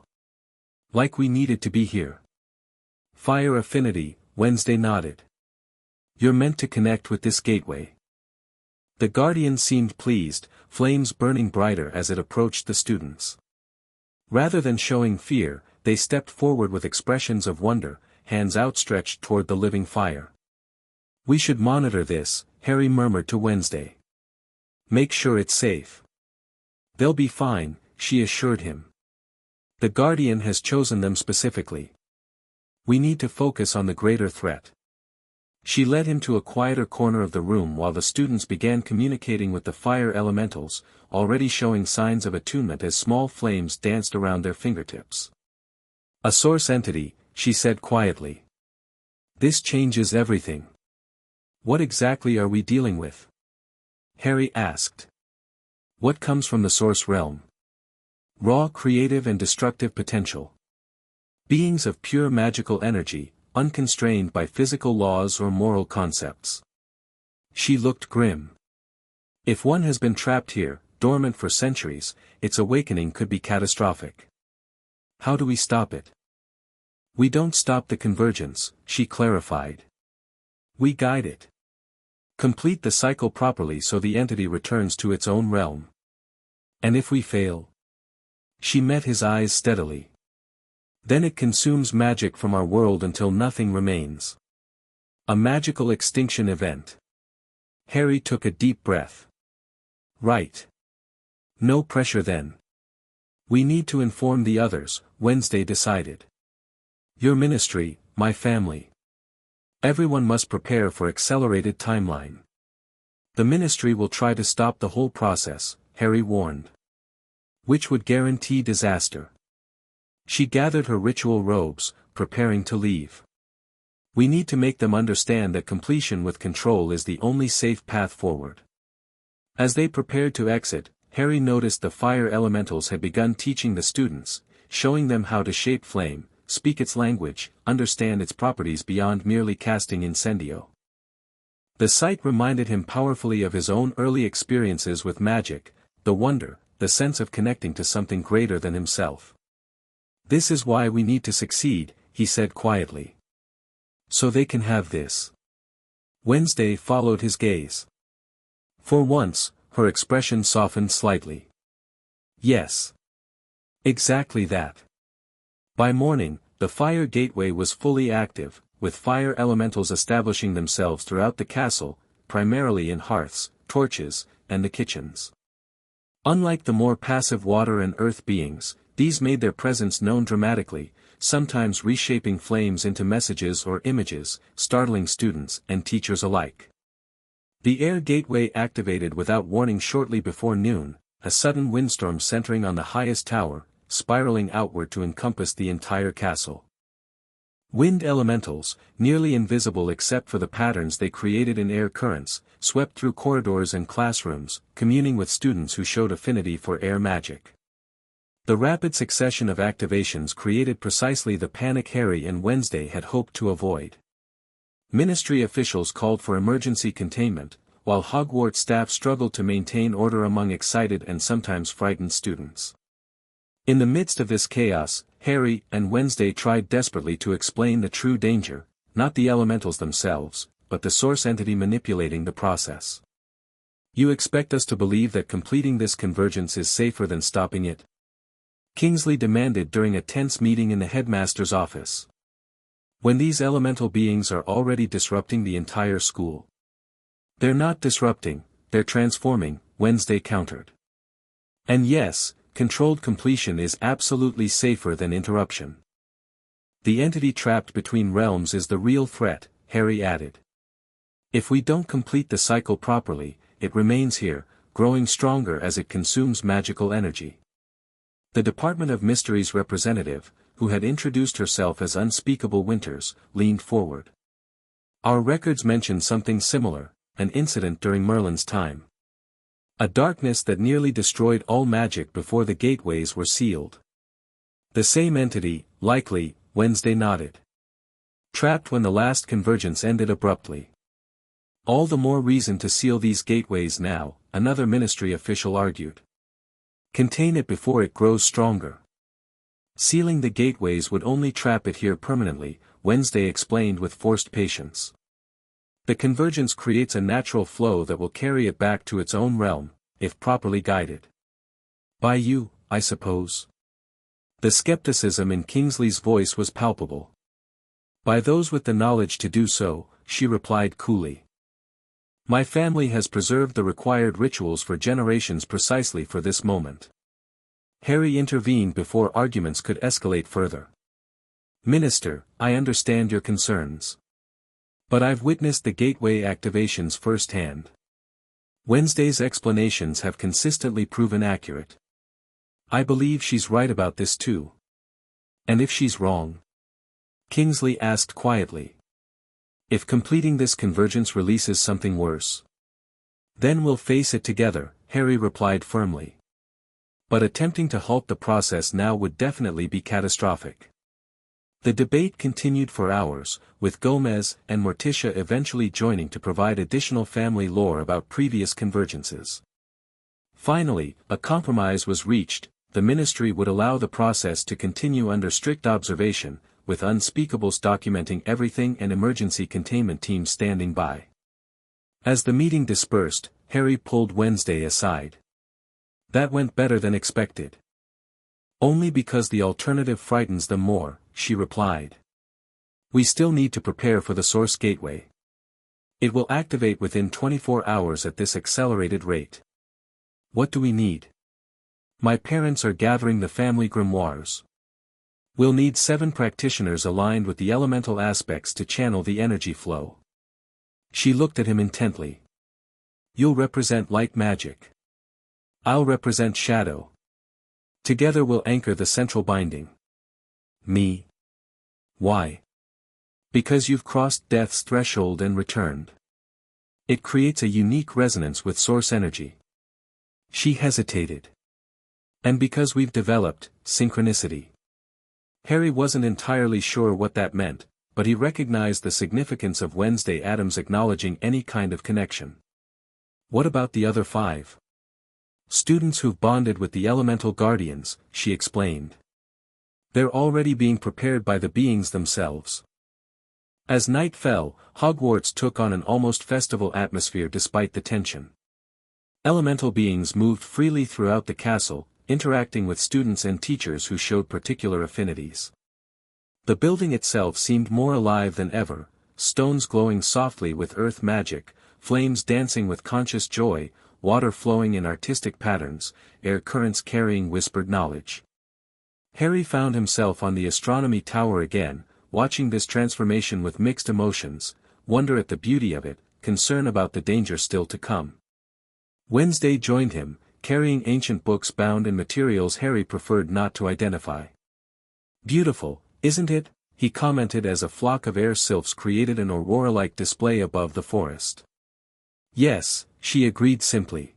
"Like we needed to be here." "Fire affinity," Wednesday nodded. "You're meant to connect with this gateway." The Guardian seemed pleased, flames burning brighter as it approached the students. Rather than showing fear, they stepped forward with expressions of wonder, hands outstretched toward the living fire. "We should monitor this," Harry murmured to Wednesday. "Make sure it's safe." "They'll be fine," she assured him. "The Guardian has chosen them specifically. We need to focus on the greater threat." She led him to a quieter corner of the room while the students began communicating with the fire elementals, already showing signs of attunement as small flames danced around their fingertips. "A source entity," she said quietly. "This changes everything." "What exactly are we dealing with?" Harry asked. "What comes from the source realm?" "Raw creative and destructive potential. Beings of pure magical energy, unconstrained by physical laws or moral concepts." She looked grim. "If one has been trapped here, dormant for centuries, its awakening could be catastrophic. How do we stop it?" We don't stop the convergence, she clarified. We guide it. Complete the cycle properly so the entity returns to its own realm. And if we fail? She met his eyes steadily. Then it consumes magic from our world until nothing remains. A magical extinction event. Harry took a deep breath. Right. No pressure then. We need to inform the others, Wednesday decided. Your ministry, my family. Everyone must prepare for accelerated timeline. The ministry will try to stop the whole process, Harry warned. Which would guarantee disaster. She gathered her ritual robes, preparing to leave. We need to make them understand that completion with control is the only safe path forward. As they prepared to exit, Harry noticed the fire elementals had begun teaching the students, showing them how to shape flame, speak its language, understand its properties beyond merely casting incendio. The sight reminded him powerfully of his own early experiences with magic, the wonder, the sense of connecting to something greater than himself. This is why we need to succeed, he said quietly. So they can have this. Wednesday followed his gaze. For once, her expression softened slightly. Yes. Exactly that. By morning, the fire gateway was fully active, with fire elementals establishing themselves throughout the castle, primarily in hearths, torches, and the kitchens. Unlike the more passive water and earth beings, these made their presence known dramatically, sometimes reshaping flames into messages or images, startling students and teachers alike. The air gateway activated without warning shortly before noon, a sudden windstorm centering on the highest tower, spiraling outward to encompass the entire castle. Wind elementals, nearly invisible except for the patterns they created in air currents, swept through corridors and classrooms, communing with students who showed affinity for air magic. The rapid succession of activations created precisely the panic Harry and Wednesday had hoped to avoid. Ministry officials called for emergency containment, while Hogwarts staff struggled to maintain order among excited and sometimes frightened students. In the midst of this chaos, Harry and Wednesday tried desperately to explain the true danger, not the elementals themselves, but the source entity manipulating the process. You expect us to believe that completing this convergence is safer than stopping it? Kingsley demanded during a tense meeting in the headmaster's office. When these elemental beings are already disrupting the entire school. They're not disrupting, they're transforming, Wednesday countered. And yes, controlled completion is absolutely safer than interruption. The entity trapped between realms is the real threat, Harry added. If we don't complete the cycle properly, it remains here, growing stronger as it consumes magical energy. The Department of Mysteries representative, who had introduced herself as Unspeakable Winters, leaned forward. Our records mention something similar, an incident during Merlin's time. A darkness that nearly destroyed all magic before the gateways were sealed. The same entity, likely, Wednesday nodded. Trapped when the last convergence ended abruptly. All the more reason to seal these gateways now, another ministry official argued. Contain it before it grows stronger. Sealing the gateways would only trap it here permanently, Wednesday explained with forced patience. The convergence creates a natural flow that will carry it back to its own realm, if properly guided. By you, I suppose. The skepticism in Kingsley's voice was palpable. By those with the knowledge to do so, she replied coolly. My family has preserved the required rituals for generations precisely for this moment. Harry intervened before arguments could escalate further. Minister, I understand your concerns. But I've witnessed the gateway activations firsthand. Wednesday's explanations have consistently proven accurate. I believe she's right about this too. And if she's wrong? Kingsley asked quietly. If completing this convergence releases something worse. Then we'll face it together, Harry replied firmly. But attempting to halt the process now would definitely be catastrophic. The debate continued for hours, with Gomez and Morticia eventually joining to provide additional family lore about previous convergences. Finally, a compromise was reached. The ministry would allow the process to continue under strict observation, with unspeakables documenting everything and emergency containment teams standing by. As the meeting dispersed, Harry pulled Wednesday aside. "That went better than expected." "Only because the alternative frightens them more," she replied. "We still need to prepare for the Source Gateway. It will activate within 24 hours at this accelerated rate." "What do we need?" "My parents are gathering the family grimoires. We'll need 7 practitioners aligned with the elemental aspects to channel the energy flow." She looked at him intently. "You'll represent light magic. I'll represent shadow. Together we'll anchor the central binding." "Me? Why?" "Because you've crossed death's threshold and returned. It creates a unique resonance with source energy." She hesitated. "And because we've developed synchronicity." Harry wasn't entirely sure what that meant, but he recognized the significance of Wednesday Addams acknowledging any kind of connection. "What about the other 5? "Students who've bonded with the elemental guardians," she explained. "They're already being prepared by the beings themselves." As night fell, Hogwarts took on an almost festival atmosphere despite the tension. Elemental beings moved freely throughout the castle, interacting with students and teachers who showed particular affinities. The building itself seemed more alive than ever, stones glowing softly with earth magic, flames dancing with conscious joy, water flowing in artistic patterns, air currents carrying whispered knowledge. Harry found himself on the astronomy tower again, watching this transformation with mixed emotions, wonder at the beauty of it, concern about the danger still to come. Wednesday joined him, carrying ancient books bound in materials Harry preferred not to identify. "Beautiful, isn't it?" he commented as a flock of air sylphs created an aurora-like display above the forest. "Yes," she agreed simply.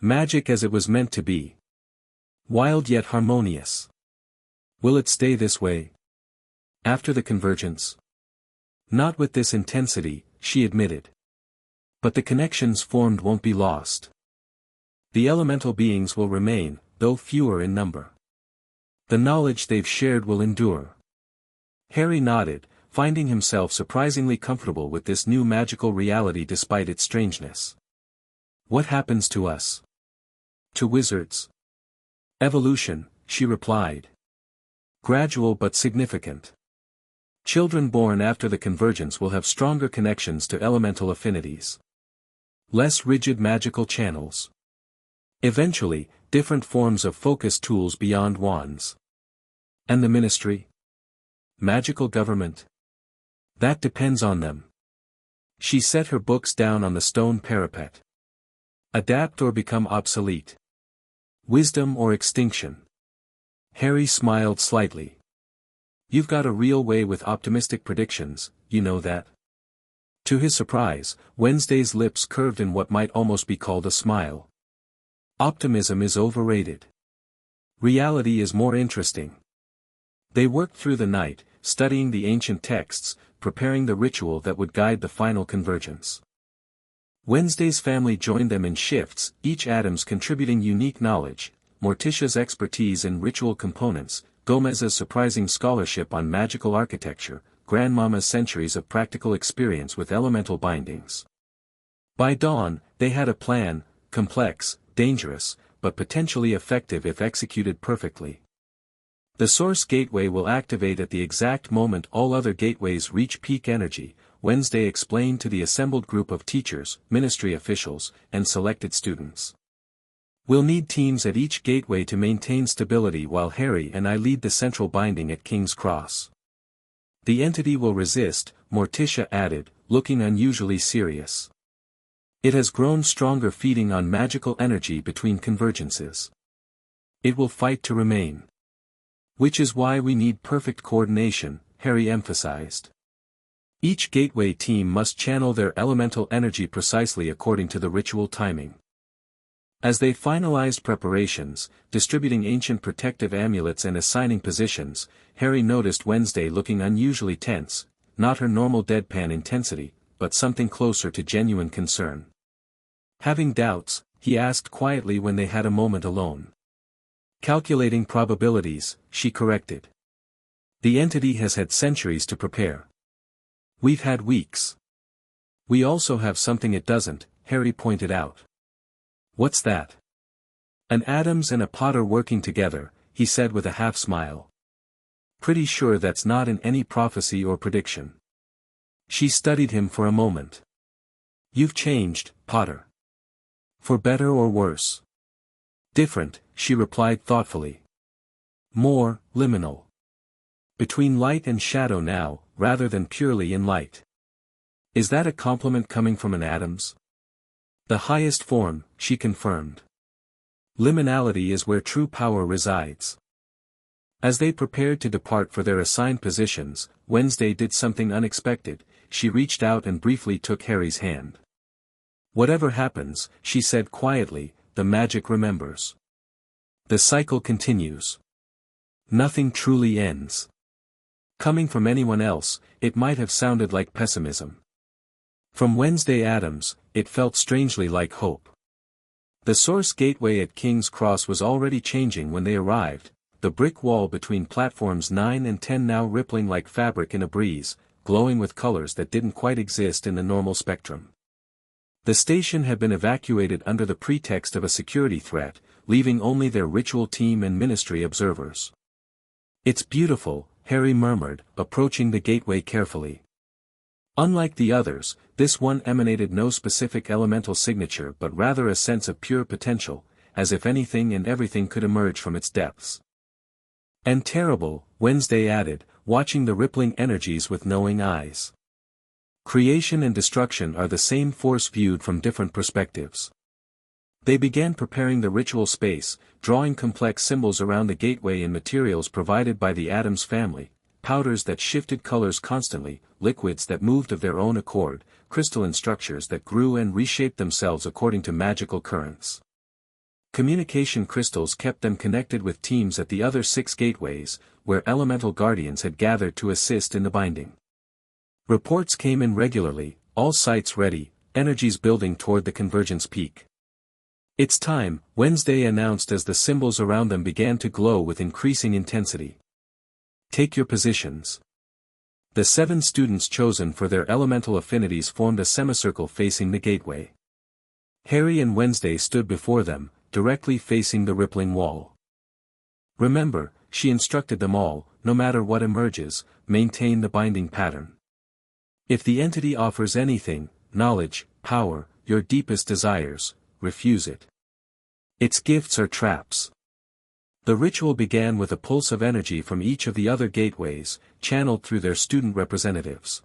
"Magic as it was meant to be. Wild yet harmonious. Will it stay this way after the convergence?" "Not with this intensity," she admitted. "But the connections formed won't be lost. The elemental beings will remain, though fewer in number. The knowledge they've shared will endure." Harry nodded, finding himself surprisingly comfortable with this new magical reality despite its strangeness. "What happens to us?" "To wizards?" "Evolution," she replied. "Gradual but significant. Children born after the convergence will have stronger connections to elemental affinities. Less rigid magical channels. Eventually, different forms of focus tools beyond wands." "And the ministry? Magical government?" "That depends on them." She set her books down on the stone parapet. "Adapt or become obsolete. Wisdom or extinction." Harry smiled slightly. "You've got a real way with optimistic predictions, you know that." To his surprise, Wednesday's lips curved in what might almost be called a smile. "Optimism is overrated. Reality is more interesting." They worked through the night, studying the ancient texts, preparing the ritual that would guide the final convergence. Wednesday's family joined them in shifts, each Addams contributing unique knowledge, Morticia's expertise in ritual components, Gomez's surprising scholarship on magical architecture, Grandmama's centuries of practical experience with elemental bindings. By dawn, they had a plan, complex, dangerous, but potentially effective if executed perfectly. The Source Gateway will activate at the exact moment all other gateways reach peak energy, Wednesday explained to the assembled group of teachers, ministry officials, and selected students. "We'll need teams at each gateway to maintain stability while Harry and I lead the central binding at King's Cross. The entity will resist," Morticia added, looking unusually serious. "It has grown stronger feeding on magical energy between convergences. It will fight to remain. Which is why we need perfect coordination," Harry emphasized. "Each gateway team must channel their elemental energy precisely according to the ritual timing." As they finalized preparations, distributing ancient protective amulets and assigning positions, Harry noticed Wednesday looking unusually tense, not her normal deadpan intensity, but something closer to genuine concern. Having doubts, he asked quietly when they had a moment alone. "Calculating probabilities," she corrected. The entity has had centuries to prepare. We've had weeks. We also have something it doesn't, Harry pointed out. What's that? An Addams and a Potter working together, he said with a half-smile. Pretty sure that's not in any prophecy or prediction. She studied him for a moment. You've changed, Potter. For better or worse? Different, she replied thoughtfully. More, liminal. Between light and shadow now, rather than purely in light. Is that a compliment coming from an Addams? The highest form, she confirmed. Liminality is where true power resides. As they prepared to depart for their assigned positions, Wednesday did something unexpected. She reached out and briefly took Harry's hand. Whatever happens, she said quietly, the magic remembers. The cycle continues. Nothing truly ends. Coming from anyone else, it might have sounded like pessimism. From Wednesday Addams, it felt strangely like hope. The Source Gateway at King's Cross was already changing when they arrived, the brick wall between platforms 9 and 10 now rippling like fabric in a breeze, glowing with colors that didn't quite exist in the normal spectrum. The station had been evacuated under the pretext of a security threat, leaving only their ritual team and ministry observers. It's beautiful, Harry murmured, approaching the gateway carefully. Unlike the others, this one emanated no specific elemental signature but rather a sense of pure potential, as if anything and everything could emerge from its depths. And terrible, Wednesday added, watching the rippling energies with knowing eyes. Creation and destruction are the same force viewed from different perspectives. They began preparing the ritual space, drawing complex symbols around the gateway in materials provided by the Addams family, powders that shifted colors constantly, liquids that moved of their own accord, crystalline structures that grew and reshaped themselves according to magical currents. Communication crystals kept them connected with teams at the other 6 gateways, where elemental guardians had gathered to assist in the binding. Reports came in regularly, all sites ready, energies building toward the convergence peak. It's time, Wednesday announced as the symbols around them began to glow with increasing intensity. Take your positions. The 7 students chosen for their elemental affinities formed a semicircle facing the gateway. Harry and Wednesday stood before them, directly facing the rippling wall. Remember, she instructed them all, no matter what emerges, maintain the binding pattern. If the entity offers anything, knowledge, power, your deepest desires, refuse it. Its gifts are traps. The ritual began with a pulse of energy from each of the other gateways, channeled through their student representatives.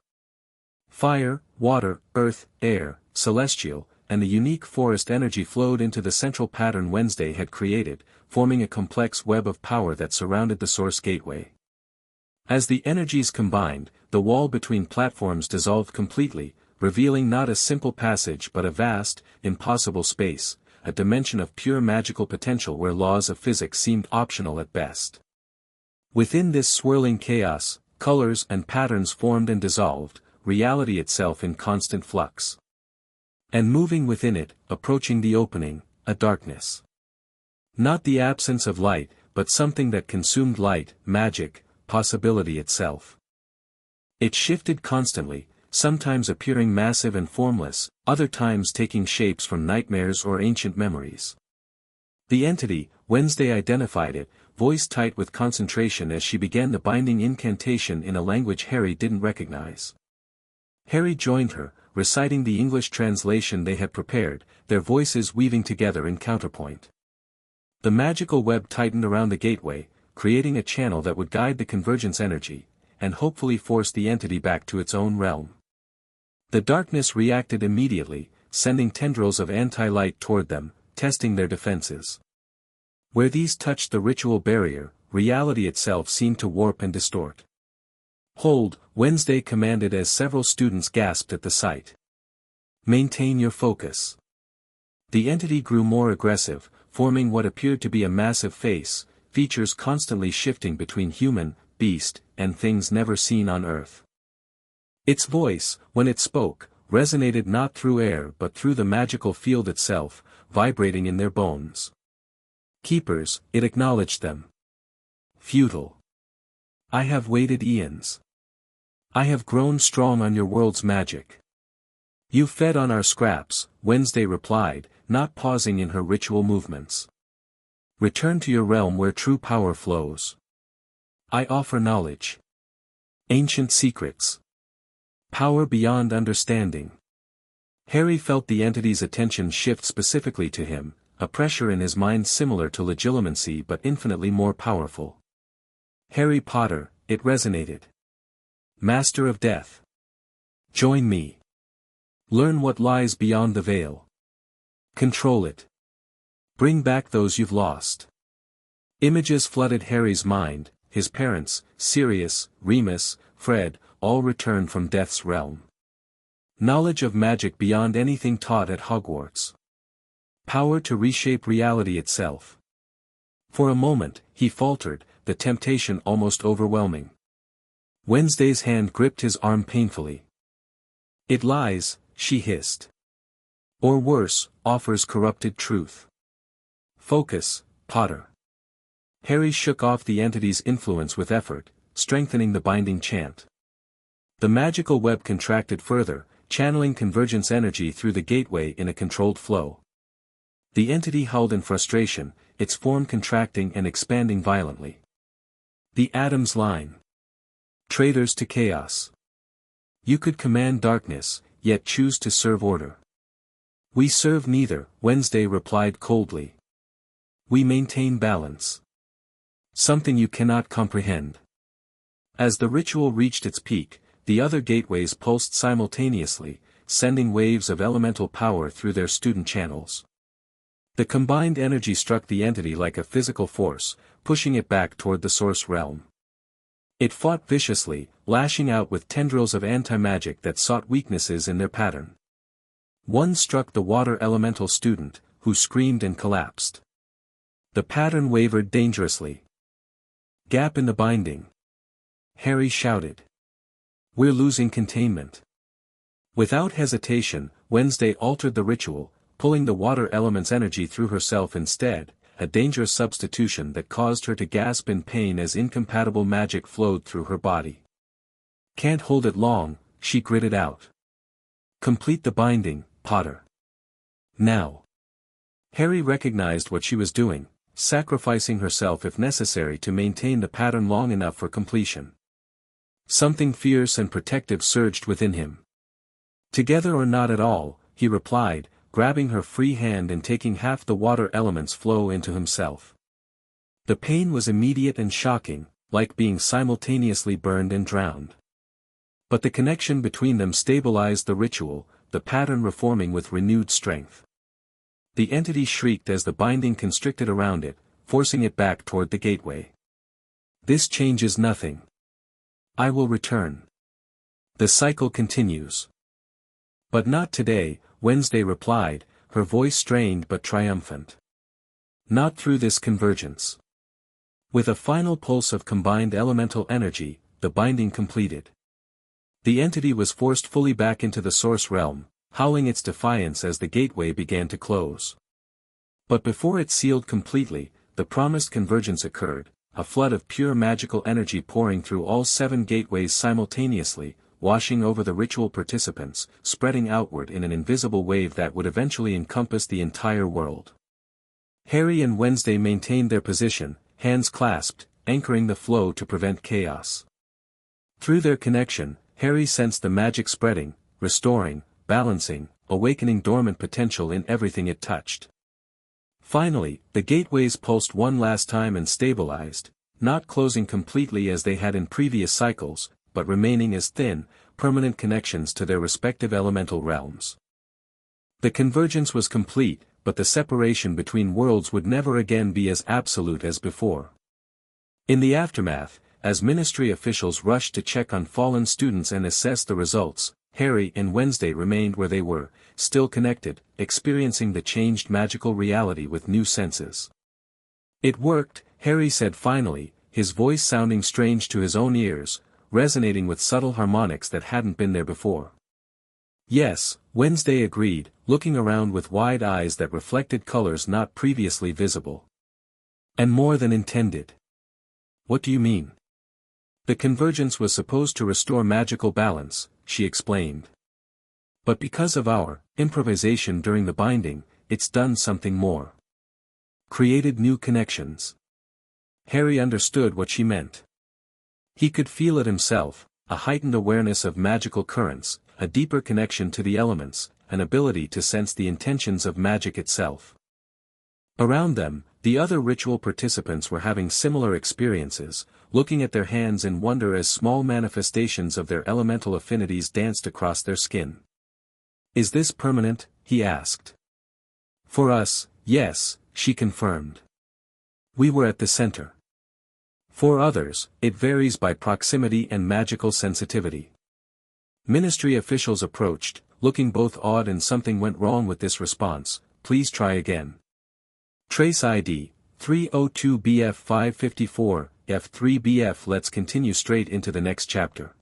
Fire, water, earth, air, celestial, and the unique forest energy flowed into the central pattern Wednesday had created, forming a complex web of power that surrounded the Source Gateway. As the energies combined, the wall between platforms dissolved completely, revealing not a simple passage but a vast, impossible space, a dimension of pure magical potential where laws of physics seemed optional at best. Within this swirling chaos, colors and patterns formed and dissolved, reality itself in constant flux. And moving within it, approaching the opening, a darkness. Not the absence of light, but something that consumed light, magic, possibility itself. It shifted constantly, sometimes appearing massive and formless, other times taking shapes from nightmares or ancient memories. The entity, Wednesday identified it, voice tight with concentration as she began the binding incantation in a language Harry didn't recognize. Harry joined her, reciting the English translation they had prepared, their voices weaving together in counterpoint. The magical web tightened around the gateway, creating a channel that would guide the convergence energy, and hopefully force the entity back to its own realm. The darkness reacted immediately, sending tendrils of anti-light toward them, testing their defenses. Where these touched the ritual barrier, reality itself seemed to warp and distort. Hold, Wednesday commanded as several students gasped at the sight. Maintain your focus. The entity grew more aggressive, forming what appeared to be a massive face, features constantly shifting between human, beast, and things never seen on Earth. Its voice, when it spoke, resonated not through air but through the magical field itself, vibrating in their bones. Keepers, it acknowledged them. Futile. I have waited eons. I have grown strong on your world's magic. You fed on our scraps, Wednesday replied, not pausing in her ritual movements. Return to your realm where true power flows. I offer knowledge. Ancient secrets. Power beyond understanding. Harry felt the entity's attention shift specifically to him, a pressure in his mind similar to legilimency but infinitely more powerful. Harry Potter, it resonated. Master of Death. Join me. Learn what lies beyond the veil. Control it. Bring back those you've lost. Images flooded Harry's mind, his parents, Sirius, Remus, Fred, all returned from Death's realm. Knowledge of magic beyond anything taught at Hogwarts. Power to reshape reality itself. For a moment, he faltered, the temptation almost overwhelming. Wednesday's hand gripped his arm painfully. It lies, she hissed. Or worse, offers corrupted truth. Focus, Potter. Harry shook off the entity's influence with effort, strengthening the binding chant. The magical web contracted further, channeling convergence energy through the gateway in a controlled flow. The entity howled in frustration, its form contracting and expanding violently. The Addams line. Traitors to chaos. You could command darkness, yet choose to serve order. We serve neither, Wednesday replied coldly. We maintain balance. Something you cannot comprehend. As the ritual reached its peak, the other gateways pulsed simultaneously, sending waves of elemental power through their student channels. The combined energy struck the entity like a physical force, pushing it back toward the source realm. It fought viciously, lashing out with tendrils of anti-magic that sought weaknesses in their pattern. One struck the water elemental student, who screamed and collapsed. The pattern wavered dangerously. Gap in the binding. Harry shouted. We're losing containment. Without hesitation, Wednesday altered the ritual, pulling the water element's energy through herself instead, a dangerous substitution that caused her to gasp in pain as incompatible magic flowed through her body. Can't hold it long, she gritted out. Complete the binding, Potter. Now. Harry recognized what she was doing, sacrificing herself if necessary to maintain the pattern long enough for completion. Something fierce and protective surged within him. Together or not at all, he replied, grabbing her free hand and taking half the water element's flow into himself. The pain was immediate and shocking, like being simultaneously burned and drowned. But the connection between them stabilized the ritual, the pattern reforming with renewed strength. The entity shrieked as the binding constricted around it, forcing it back toward the gateway. This changes nothing. I will return. The cycle continues. But not today, Wednesday replied, her voice strained but triumphant. Not through this convergence. With a final pulse of combined elemental energy, the binding completed. The entity was forced fully back into the source realm, howling its defiance as the gateway began to close. But before it sealed completely, the promised convergence occurred, a flood of pure magical energy pouring through all 7 gateways simultaneously, washing over the ritual participants, spreading outward in an invisible wave that would eventually encompass the entire world. Harry and Wednesday maintained their position, hands clasped, anchoring the flow to prevent chaos. Through their connection, Harry sensed the magic spreading, restoring, balancing, awakening dormant potential in everything it touched. Finally, the gateways pulsed one last time and stabilized, not closing completely as they had in previous cycles, but remaining as thin, permanent connections to their respective elemental realms. The convergence was complete, but the separation between worlds would never again be as absolute as before. In the aftermath, as ministry officials rushed to check on fallen students and assess the results, Harry and Wednesday remained where they were, still connected, experiencing the changed magical reality with new senses. It worked, Harry said finally, his voice sounding strange to his own ears, resonating with subtle harmonics that hadn't been there before. Yes, Wednesday agreed, looking around with wide eyes that reflected colors not previously visible. And more than intended. What do you mean? The convergence was supposed to restore magical balance, she explained. But because of our improvisation during the binding, it's done something more. Created new connections. Harry understood what she meant. He could feel it himself, a heightened awareness of magical currents, a deeper connection to the elements, an ability to sense the intentions of magic itself. Around them, the other ritual participants were having similar experiences, looking at their hands in wonder as small manifestations of their elemental affinities danced across their skin. "Is this permanent?" he asked. "For us, yes," she confirmed. "We were at the center. For others, it varies by proximity and magical sensitivity." Ministry officials approached, looking both awed and something went wrong with this response. "Please try again. Trace ID, 302BF554, F3BF." Let's continue straight into the next chapter.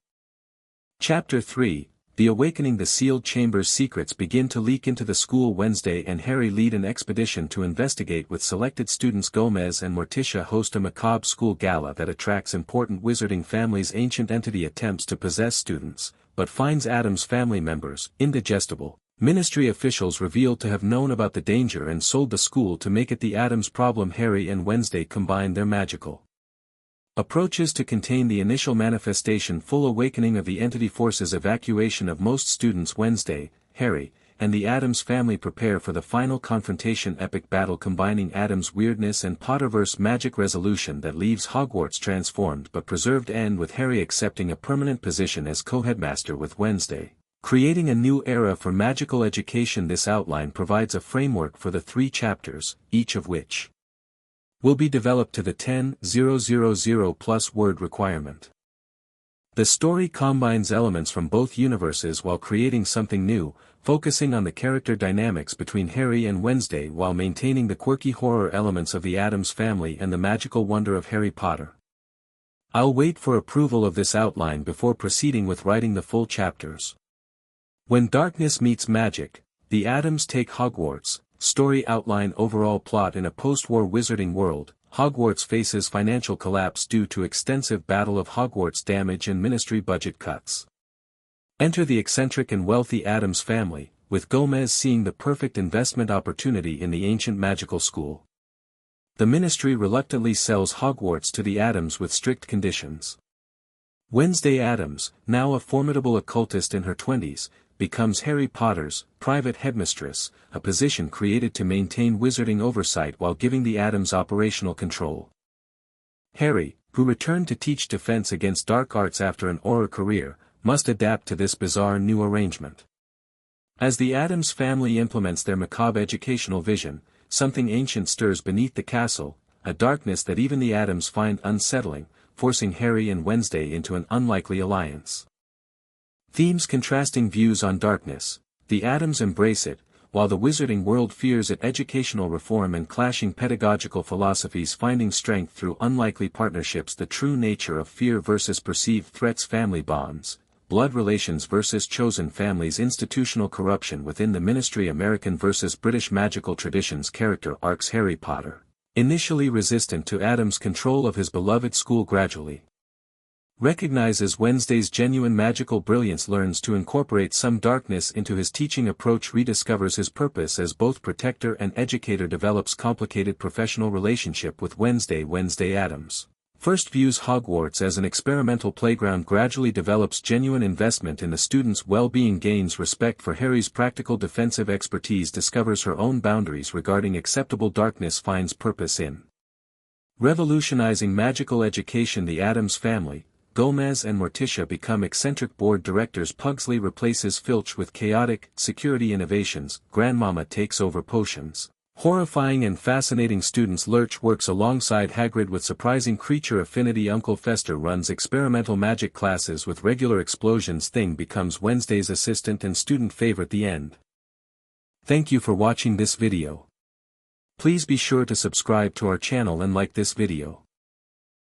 Chapter 3, The Awakening. The sealed chamber's secrets begin to leak into the school. Wednesday and Harry lead an expedition to investigate with selected students. Gomez and Morticia host a macabre school gala that attracts important wizarding families. Ancient entity attempts to possess students, but finds Addams family members indigestible. Ministry officials revealed to have known about the danger and sold the school to make it the Addams problem. Harry and Wednesday combine their magical approaches to contain the initial manifestation. Full awakening of the entity forces evacuation of most students. Wednesday, Harry, and the Addams family prepare for the final confrontation. Epic battle combining Addams' weirdness and Potterverse magic. Resolution that leaves Hogwarts transformed but preserved. End with Harry accepting a permanent position as co-headmaster with Wednesday, creating a new era for magical education. This outline provides a framework for the 3 chapters, each of which will be developed to the 10,000 plus word requirement. The story combines elements from both universes while creating something new, focusing on the character dynamics between Harry and Wednesday while maintaining the quirky horror elements of the Addams family and the magical wonder of Harry Potter. I'll wait for approval of this outline before proceeding with writing the full chapters. When darkness meets magic, the Addams take Hogwarts. Story outline. Overall plot. In a post-war wizarding world, Hogwarts faces financial collapse due to extensive Battle of Hogwarts damage and ministry budget cuts. Enter the eccentric and wealthy Addams family, with Gomez seeing the perfect investment opportunity in the ancient magical school. The ministry reluctantly sells Hogwarts to the Addams with strict conditions. Wednesday Addams, now a formidable occultist in her 20s, becomes Harry Potter's private headmistress, a position created to maintain wizarding oversight while giving the Addams operational control. Harry, who returned to teach defense against dark arts after an Auror career, must adapt to this bizarre new arrangement. As the Addams family implements their macabre educational vision, something ancient stirs beneath the castle, a darkness that even the Addams find unsettling, forcing Harry and Wednesday into an unlikely alliance. Themes. Contrasting views on darkness. The Addams embrace it, while the wizarding world fears it. Educational reform and clashing pedagogical philosophies. Finding strength through unlikely partnerships. The true nature of fear versus perceived threats. Family bonds, blood relations versus chosen families. Institutional corruption within the ministry. American versus British magical traditions. Character arcs. Harry Potter, initially resistant to Addams' control of his beloved school, gradually recognizes Wednesday's genuine magical brilliance, learns to incorporate some darkness into his teaching approach, rediscovers his purpose as both protector and educator, develops complicated professional relationship with Wednesday. Wednesday Addams first views Hogwarts as an experimental playground, gradually develops genuine investment in the students' well-being, gains respect for Harry's practical defensive expertise, discovers her own boundaries regarding acceptable darkness, finds purpose in revolutionizing magical education. The Addams family, Gomez and Morticia, become eccentric board directors. Pugsley replaces Filch with chaotic security innovations. Grandmama takes over potions. Horrifying and fascinating students. Lurch works alongside Hagrid with surprising creature affinity. Uncle Fester runs experimental magic classes with regular explosions. Thing becomes Wednesday's assistant and student favorite. The end. Thank you for watching this video. Please be sure to subscribe to our channel and like this video.